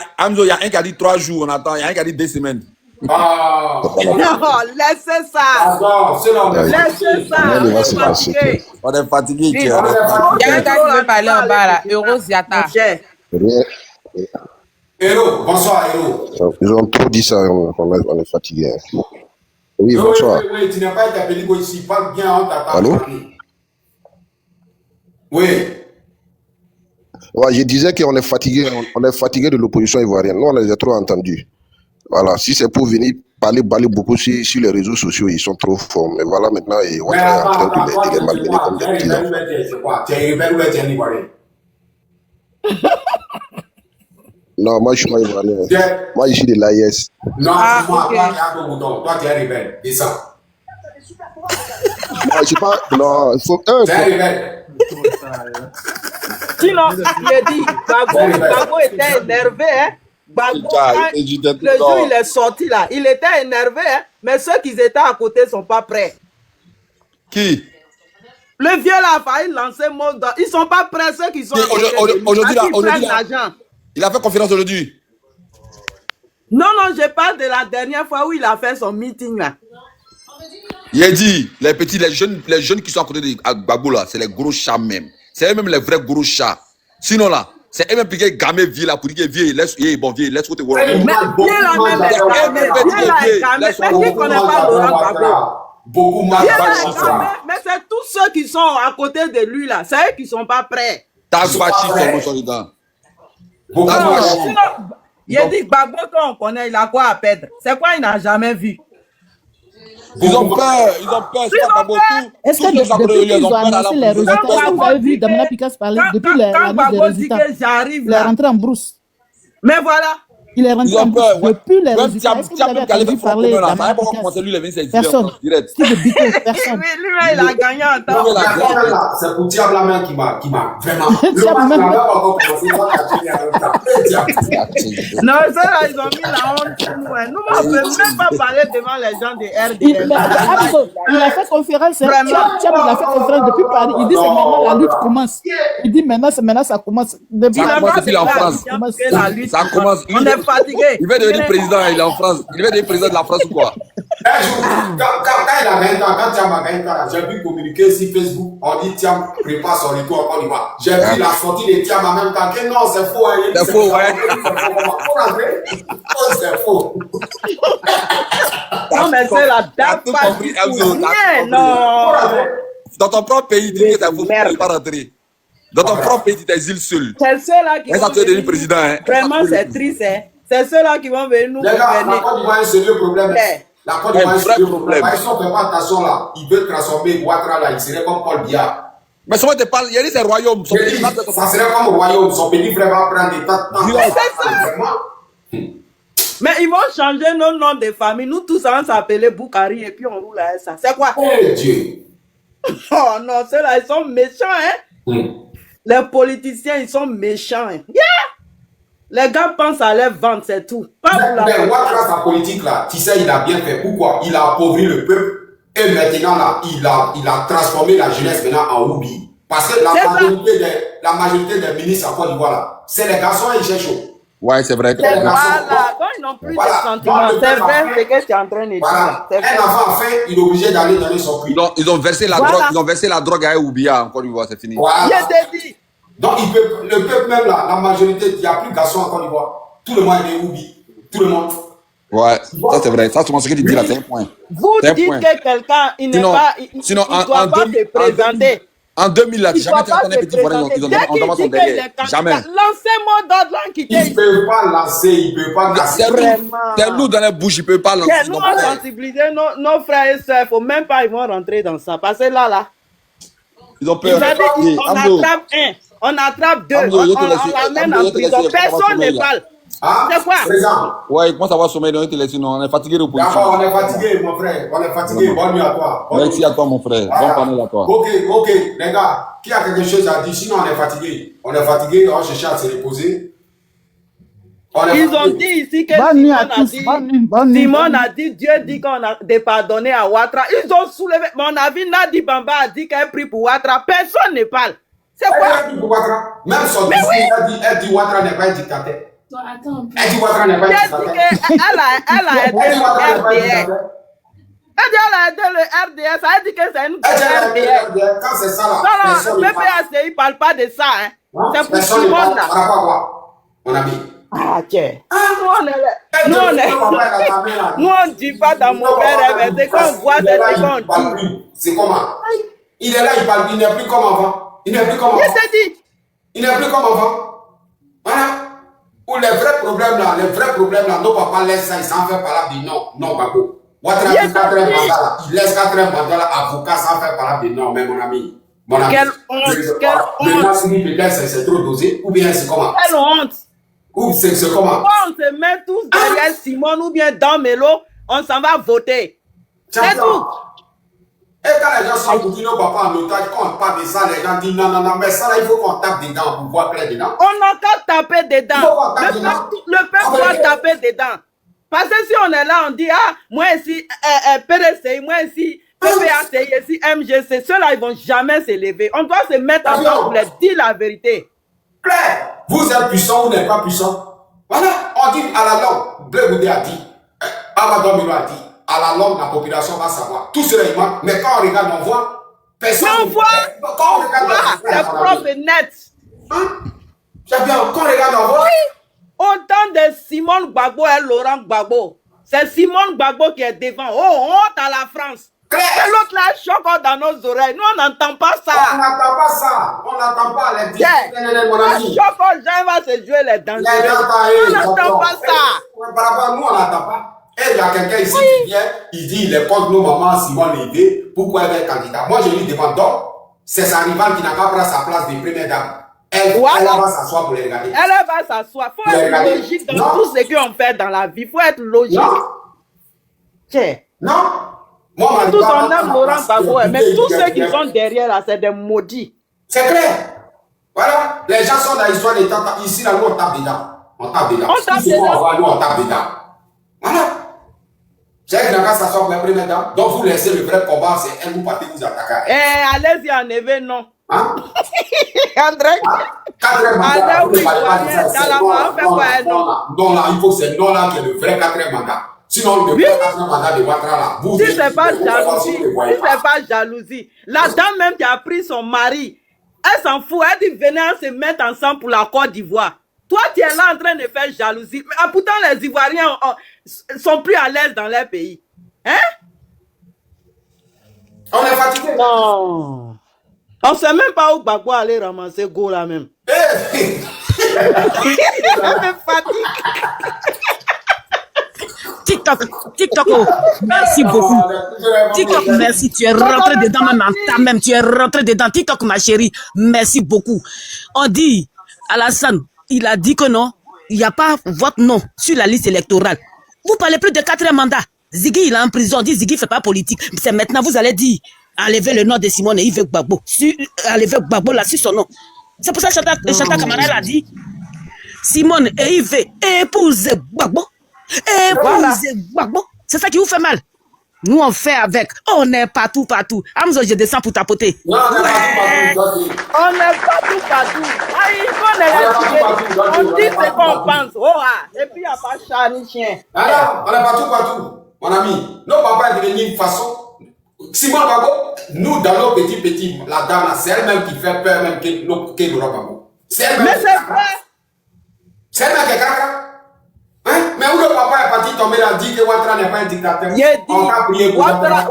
Speaker 1: a un qui a dit 3 jours, on attend. Il y a un qui a dit 2 semaines.
Speaker 16: Non, laissez ça. Laissez ça.
Speaker 1: On est fatigué.
Speaker 5: Il y a un gars qui veut parler en bas là. Euro Ziata.
Speaker 3: Héros, bonsoir Héros.
Speaker 17: Ils ont trop dit ça, on est fatigué. Oui, bonsoir.
Speaker 3: Oui, tu n'as pas été appelé ici. Parle bien, on t'attend.
Speaker 17: Allô?
Speaker 3: Oui.
Speaker 17: Ouais, je disais qu'on est fatigué de l'opposition ivoirienne. Nous, on les a trop entendus. Voilà, si c'est pour venir parler beaucoup sur les réseaux sociaux, ils sont trop forts. Mais voilà, maintenant, on est en train de les malmener comme des petits enfants.
Speaker 3: Tu es rebelle ou tu es ivoirien?
Speaker 17: Non, moi, je suis pas ivoirien. Moi, je suis de l'AIS.
Speaker 3: Non, moi, toi, tu es rebelle. Descends.
Speaker 17: Je suis pas... Non, il faut...
Speaker 3: Tu es rebelle.
Speaker 16: Sinon, il a dit, Gbagbo était énervé, hein. Gbagbo, le jour il est sorti là, il était énervé, hein, mais ceux qui étaient à côté ne sont pas prêts.
Speaker 1: Qui?
Speaker 16: Le vieux là a failli lancer mot d'ordre. Ils ne sont pas prêts, ceux qui sont à côté.
Speaker 1: Aujourd'hui, il a fait conférence aujourd'hui.
Speaker 16: Non, je parle de la dernière fois où il a fait son meeting là.
Speaker 1: Il a dit, les jeunes qui sont à côté de Gbagbo là, c'est les gros chats même. C'est eux-mêmes les vrais gros chats. Sinon là, c'est eux-mêmes qui gamé vie là pour dire que vieux, laisse côté voir.
Speaker 16: Mais vieux là même est gamé, mais qui connaît pas Laurent Gbagbo?
Speaker 3: Beaucoup mal.
Speaker 16: Mais c'est tous ceux qui sont à côté de lui là, c'est eux qui sont pas prêts.
Speaker 1: Tagbachi seulement sont dedans.
Speaker 16: Il a dit Gbagbo qu'on connaît, il a quoi à perdre? C'est quoi il n'a jamais vu?
Speaker 1: Ils ont peur, c'est pas beau tout.
Speaker 15: Est-ce que depuis qu'ils ont annoncé les résultats, est-ce que vous avez vu Damina Picasso parler depuis l'annonce des résultats? Il est rentré en brousse.
Speaker 16: Mais voilà.
Speaker 15: Il est rentré en brousse depuis les résultats. Est-ce que vous avez entendu parler Damina Picasso? Personne. Qui de Bito? Personne.
Speaker 16: Lui, il a gagné en temps.
Speaker 3: C'est pour Diable même qui m'a vraiment.
Speaker 16: Non, ça là, ils ont mis la honte sur nous. Nous, on ne peut même pas parler devant les gens de RDS.
Speaker 15: Il a fait conférence. Il a fait conférence depuis Paris. Il dit c'est maintenant la lutte commence. Il dit maintenant ça commence.
Speaker 1: Depuis en France. Ça commence.
Speaker 16: On est fatigué.
Speaker 1: Il va devenir président, il est en France. Il va devenir président de la France ou quoi?
Speaker 3: Quand il a gagné, quand Thiam a gagné, j'ai pu communiquer sur Facebook. On dit Thiam prépare son retour en Côte d'Ivoire. J'ai vu la sortie de Thiam en même temps. Que non, c'est faux.
Speaker 1: C'est faux, ouais.
Speaker 3: C'est faux.
Speaker 16: Non, mais c'est la date. Non.
Speaker 1: Dans ton propre pays, tu dis que c'est faux. Tu ne peux pas rentrer. Dans ton propre pays, tu t'exiles seul.
Speaker 16: C'est ceux-là qui
Speaker 1: vont venir président. Hein.
Speaker 16: Vraiment, c'est triste. Hein. C'est ceux-là qui vont venir nous gouverner.
Speaker 3: La Côte d'Ivoire est un sérieux problème. La Côte d'Ivoire est un sérieux problème. Si on ne fait pas attention là, il veut transformer Ouattara là, il serait comme Paul Biya.
Speaker 1: Mais souvent, tu parles, il y a des royaumes.
Speaker 3: Ça serait comme au royaume. Son pays vraiment prendre des tas de temps.
Speaker 16: Mais c'est ça. Mais ils vont changer nos noms de famille. Nous tous, on s'appelait Boukari et puis on roule à ça. C'est quoi?
Speaker 3: Oh Dieu.
Speaker 16: Oh non, ceux-là, ils sont méchants, hein? Les politiciens, ils sont méchants. Hein? Yeah! Les gars pensent à leur vente, c'est tout.
Speaker 3: Mais Ouattara, sa politique là, tu sais, il a bien fait. Pourquoi? Il a appauvri le peuple et maintenant là, il a transformé la jeunesse maintenant en oubli. Parce que la majorité des ministres à Côte d'Ivoire là, c'est les garçons et ils cherchent.
Speaker 1: Ouais, c'est vrai.
Speaker 16: Voilà, quand ils n'ont plus de sentiments, c'est vrai ce que tu es en train de dire.
Speaker 3: Voilà. Un enfant fait, il est obligé d'aller donner son prix.
Speaker 1: Ils ont versé la drogue, ils ont versé la drogue à Oubia en Côte d'Ivoire, c'est fini.
Speaker 3: Voilà.
Speaker 16: Je t'ai dit.
Speaker 3: Donc le peuple même là, la majorité, il n'y a plus de garçons en Côte d'Ivoire. Tout le monde est Oubi. Tout le monde.
Speaker 1: Ouais, ça c'est vrai. Ça, c'est ce que tu dis là, c'est un point.
Speaker 16: Vous dites que quelqu'un, il n'est pas, il ne doit pas se présenter.
Speaker 1: En 2000, là, jamais tu as un petit forain, ils ont demandé son derrière. Jamais.
Speaker 16: Lancez-moi d'autres langues qui
Speaker 3: ils ne peuvent pas lancer, ils ne peuvent pas lancer.
Speaker 1: C'est lourd dans les bouches, ils ne peuvent pas lancer.
Speaker 16: Nous avons sensibilisé nos frères et sœurs, il ne faut même pas, ils vont rentrer dans ça. Parce que là,
Speaker 1: ils ont peur.
Speaker 16: On attrape un, on attrape deux, on l'amène en prison. Personne ne parle. C'est quoi?
Speaker 1: Ouais, il commence à avoir sommeil, donc il te laisse, on est fatigué de position.
Speaker 3: D'accord, on est fatigué, mon frère. On est fatigué. Bonne nuit à toi.
Speaker 1: Merci à toi, mon frère. Bonne panel à toi.
Speaker 3: Ok, les gars, qui a quelque chose à dire? Sinon, on est fatigué. On est fatigué, on cherche à se reposer.
Speaker 16: Ils ont dit ici que Simon a dit, Dieu dit qu'on a de pardonner à Ouattara. Ils ont soulevé, mon avis, Nadi Bamba a dit qu'elle prie pour Ouattara. Personne ne parle. C'est quoi?
Speaker 3: Elle prie pour Ouattara. Même son discours, elle dit Ouattara n'est pas un dictateur.
Speaker 16: Attends,
Speaker 3: elle dit Ouattara n'est pas un dictateur.
Speaker 16: Elle a aidé le RDS. Elle a aidé le RDS. Elle dit que c'est une RDS.
Speaker 3: Quand c'est ça là.
Speaker 16: Non, le PPAC, il ne parle pas de ça. C'est pour tout le monde là.
Speaker 3: Mon ami.
Speaker 16: Ah, tiens. Nous, on ne dit pas dans mon père, c'est qu'on voit, c'est qu'on dit.
Speaker 3: C'est comment? Il est là, il parle, il n'est plus comme avant. Il n'est plus comme avant. Il n'est plus comme avant. Voilà. Pour les vrais problèmes là, nos papas laissent ça, ils s'en font par là, dit non, non, Babo. Ouattara dit 4 mandats là, il laisse 4 mandats là, avocat sans faire par là, dit non, mais mon ami.
Speaker 16: Quelle honte,
Speaker 3: maintenant, peut-être c'est trop dosé, ou bien c'est comment?
Speaker 16: Quelle honte.
Speaker 3: Ou c'est comment?
Speaker 16: On se met tous derrière Simone ou bien dans Mélo, on s'en va voter. C'est tout.
Speaker 3: Et quand les gens sont pour nos papas en otage, quand on parle de ça, les gens disent non, non, non, mais ça là, il faut qu'on tape dedans pour voir clair dedans.
Speaker 16: On n'a qu'à taper dedans. Le peuple doit taper dedans. Parce que si on est là, on dit, ah, moi ici, PDC, moi ici, PPAC, ici, MGC, ceux-là, ils vont jamais s'élever. On doit se mettre ensemble pour leur dire la vérité.
Speaker 3: Claire, vous êtes puissant ou n'êtes pas puissant. Voilà, on dit à la langue, Blé Goudé a dit, Amadou Milo a dit, à la langue, la population va savoir. Tout cela, il manque, mais quand on regarde, on voit, personne.
Speaker 16: On voit, quand on regarde, c'est propre et net.
Speaker 3: C'est bien, quand on regarde, on voit.
Speaker 16: Oui. Autant de Simone Gbagbo et Laurent Gbagbo. C'est Simone Gbagbo qui est devant. Oh, honte à la France. Et l'autre là choque dans nos oreilles. Nous, on n'entend pas ça.
Speaker 3: On n'entend pas ça. On n'entend pas les
Speaker 16: discours. Choque, gens va se jouer les dangereux. On n'entend pas ça.
Speaker 3: Nous, on n'entend pas. Et il y a quelqu'un ici qui vient, il dit, il est contre nos mamans, Simone Lévé. Pourquoi elle est candidate? Moi, je lui demande donc, c'est sa rivale qui n'a pas pris sa place de première dame. Elle va s'asseoir pour les regarder.
Speaker 16: Elle va s'asseoir. Il faut être logique dans tout ce qu'on fait dans la vie. Il faut être logique. Tiens.
Speaker 3: Non.
Speaker 16: Moi, tous on aime Laurent Gbagbo, mais tous ceux qui sont derrière là, c'est des maudits.
Speaker 3: C'est clair. Voilà. Les gens sont dans l'histoire des temps. Ici, là, nous, on tape dedans. On tape dedans.
Speaker 16: On tape dedans.
Speaker 3: Nous, on tape dedans. Voilà. C'est elle qui n'a qu'à s'asseoir pour les premières dames. Donc, vous laissez le vrai combat, c'est elle, vous partez vous attaquer.
Speaker 16: Allez-y en éveil, non.
Speaker 3: Hein?
Speaker 16: André,
Speaker 3: quatrième mandat. Non, là, il faut que c'est non là qui est le vrai quatrième mandat. Sinon, le vrai quatrième mandat de Ouattara là.
Speaker 16: Si c'est pas jalousie, si c'est pas jalousie, la dame même qui a pris son mari, elle s'en fout, elle dit venez se mettre ensemble pour la Côte d'Ivoire. Toi, tu es là en train de faire jalousie. Mais pourtant, les Ivoiriens sont plus à l'aise dans leur pays. Hein?
Speaker 3: On est fatigué.
Speaker 16: Non. On ne sait même pas où Gbagbo aller ramasser Go là même. Elle me fatigue.
Speaker 9: TikTok, oh, merci beaucoup. TikTok, merci, tu es rentré dedans même en temps même, tu es rentré dedans. TikTok, ma chérie, merci beaucoup. On dit, Alassane, il a dit que non, il n'y a pas votre nom sur la liste électorale. Vous parlez plus de 4e mandat. Ziggy, il est en prison, on dit Ziggy ne fait pas politique. C'est maintenant, vous allez dire, enlever le nom de Simone et Yves Gbagbo. Enlever Gbagbo là sur son nom. C'est pour ça que Chata Kamara a dit, Simone et Yves épouse Gbagbo. C'est ça qui vous fait mal. Nous, on fait avec. On est partout. Amzo, je descends pour tapoter.
Speaker 3: Non, on est
Speaker 16: on n'est partout. On dit ce qu'on pense. Oh, et puis, il n'y a pas chat ni chien.
Speaker 3: Alors, on est partout. Mon ami, nos papas est devenu une façon. Simone Gbagbo, nous, dans nos petits, la dame, c'est elle-même qui fait peur, même que Laurent Gbagbo. C'est elle-même.
Speaker 16: Mais c'est vrai.
Speaker 3: C'est elle-même qui est caca. Hein? Mais où le papa est parti tomber là, dit que Ouattara n'est pas un dictateur.
Speaker 16: Il a dit, Ouattara,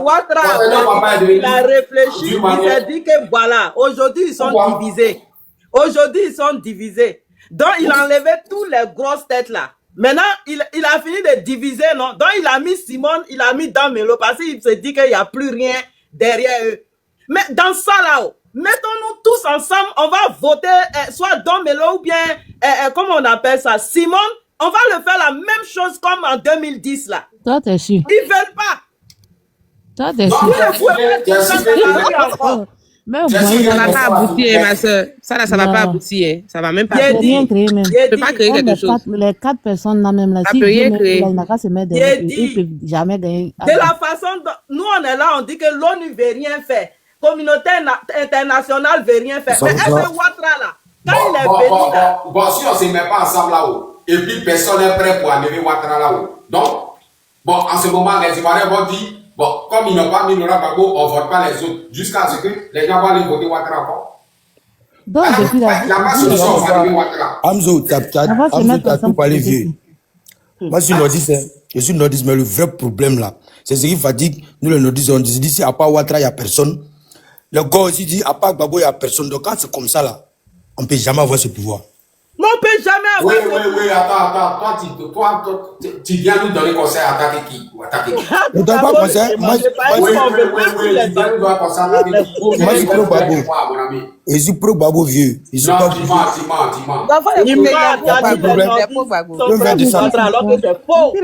Speaker 16: il a réfléchi, il s'est dit que voilà, aujourd'hui ils sont divisés. Donc il a enlevé tous les grosses têtes là. Maintenant, il a fini de diviser, non? Donc il a mis Simone, il a mis Damelo, parce qu'il se dit qu'il n'y a plus rien derrière eux. Mais dans ça là, mettons-nous tous ensemble, on va voter soit Damelo ou bien, comment on appelle ça, Simone. On va le faire la même chose comme en 2010 là.
Speaker 15: Toi, t'es sûr.
Speaker 16: Ils veulent pas.
Speaker 15: Toi, t'es sûr.
Speaker 5: Mais ça va pas aboutir, ma soeur. Ça va pas aboutir. Ça va même pas aboutir. Tu peux pas créer quelque chose.
Speaker 15: Les 4 personnes là même là,
Speaker 5: ça peut rien créer.
Speaker 15: Il n'a qu'à se mettre derrière. Ils peuvent jamais gagner.
Speaker 16: De la façon dont nous on est là, on dit que l'ONU veut rien faire. Communauté internationale veut rien faire. Mais est-ce que Ouattara là, quand il est venu là.
Speaker 3: Bon, si on ne se met pas ensemble là-haut. Et puis personne n'est prêt pour enlever Ouattara là-haut. Donc, bon, en ce moment, les Ivoiriens vont dire, bon, comme ils n'ont pas mis Laurent Gbagbo, on ne vote pas les autres. Jusqu'à ce que les gens vont aller voter Ouattara encore.
Speaker 15: Donc, depuis la...
Speaker 3: Il n'y a pas de solution au Fatigué Ouattara.
Speaker 10: Amzo, t'as tout parlé vieux. Moi, je suis nordiste, mais le vrai problème là, c'est ce qui fatigue. Nous, les nordistes, on dit si à part Ouattara, il n'y a personne. Le gars aussi dit à part Gbagbo, il n'y a personne. Donc, quand c'est comme ça là, on ne peut jamais avoir ce pouvoir.
Speaker 16: Mais on ne peut jamais avoir ce pouvoir.
Speaker 3: Oui, attends. Tu viens nous donner conseil à attaquer qui?
Speaker 10: Je ne donne pas conseil. Moi, je suis pro Gbagbo. Je suis pro Gbagbo vieux. Je suis pas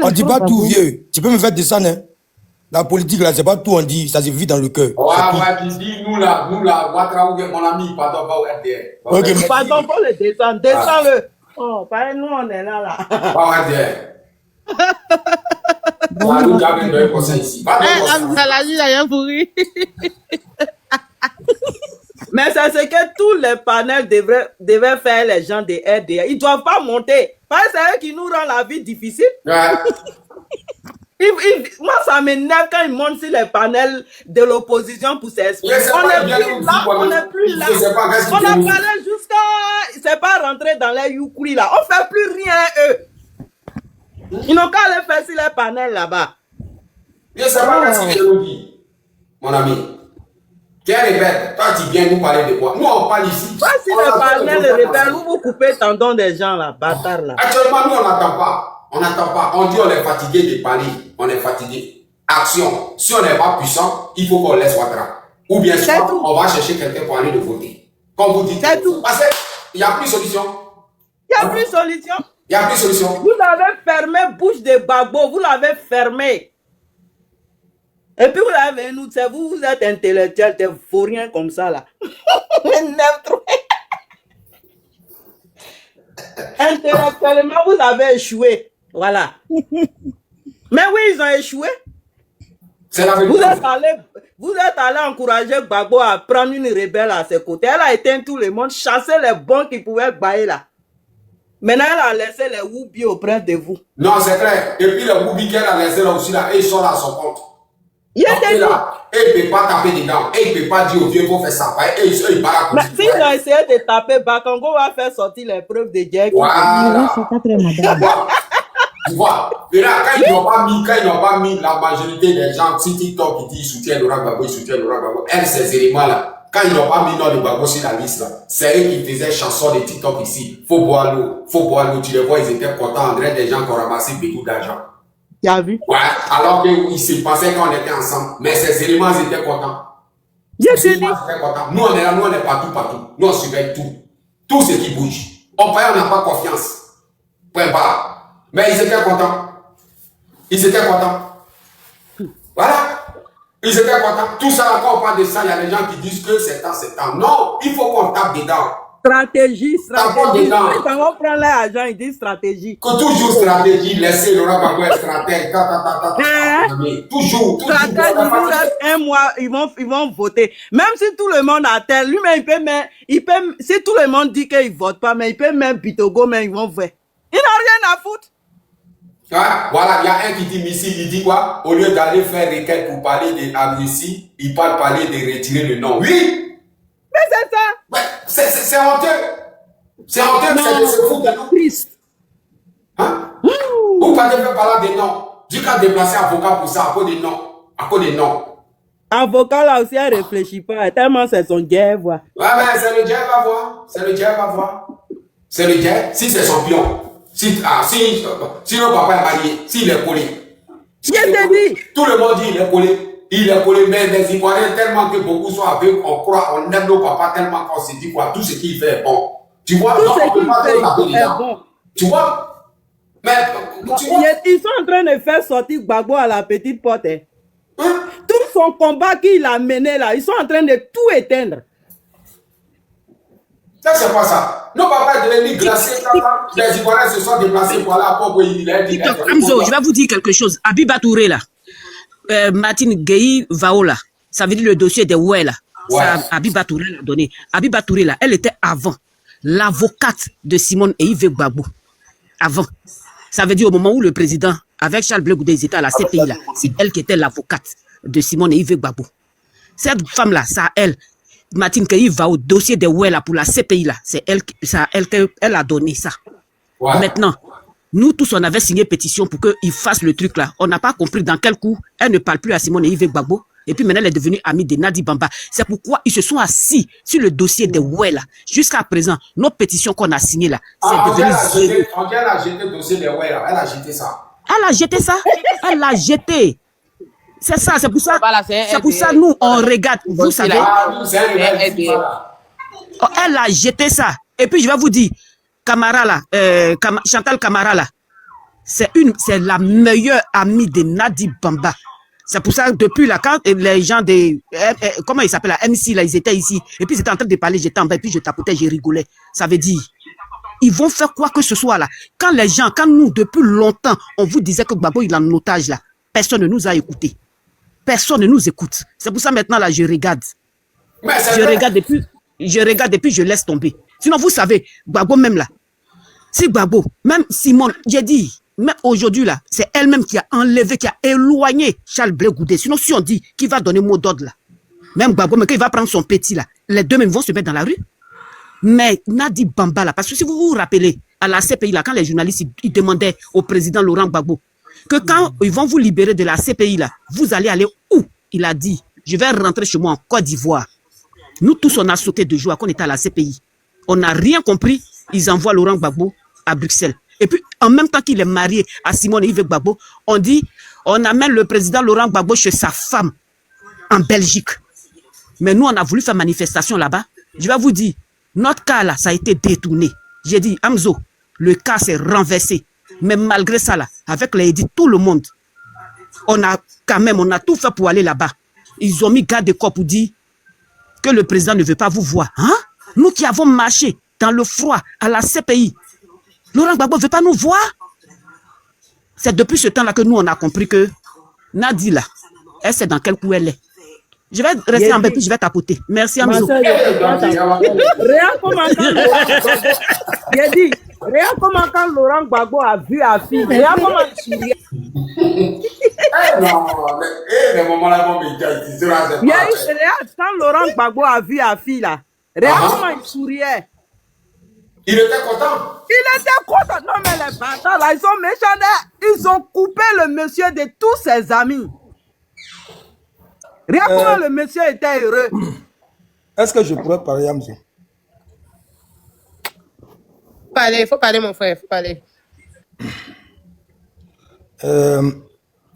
Speaker 10: on dit pas tout vieux. Tu peux me faire descendre. Hein? La politique là, c'est pas tout on dit, ça se vit dans le cœur.
Speaker 3: Ouais, tu dis nous là, Ouattara ou mon ami, pardon, pas au RDR.
Speaker 16: Ok, pardon pour le descendre, descends-le. Oh, pas nous on est là.
Speaker 3: Pas au RDR. Nous avons donné conseil ici.
Speaker 15: Il a rien pourri.
Speaker 16: Mais c'est ce que tous les panels devaient faire, les gens des RDR. Ils ne doivent pas monter. Parce que c'est eux qui nous rendent la vie difficile. Ouais. Moi, ça m'énerve quand ils montent sur les panels de l'opposition pour s'exprimer. On n'est plus là. On a parlé jusqu'à... C'est pas rentré dans les Yukuri là. On fait plus rien, eux. Ils n'ont qu'à aller faire sur les panels là-bas.
Speaker 3: Je ne sais pas ce que je nous dis, mon ami. Quel rebelle, toi tu viens nous parler de quoi? Nous on parle ici.
Speaker 16: Pas si les panels de rebelles, vous coupez le tendon des gens là, bâtard là.
Speaker 3: Actuellement, nous on n'attend pas. On n'attend pas. On dit on est fatigué de parler. On est fatigué. Action. Si on n'est pas puissant, il faut qu'on laisse Ouattara. Ou bien soit, on va chercher quelqu'un pour aller le voter. Comme vous dites.
Speaker 16: C'est tout.
Speaker 3: Parce qu'il n'y a plus de solution.
Speaker 16: Il n'y a plus de solution.
Speaker 3: Il n'y a plus de solution.
Speaker 16: Vous avez fermé bouche de Gbagbo. Vous l'avez fermé. Et puis vous avez nous, vous êtes intellectuel, t'es vaurien comme ça là. Intellectuellement, vous avez échoué. Voilà. Mais oui, ils ont échoué. Vous êtes allé encourager Gbagbo à prendre une rebelle à ses côtés. Elle a éteint tout le monde, chassé les bons qui pouvaient bailler là. Maintenant, elle a laissé les Woubi auprès de vous.
Speaker 3: Non, c'est clair. Et puis les Woubi qu'elle a laissé là aussi là, ils sont là à son compte.
Speaker 16: Il était là.
Speaker 3: Et il ne peut pas taper dedans. Et il ne peut pas dire au vieux qu'il faut faire ça. Et il barre.
Speaker 16: Mais s'ils ont essayé de taper, Bakongo va faire sortir les preuves de Jack.
Speaker 3: Voilà. Tu vois, quand ils n'ont pas mis la majorité des gens sur TikTok qui disent soutiennent Laurent Gbagbo, ils soutiennent Laurent Gbagbo. Ces éléments-là, quand ils n'ont pas mis nom de Gbagbo sur la liste, là, c'est eux qui faisaient chanson de TikTok ici. Faut boire l'eau. Tu les vois, ils étaient contents. En vrai, des gens qui ont ramassé beaucoup d'argent.
Speaker 16: Tu as vu?
Speaker 3: Ouais, alors qu'ils se pensaient qu'on était ensemble. Mais ces éléments, ils étaient contents.
Speaker 16: Nous,
Speaker 3: on est là, nous, on est partout. Nous, on surveille tout. Tout ce qui bouge. On n'a pas confiance. Point barre. Mais ils étaient contents. Voilà. Ils étaient contents. Tout ça, quand on parle de ça, il y a des gens qui disent que c'est temps. Non, il faut qu'on tape dedans.
Speaker 16: Stratégie. Quand on prend l'argent, ils disent stratégie.
Speaker 3: Que toujours stratégie, laissez Laurent Gbagbo être stratège. Toujours.
Speaker 16: Un mois, ils vont voter. Même si tout le monde attend, lui-même, si tout le monde dit qu'il ne vote pas, mais il peut même Bitogo, mais ils vont voter. Il n'a rien à foutre.
Speaker 3: Voilà, il y a un qui dit Missile, il dit quoi? Au lieu d'aller faire requête pour parler d'amnistie, il parler de retirer le nom. Oui!
Speaker 16: Mais c'est ça!
Speaker 3: Ouais, c'est honteux! C'est honteux, c'est fou de nous.
Speaker 16: Triste.
Speaker 3: Hein? Vous parlez de parler des noms. Dis qu'à déplacer avocat pour ça, à cause des noms.
Speaker 16: Avocat là aussi, elle ne réfléchit pas. Tellement c'est son dieu, voix.
Speaker 3: Ouais, mais c'est le dieu, va voir. C'est le dieu, si c'est son pion. Si le papa est marié, s'il est collé. Tout le monde dit il est collé, mais les Ivoiriens, tellement que beaucoup sont avec, on aime nos papas tellement qu'on se dit quoi, tout ce qu'il fait est bon. Tu vois,
Speaker 16: tout ce qu'il fait est bon.
Speaker 3: Tu vois? Mais,
Speaker 16: ils sont en train de faire sortir Gbagbo à la petite porte. Hein? Tout son combat qu'il a mené là, ils sont en train de tout éteindre.
Speaker 3: Ça, c'est pas ça. Nos papas devenus glacés, les Ivoiriens se sont déplacés pour aller à Port
Speaker 9: Amzo, je vais vous dire quelque chose. Abiba Touré, là, Martine Gueye Vaola, ça veut dire le dossier de Oué, là. Ouais. Abiba Touré l'a donné. Abiba Touré, là, elle était avant l'avocate de Simone et Yves Gbagbo. Avant. Ça veut dire au moment où le président, avec Charles Blé Goudé, était à la CPI, là, c'est elle qui était l'avocate de Simone et Yves Gbagbo. Cette femme-là, ça, elle, Martine qu'il va au dossier de Ouella pour la CPI là, c'est elle, elle a donné ça. Ouais. Maintenant, nous tous on avait signé pétition pour qu'il fasse le truc là. On n'a pas compris dans quel coup elle ne parle plus à Simone et Yves Gbagbo. Et puis maintenant elle est devenue amie de Nadi Bamba. C'est pourquoi ils se sont assis sur le dossier de Ouella. Jusqu'à présent, nos pétitions qu'on a signées là, c'est devenu...
Speaker 3: Elle a jeté le dossier de Ouella, elle a jeté ça.
Speaker 9: Elle a jeté ça, elle l'a jeté. C'est ça, c'est pour ça. Voilà, c'est pour ça nous on regarde. Vous savez. Elle a jeté ça. Et puis je vais vous dire, Camara là, Chantal Camara là, c'est la meilleure amie de Nadi Bamba. C'est pour ça depuis là, quand les gens de comment ils s'appellent la MC là, ils étaient ici et puis ils étaient en train de parler, j'étais en bas et puis je tapotais, je rigolais. Ça veut dire ils vont faire quoi que ce soit là. Quand les gens, quand nous depuis longtemps, on vous disait que Gbagbo il est en otage là, personne ne nous a écouté. Personne ne nous écoute. C'est pour ça maintenant là, je regarde. Je regarde et puis je laisse tomber. Sinon vous savez, Gbagbo même là, si Gbagbo, même Simone, j'ai dit, même aujourd'hui là, c'est elle-même qui a enlevé, qui a éloigné Charles Blé Goudé. Sinon si on dit qu'il va donner mot d'ordre là, même Gbagbo, mais qu'il va prendre son petit là, les deux mêmes vont se mettre dans la rue. Mais Nadi Bamba là, parce que si vous vous rappelez, à la CPI là, quand les journalistes ils demandaient au président Laurent Gbagbo que quand ils vont vous libérer de la CPI là, vous allez aller où? Il a dit, je vais rentrer chez moi en Côte d'Ivoire. Nous tous on a sauté de joie qu'on était à la CPI. On n'a rien compris, ils envoient Laurent Gbagbo à Bruxelles. Et puis en même temps qu'il est marié à Simone et Yves Gbagbo, on dit, on amène le président Laurent Gbagbo chez sa femme en Belgique. Mais nous on a voulu faire manifestation là-bas. Je vais vous dire, notre cas là, ça a été détourné. J'ai dit, Amzo, le cas s'est renversé. Mais malgré ça là, avec les édits, tout le monde, on a tout fait pour aller là-bas. Ils ont mis garde de corps pour dire que le président ne veut pas vous voir. Hein? Nous qui avons marché dans le froid à la CPI, Laurent Gbagbo ne veut pas nous voir. C'est depuis ce temps-là que nous, on a compris que Nadi là, elle sait dans quel coup elle est. Je vais rester en bas puis je vais tapoter. Merci Amzo.
Speaker 16: Rien comment quand Laurent Gbagbo a vu à fille. Rien comment il souriait. Quand Laurent Gbagbo a vu à fille là, rien comment il souriait.
Speaker 3: Il était content.
Speaker 16: Il était content. Non mais les bâtards là, ils sont méchants. Ils ont coupé le monsieur de tous ses amis. Rien comment le monsieur était heureux.
Speaker 12: Est-ce que je pourrais parler, Amzo?
Speaker 5: Faut parler, mon frère, faut parler.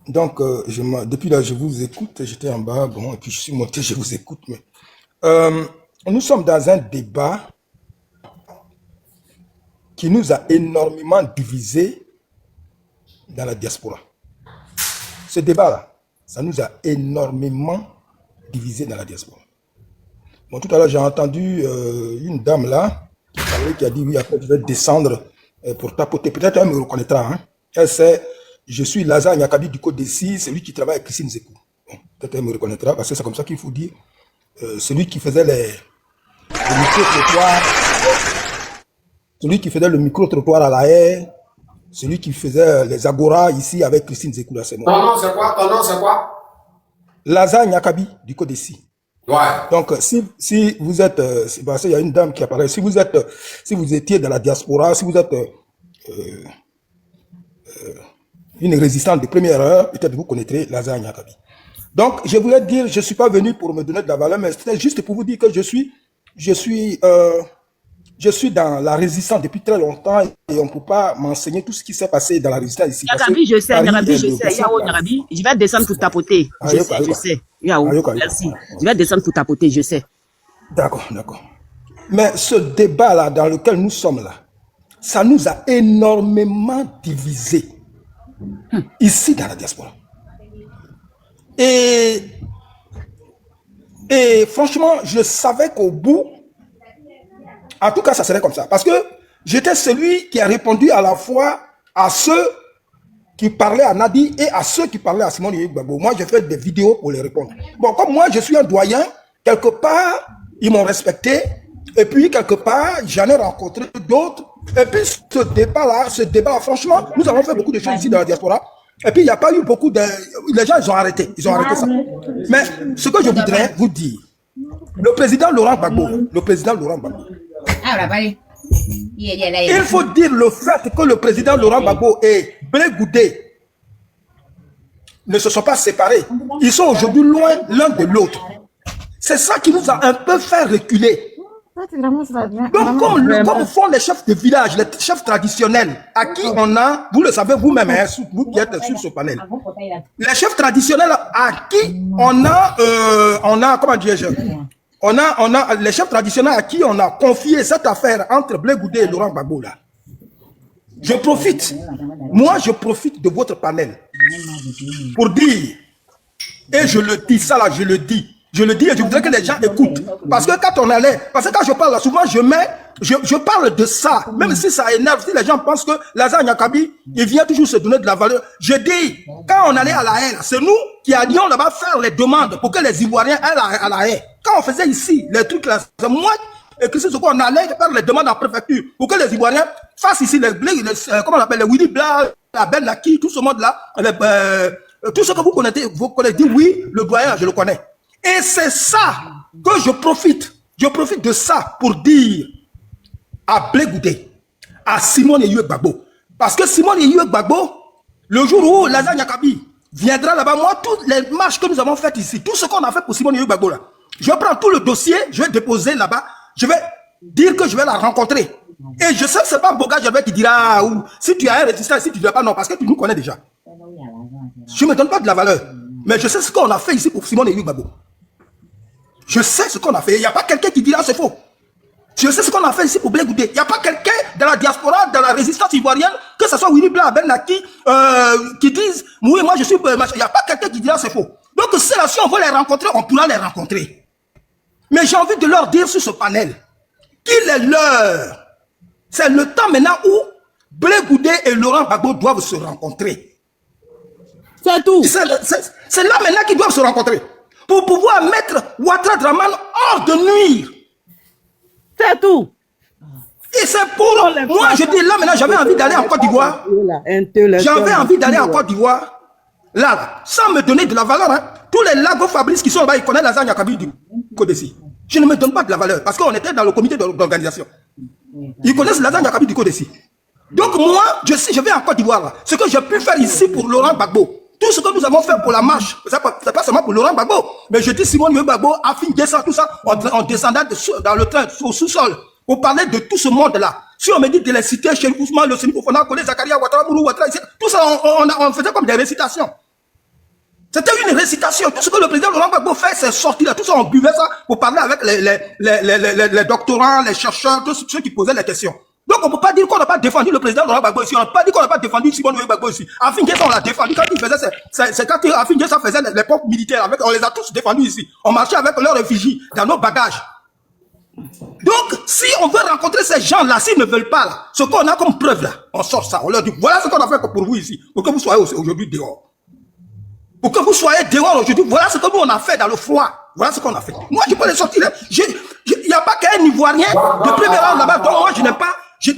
Speaker 12: Donc, depuis là, je vous écoute. J'étais en bas, bon, et puis je suis monté, je vous écoute. Mais, nous sommes dans un débat qui nous a énormément divisés dans la diaspora. Ce débat-là, ça nous a énormément divisés dans la diaspora. Bon, tout à l'heure, j'ai entendu une dame là qui a dit oui, après je vais descendre pour tapoter. Peut-être elle me reconnaîtra. Hein. Elle sait, je suis Lazare Nyakabi du Côte d'Ici, celui qui travaille avec Christine Zekou. Bon, peut-être elle me reconnaîtra parce que c'est comme ça qu'il faut dire. Celui qui faisait le micro-trottoir, celui qui faisait le micro-trottoir à la haie, celui qui faisait les agoras ici avec Christine Zekou. Là, c'est moi.
Speaker 3: Ton nom c'est quoi? Ton nom c'est quoi?
Speaker 12: Lazare Nyakabi du Côte d'Ici.
Speaker 3: Ouais.
Speaker 12: Donc, si vous êtes, parce qu'il y a une dame qui apparaît, si vous étiez dans la diaspora, si vous êtes une résistante de première heure, peut-être vous connaîtrez Lazare Nyakabi. Donc, je voulais dire, je suis pas venu pour me donner de la valeur, mais c'était juste pour vous dire que je suis dans la résistance depuis très longtemps et on ne peut pas m'enseigner tout ce qui s'est passé dans la résistance ici.
Speaker 9: Nyakabi, je sais. Yao, Nyakabi, je vais descendre pour tapoter. Je sais. Yao, merci. Je vais descendre pour tapoter, je sais.
Speaker 12: D'accord. Mais ce débat-là dans lequel nous sommes là, ça nous a énormément divisés. Ici dans la diaspora. Et franchement, je savais qu'au bout, en tout cas, ça serait comme ça. Parce que j'étais celui qui a répondu à la fois à ceux qui parlaient à Nadi et à ceux qui parlaient à Simone Gbagbo. Moi, j'ai fait des vidéos pour les répondre. Bon, comme moi, je suis un doyen, quelque part, ils m'ont respecté. Et puis, quelque part, j'en ai rencontré d'autres. Et puis, ce débat-là, franchement, nous avons fait beaucoup de choses ici dans la diaspora. Et puis, il n'y a pas eu beaucoup de... Les gens, ils ont arrêté ça. Mais ce que je voudrais vous dire, Le président Laurent Gbagbo, il faut dire le fait que le président Laurent Gbagbo et Blé Goudé ne se sont pas séparés. Ils sont aujourd'hui loin l'un de l'autre. C'est ça qui nous a un peu fait reculer. Donc, comme font les chefs de village, les chefs traditionnels, à qui on a, vous le savez vous-même, hein, vous qui êtes sur ce panel, les chefs traditionnels à qui on a, comment dirais-je, on a les chefs traditionnels à qui on a confié cette affaire entre Blé Goudé et Laurent Gbagbo là. Je profite de votre panel pour dire, et je le dis, ça là, je le dis et je voudrais que les gens écoutent. Parce que quand on allait, parce que quand je parle là, souvent je parle de ça, même si ça énerve, si les gens pensent que Lazare Nyakabi, il vient toujours se donner de la valeur. Je dis, quand on allait à la haie, c'est nous qui allions là-bas faire les demandes pour que les Ivoiriens aillent à la haie. Quand on faisait ici, les trucs là, c'est moi et que c'est ce qu'on allait faire les demandes en préfecture pour que les Ivoiriens fassent ici les comment on appelle, les Willy Bla, la Belle Naki, tout ce monde-là, tout ce que vous connaissez, oui, le doyen, je le connais. Et c'est ça que je profite de ça pour dire à Blé Goudé, à Simone Eyue Gbagbo. Parce que Simone Eyue Gbagbo, le jour où Lazare Nyakabi viendra là-bas, moi, toutes les marches que nous avons faites ici, tout ce qu'on a fait pour Simone Eyue Gbagbo là, je prends tout le dossier, je vais déposer là-bas, je vais dire que je vais la rencontrer. Et je sais que c'est pas Boga Gervais qui dira, ou si tu as un résistant, si tu ne dis pas non, parce que tu nous connais déjà. Je ne me donne pas de la valeur. Mais je sais ce qu'on a fait ici pour Simone Eyue Gbagbo. Je sais ce qu'on a fait. Il n'y a pas quelqu'un qui dira c'est faux. Je sais ce qu'on a fait ici pour Blé Goudé. Il n'y a pas quelqu'un dans la diaspora, dans la résistance ivoirienne, que ce soit Willy Bla, Ben Naki, qui disent, oui, moi je suis... Il n'y a pas quelqu'un qui dira c'est faux. Donc si on veut les rencontrer, on pourra les rencontrer. Mais j'ai envie de leur dire sur ce panel qu'il est l'heure. C'est le temps maintenant où Blé Goudé et Laurent Gbagbo doivent se rencontrer.
Speaker 16: C'est tout.
Speaker 12: C'est là maintenant qu'ils doivent se rencontrer. Pour pouvoir mettre Ouattara Draman hors de nuire.
Speaker 16: C'est tout.
Speaker 12: Et c'est pour... Moi, je dis là, maintenant, j'avais envie d'aller en Côte d'Ivoire. J'avais envie d'aller en Côte d'Ivoire. Là, sans me donner de la valeur. Hein. Tous les Lago Fabrice qui sont là-bas, ils connaissent Lazare Nyakabi du Codessi. Je ne me donne pas de la valeur parce qu'on était dans le comité d'organisation. Ils connaissent Lazare Nyakabi du Codessi. Donc moi, je vais en Côte d'Ivoire. Ce que j'ai pu faire ici pour Laurent Gbagbo, tout ce que nous avons fait pour la marche, c'est pas seulement pour Laurent Gbagbo, mais je dis Simone Eyue Gbagbo, Afin Guessa, tout ça, en descendant dans le train, au sous-sol, pour parler de tout ce monde-là. Si on me dit de les citer, chez Ousmane, le Séni Fofana, Kone, Zakaria, Ouattara, Mourou, Ouattara, tout ça, on faisait comme des récitations. C'était une récitation. Tout ce que le président Laurent Gbagbo fait, c'est sortir là. Tout ça, on buvait ça pour parler avec les doctorants, les chercheurs, tous ceux qui posaient les questions. Donc, on ne peut pas dire qu'on n'a pas défendu le président Laurent Gbagbo ici. On ne peut pas dire qu'on n'a pas défendu Simone Eyue Gbagbo ici. Afin Guessa, on l'a défendu quand il faisait, c'est quand Afin Guessa faisait les pompes militaires avec, on les a tous défendus ici. On marchait avec leurs réfugiés dans nos bagages. Donc, si on veut rencontrer ces gens-là, s'ils ne veulent pas là, ce qu'on a comme preuve là, on sort ça. On leur dit, voilà ce qu'on a fait pour vous ici, pour que vous soyez aujourd'hui dehors. Pour que vous soyez dehors aujourd'hui, voilà ce que nous on a fait dans le froid. Voilà ce qu'on a fait. Moi, je peux les sortir. Il n'y a pas qu'un Ivoirien de premier rang là-bas, dont moi je n'aime pas. Je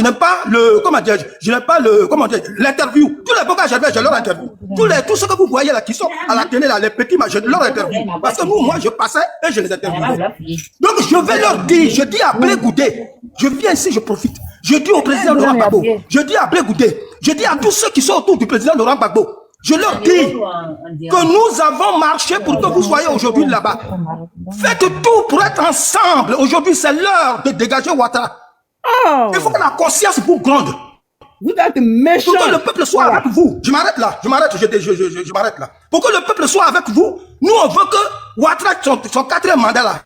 Speaker 12: n'aime pas le, comment dire, je n'aime pas le, comment dire, l'interview. Tous les bocas, j'ai leur interview. Tous ceux que vous voyez là, qui sont à la télé là, les petits, j'ai leur interview. Parce que moi, je passais et je les interviewais. Donc, je vais leur dire, je dis à Blé Goudé, je viens ici, je profite. Je dis au président Laurent Gbagbo, je dis à Blé Goudé, je dis à tous ceux qui sont autour du président Laurent Gbagbo, je leur dis que nous avons marché pour que vous soyez aujourd'hui là-bas. Faites tout pour être ensemble. Aujourd'hui, c'est l'heure de dégager Ouattara. Oh. Il faut que la conscience vous gronde.
Speaker 16: Vous êtes méchant.
Speaker 12: Pour que le peuple soit avec vous. Je m'arrête là. Je m'arrête là. Pour que le peuple soit avec vous, nous on veut que Ouattara, son quatrième mandat là,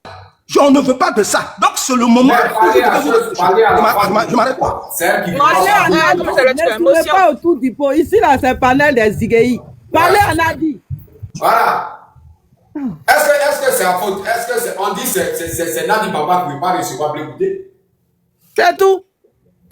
Speaker 12: on ne veut pas de ça. Donc c'est le moment. Je m'arrête là.
Speaker 16: Ne tournez pas autour du pot. Ici là, c'est le panel des Zigueï. Parlez à Nadi.
Speaker 3: Voilà. Est-ce que c'est à faute? Est-ce que c'est, on dit c'est Nadi Baba qui ne veut pas recevoir Blé Goudé?
Speaker 16: C'est tout.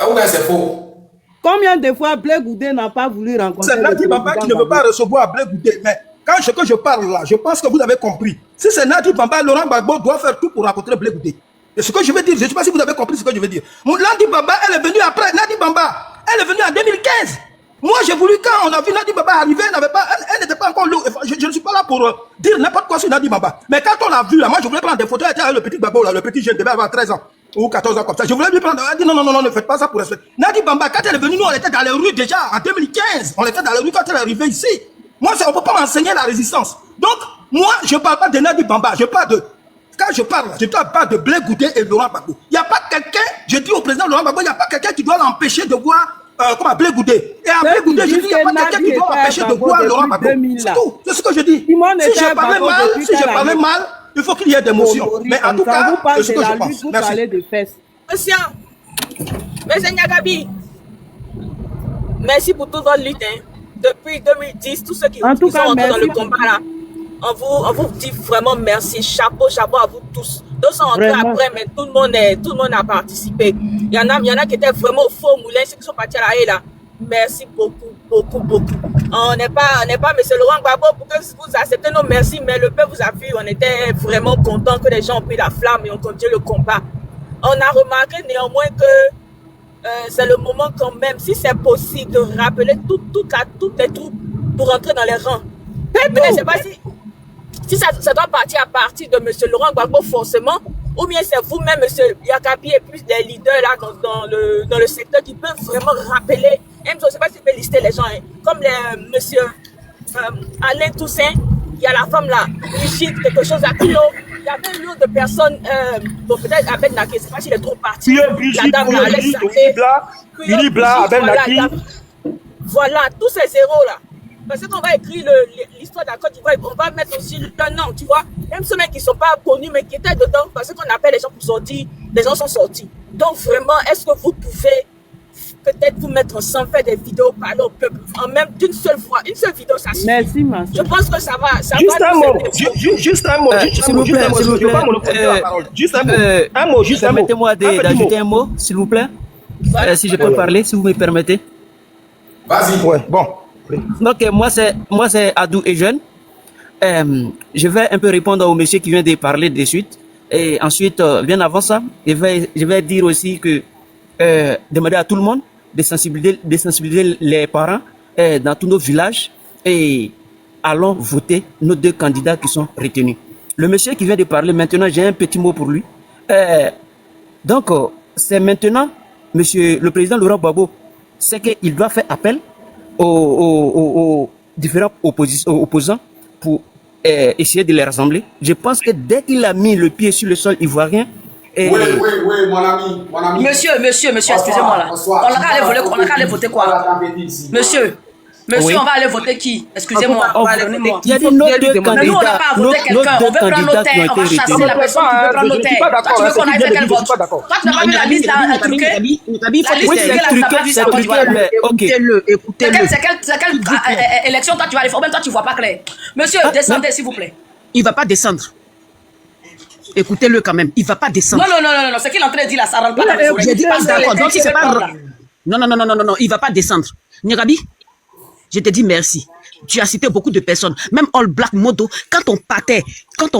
Speaker 3: Ou bien c'est faux?
Speaker 16: Combien de fois Blé Goudé n'a pas voulu rencontrer?
Speaker 12: C'est Nadi Baba qui ne veut pas recevoir Blé Goudé. Mais quand je parle là, je pense que vous avez compris. Si c'est Nadi Baba, Laurent Gbagbo doit faire tout pour rencontrer Blé Goudé. Et ce que je veux dire, je ne sais pas si vous avez compris ce que je veux dire. Nadi Baba, elle est venue après. Nadi Baba, elle est venue en 2015.
Speaker 13: Moi, j'ai voulu, quand on a vu Nadi Baba arriver, elle n'était pas encore là. Je ne suis pas là pour dire n'importe quoi sur Nadi Baba. Mais quand on l'a vu, là, moi, je voulais prendre des photos. Elle était avec le petit Babo, là, le petit jeune devait avoir 13 ans ou 14 ans comme ça. Je voulais lui prendre. Elle a dit non, ne faites pas ça pour respecter. Nadi Baba, quand elle est venue, nous, on était dans les rues déjà en 2015. On était dans les rues quand elle est arrivée ici. Moi, on ne peut pas m'enseigner la résistance. Donc, moi, je ne parle pas de Nadi Baba. Quand je parle de Blé Goudé et Laurent Gbagbo. Il n'y a pas quelqu'un, je dis au président Laurent Gbagbo, il n'y a pas quelqu'un qui doit l'empêcher de voir Blé Goudé. Et à Blé Goudé, je dis, il n'y a pas quelqu'un qui doit m'empêcher de voir Laurent Gbagbo. C'est tout. C'est ce que je dis. Si je parlais mal, il faut qu'il y ait des motions. Mais en tout cas, c'est ce que je pense. Merci.
Speaker 2: Monsieur Nyagabi, merci pour toute votre lutte. Depuis 2010, tous ceux qui sont entrés dans le combat là, on vous dit vraiment merci, chapeau à vous tous. D'autres sont entrés après, mais tout le monde a participé. Il y en a qui étaient vraiment au faux moulin, ceux qui sont partis à la haie là. Merci beaucoup. On n'est pas M. Laurent Gbagbo pour que vous acceptez nos merci, mais le peuple vous a vu, on était vraiment contents que les gens ont pris la flamme et ont continué le combat. On a remarqué néanmoins que c'est le moment quand même, si c'est possible, de rappeler toutes les troupes pour rentrer dans les rangs. Mais je ne sais pas si ça doit partir à partir de M. Laurent Gbagbo forcément, ou bien c'est vous-même, M. Yakabi, et plus des leaders là dans le secteur qui peuvent vraiment rappeler. Même je ne sais pas si je peux lister les gens, hein, comme M. Alain Toussaint, il y a la femme là, Brigitte, quelque chose à Kilo. Il y avait une autre de personnes, bon, peut-être Abel Naki, je ne sais pas s'il est trop parti. La dame là,
Speaker 4: Billy Bla, Abel Naki.
Speaker 2: Voilà, tous ces héros là. Parce qu'on va écrire l'histoire de la Côte d'Ivoire, on va mettre aussi un nom, tu vois. Même ceux qui ne sont pas connus, mais qui étaient dedans, parce qu'on appelle les gens pour sortir, les gens sont sortis. Donc vraiment, est-ce que vous pouvez peut-être vous mettre ensemble, faire des vidéos, parler au peuple, en même d'une seule fois, une seule vidéo, ça suffit. Merci, je pense que ça va.
Speaker 4: Juste un mot, juste un mot, s'il vous plaît. Juste un mot,
Speaker 18: permettez-moi d'ajouter un mot, s'il vous plaît. Si je peux parler, si vous me permettez.
Speaker 4: Vas-y. Ouais, bon.
Speaker 18: Donc, moi, c'est Adou et Jeune. Je vais un peu répondre au monsieur qui vient de parler de suite. Et ensuite, bien avant ça, je vais dire aussi que demander à tout le monde de sensibiliser les parents dans tous nos villages et allons voter nos 2 candidats qui sont retenus. Le monsieur qui vient de parler, maintenant, j'ai un petit mot pour lui. Donc, c'est maintenant, monsieur le président Laurent Gbagbo, c'est qu'il doit faire appel aux différents opposants pour essayer de les rassembler. Je pense que dès qu'il a mis le pied sur le sol ivoirien...
Speaker 3: Oui, mon ami.
Speaker 19: Monsieur, excusez-moi là. On va aller voter quoi? Monsieur, oui. On va aller voter qui? Excusez-moi.
Speaker 18: Il y a deux candidats.
Speaker 19: Nous, on n'a pas à voter quelqu'un. On veut prendre nos terres. On va chasser la personne qui veut prendre nos terres. Toi, tu veux qu'on aille faire quel vote? Toi, tu n'as pas vu la liste là, truquée? La liste, c'est truqué. Écoutez-le. C'est quelle élection toi tu vas aller faire? Même toi, tu ne vois pas clair. Monsieur, descendez, s'il vous plaît.
Speaker 9: Il ne va pas descendre. Écoutez-le quand même. Il ne va pas descendre.
Speaker 19: Non. Ce qu'il est en train de dire là, ça ne rentre pas dans les oreilles.
Speaker 9: Non. Il ne va pas descendre. Nyagabi, je te dis merci. Tu as cité beaucoup de personnes. Même All Black Modo, quand on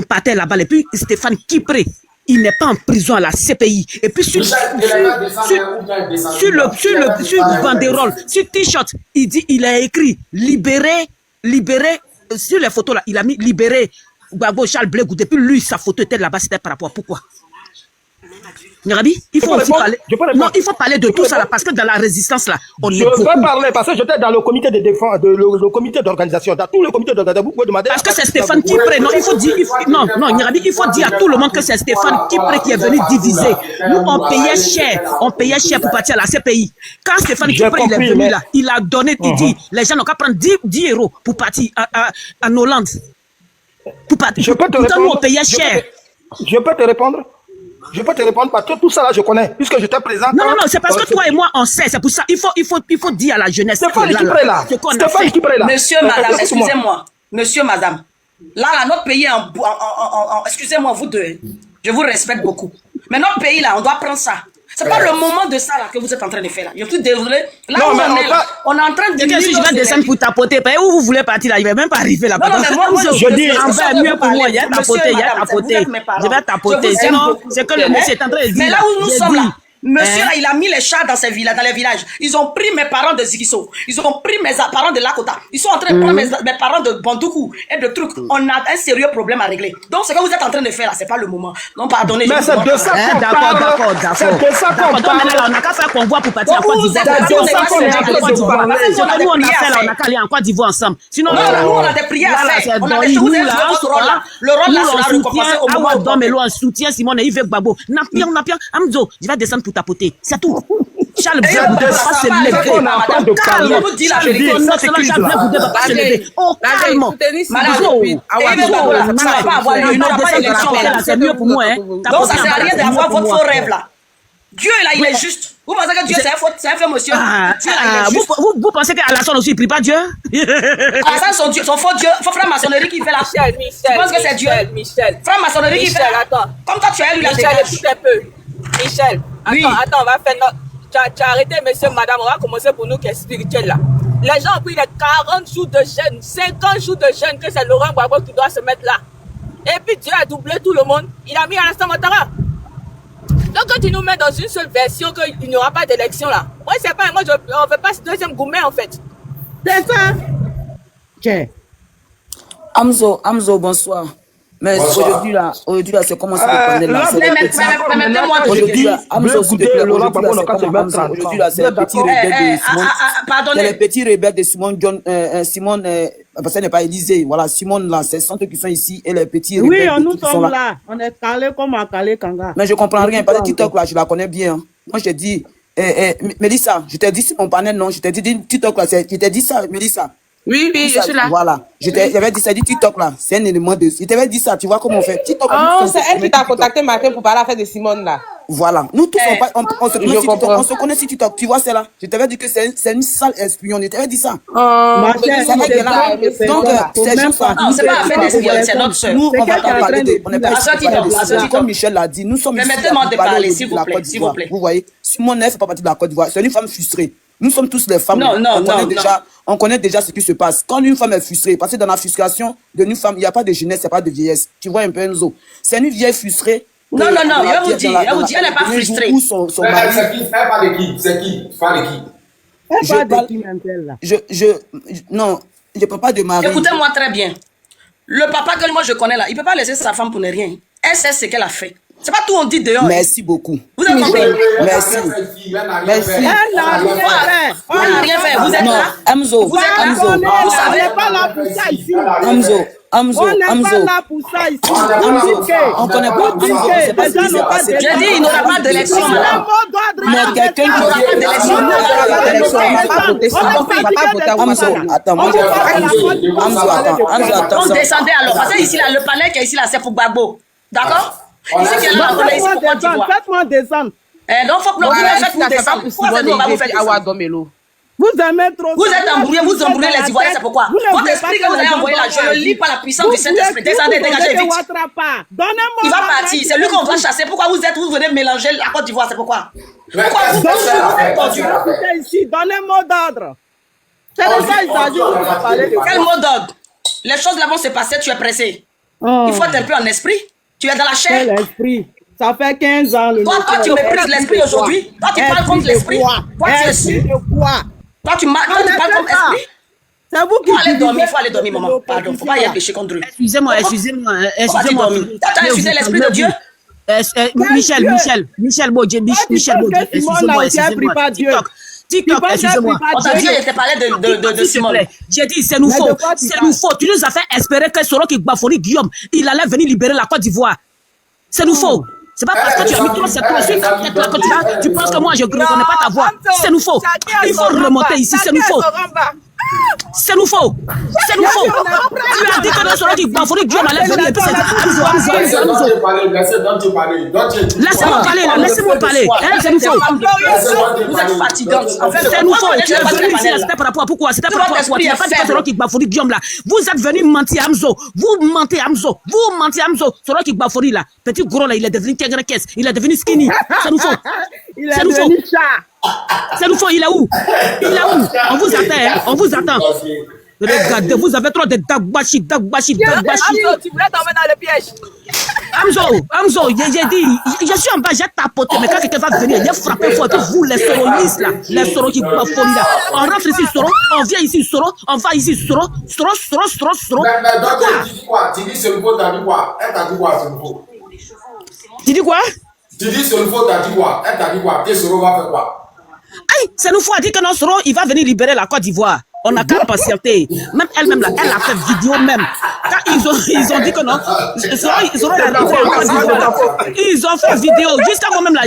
Speaker 9: partait là-bas, et puis Stéphane Kipré, il n'est pas en prison à la CPI. Et puis sur le banderole, sur T-shirt, il a écrit libérer, sur les photos là, il a mis libérer Gbagbo Charles Blé Goudé. Puis lui, sa photo était là-bas, c'était par rapport à pourquoi? Nyagabi, il faut aussi parler. Non, il faut parler de tout ça là, parce que dans la résistance là, on est beaucoup.
Speaker 4: Je peux parler parce que j'étais dans le comité de défense, le comité d'organisation, dans tout le comité d'organisation. Vous pouvez demander.
Speaker 9: Parce que c'est Stéphane Kipré. Non, il faut dire, non, Nyagabi, il faut dire à tout le monde que c'est Stéphane Kipré qui est venu diviser. Nous, on payait cher pour partir à la CPI. Quand Stéphane Kipré il est venu là, il a donné, il dit, les gens n'ont qu'à prendre 10 euros pour partir en Hollande. Pour partir. Pourtant, nous, on payait cher.
Speaker 4: Je peux te répondre? Je peux te répondre parce que tout ça là je connais puisque j'étais présent.
Speaker 9: Non, c'est parce que toi et moi on sait, c'est pour ça. Il faut dire à la jeunesse.
Speaker 4: Stéphane Kipré là.
Speaker 19: Stéphane Kipré là. Monsieur, madame, excusez-moi. Monsieur, madame. Là, notre pays est excusez-moi vous deux. Je vous respecte beaucoup. Mais notre pays là, on doit prendre ça. C'est pas le moment de ça là que vous êtes en train de faire là. Je suis désolé. Là où on est en train de dire.
Speaker 9: Si je vais descendre pour tapoter, où vous voulez partir là, il va même pas arriver là.
Speaker 19: Non, mais moi
Speaker 9: je dis mieux pour moi, il y a tapoter. Je vais tapoter. Sinon, c'est que le monsieur est en train de dire.
Speaker 19: Mais là où nous sommes là, Monsieur, là, il a mis les chats dans les villages. Ils ont pris mes parents de Zikiso. Ils ont pris mes parents de Lakota. Ils sont en train de prendre mes parents de Bandoukou et de trucs. On a un sérieux problème à régler. Donc, ce que vous êtes en train de faire, là, c'est pas le moment. Non, pardonnez.
Speaker 9: Mais c'est de ça qu'on parle. C'est de ça qu'on parle. On n'a qu'à faire convoi pour partir en Côte d'Ivoire. Nous, on a fait là, on n'a qu'à aller en Côte d'Ivoire ensemble. Sinon,
Speaker 19: nous, on a des prières à faire. On a des choses, votre rôle là. Le rôle là, c'est la récompenser au moment où on
Speaker 9: met l'eau en soutien, Simone et Yves Gbagbo. Napian. Amzo, je vais descendre pour tapoter. C'est tout. Charles Blé-Boudé va pas se lever. Calme.
Speaker 19: Vous dites la vérité.
Speaker 9: Charles Blé-Boudé va pas se lever. Oh, calme. C'est mieux pour moi.
Speaker 19: Donc, ça sert à rien d'avoir votre faux rêve là. Dieu là, il est juste. Vous pensez que Dieu c'est un faux monsieur?
Speaker 9: Vous pensez qu'Alassane aussi il prie pas Dieu?
Speaker 19: Alassane son faux Dieu, faux frère maçonnerie qui fait la chaîne. Tu penses que c'est Dieu?
Speaker 2: Michel.
Speaker 19: Frère maçonnerie qui fait la...
Speaker 2: Attends.
Speaker 19: Comme toi tu as eu la
Speaker 2: Michel, écoute un peu. Michel, attends, on va faire notre... Tu as arrêté, monsieur, madame, on va commencer pour nous qui est spirituel là. Les gens ont pris les 40 jours de jeûne, 50 jours de jeûne, que c'est Laurent Gbagbo qui doit se mettre là. Et puis Dieu a doublé tout le monde. Il a mis Alassane Ouattara. Donc quand tu nous mets dans une seule version qu'il n'y aura pas d'élection là, moi c'est pas, on ne fait pas ce deuxième gourmet en fait. C'est ça.
Speaker 14: Tiens. Amzo, bonsoir. Mais aujourd'hui là, c'est comment ça le panel là.
Speaker 19: Permettez-moi de
Speaker 14: aujourd'hui, Amzo, s'il te plaît, aujourd'hui là, c'est le petit rebelle de Simone.
Speaker 19: Pardonnez.
Speaker 14: C'est le petit rebelle de Simone John, Simone, parce qu'elle n'est pas Élysée. Voilà, Simone là, c'est ceux qui sont ici et les petits rebelles.
Speaker 16: Oui, nous sommes là. On est calés comme à Calais Kanga.
Speaker 14: Mais je comprends rien. Pas de TikTok là, je la connais bien. Moi, je te dis, Mélissa, je t'ai dit sur mon panel, non, je t'ai dit TikTok là, je t'ai dit ça, Mélissa.
Speaker 5: Oui, je suis là.
Speaker 14: Voilà. J'avais dit ça, dit TikTok là. C'est un élément de. Je t'avais dit ça, tu vois comment on fait. TikTok.
Speaker 5: Oh, c'est elle qui t'a contacté matin pour parler à faire de Simone là.
Speaker 14: Voilà. Nous tous, on se connaît sur TikTok. Tu vois, c'est là. Je t'avais dit que c'est une sale espion. Je t'avais dit ça.
Speaker 5: Donc,
Speaker 14: c'est juste ça.
Speaker 19: Non, c'est pas affaire d'espion, c'est notre soeur.
Speaker 14: Nous, on va pas parler de. On n'est pas comme Michel l'a dit. Nous sommes.
Speaker 19: Permettez-moi de parler, s'il vous plaît. S'il vous plaît.
Speaker 14: Vous voyez, Simone ne fait pas partie de la Côte d'Ivoire. C'est une femme frustrée. Nous sommes tous des femmes. On connaît déjà ce qui se passe. Quand une femme est frustrée, parce que dans la frustration d'une femme, il n'y a pas de jeunesse, il n'y a pas de vieillesse. Tu vois un peu Enzo. C'est une vieille frustrée.
Speaker 19: Non, je vais vous dire, elle n'est pas frustrée.
Speaker 3: C'est qui? Femme de qui?
Speaker 14: Non, je ne peux pas de mari.
Speaker 19: Écoutez-moi très bien. Le papa que moi je connais là, il ne peut pas laisser sa femme pour ne rien. Elle sait ce qu'elle a fait. C'est pas tout on dit dehors.
Speaker 14: Merci beaucoup.
Speaker 19: Vous avez compris?
Speaker 14: Merci.
Speaker 16: Elle n'a
Speaker 19: rien fait. Vous êtes là?
Speaker 14: Amzo.
Speaker 19: Vous êtes là?
Speaker 16: Vous savez pas là pour ça ici.
Speaker 14: Amzo.
Speaker 16: On n'est pas là pour ça ici.
Speaker 14: On connaît pas. C'est pas ce qui s'est passé.
Speaker 19: J'ai dit, il n'y aura pas d'élection.
Speaker 14: Mais quelqu'un qui aura pas d'élection.
Speaker 19: On descendait alors. Parce que ici, là, le palais qui est ici, là, c'est pour Gbagbo. D'accord? Ici, qui est là, on est ici pour Côte d'Ivoire.
Speaker 16: Faites-moi descendre.
Speaker 19: Donc, faut que nous descendre. Vous faites
Speaker 16: Vous aimez trop.
Speaker 19: Vous êtes embrouillés, vous embrouillez les Ivoiriens, c'est pourquoi? Votre esprit que vous avez envoyé là, je ne lis pas la puissance du Saint-Esprit. Descendez, dégagez vite. Il va partir, c'est lui qu'on va chasser. Pourquoi vous venez mélanger la Côte d'Ivoire, c'est pourquoi? Pourquoi vous faites tordu?
Speaker 16: Donnez-moi d'ordre. C'est de ça il s'agit.
Speaker 19: Quel mot d'ordre? Les choses là vont se passer, tu es pressé. Il faut être un peu en esprit. Tu es dans la chair.
Speaker 16: Quel esprit? Ça fait 15 ans.
Speaker 19: Toi, tu méprises l'esprit aujourd'hui. Toi, tu parles contre l'esprit. Toi, tu es sûr. Toi, tu parles comme esprit.
Speaker 16: C'est vous qui...
Speaker 19: Il faut aller dormir, maman. Pardon, il ne faut pas y aller pécher contre lui.
Speaker 9: Excusez-moi.
Speaker 19: Toi, tu as refusé l'esprit de Dieu.
Speaker 9: Michel Bodje, excusez-moi. TikTok, excusez-moi.
Speaker 19: On t'a dit, il te parlait de Simone.
Speaker 9: J'ai dit, c'est nous faux. Tu nous as fait espérer que Soroki Gbafori Guillaume, il allait venir libérer la Côte d'Ivoire. C'est nous faux. C'est pas parce que tu as mis trop cette poursuite que tu penses que moi je ne reconnais pas ta voix. C'est nous faux. Il faut remonter ici, c'est nous faux. C'est nous faux. C'est nous faux. Tu as dit que le Soroki Gbafori Guillaume allait venir et puis c'est laissez-moi parler là, laissez-moi parler. C'est nous faux.
Speaker 19: Vous êtes fatigante.
Speaker 9: C'est nous faux. Tu es venu ici, c'était par rapport à pourquoi? C'était par rapport à quoi? Tu n'as pas dit que Soroki Gbafori Guillaume là. Vous êtes venu mentir Amzo. Vous mentez Amzo. Soroki Gbafori là. Petit gros là, il est devenu caisse. Il est devenu skinny. C'est nous faux. C'est nous faux. C'est nous faux, il est où? On vous attend, on vous attend. Regardez, vous avez trop de dagbashi.
Speaker 2: Tu voulais t'emmener dans le piège.
Speaker 9: Amzo, j'ai dit, je suis en bas, j'ai tapoté, mais quand quelqu'un va venir, il a frappé fort, que vous, les soronistes là, les soros qui baffolent là, on rentre ici, soro, on vient ici, soro, on va ici, soro.
Speaker 3: Mais donc, tu dis quoi? Tu dis ce nouveau, t'as dit quoi? Elle t'a dit quoi, ce nouveau?
Speaker 9: Tu dis quoi?
Speaker 3: Tu dis ce nouveau, t'as dit quoi? Elle t'a dit quoi? Que Soro va faire quoi?
Speaker 9: Aïe, c'est nous faut dire que non, Soro, il va venir libérer la Côte d'Ivoire. On n'a qu'à patienter. Même elle-même là, elle a fait vidéo même. Quand ils ont dit que non, Soro, ils ont fait vidéo. Jusqu'à moi-même là,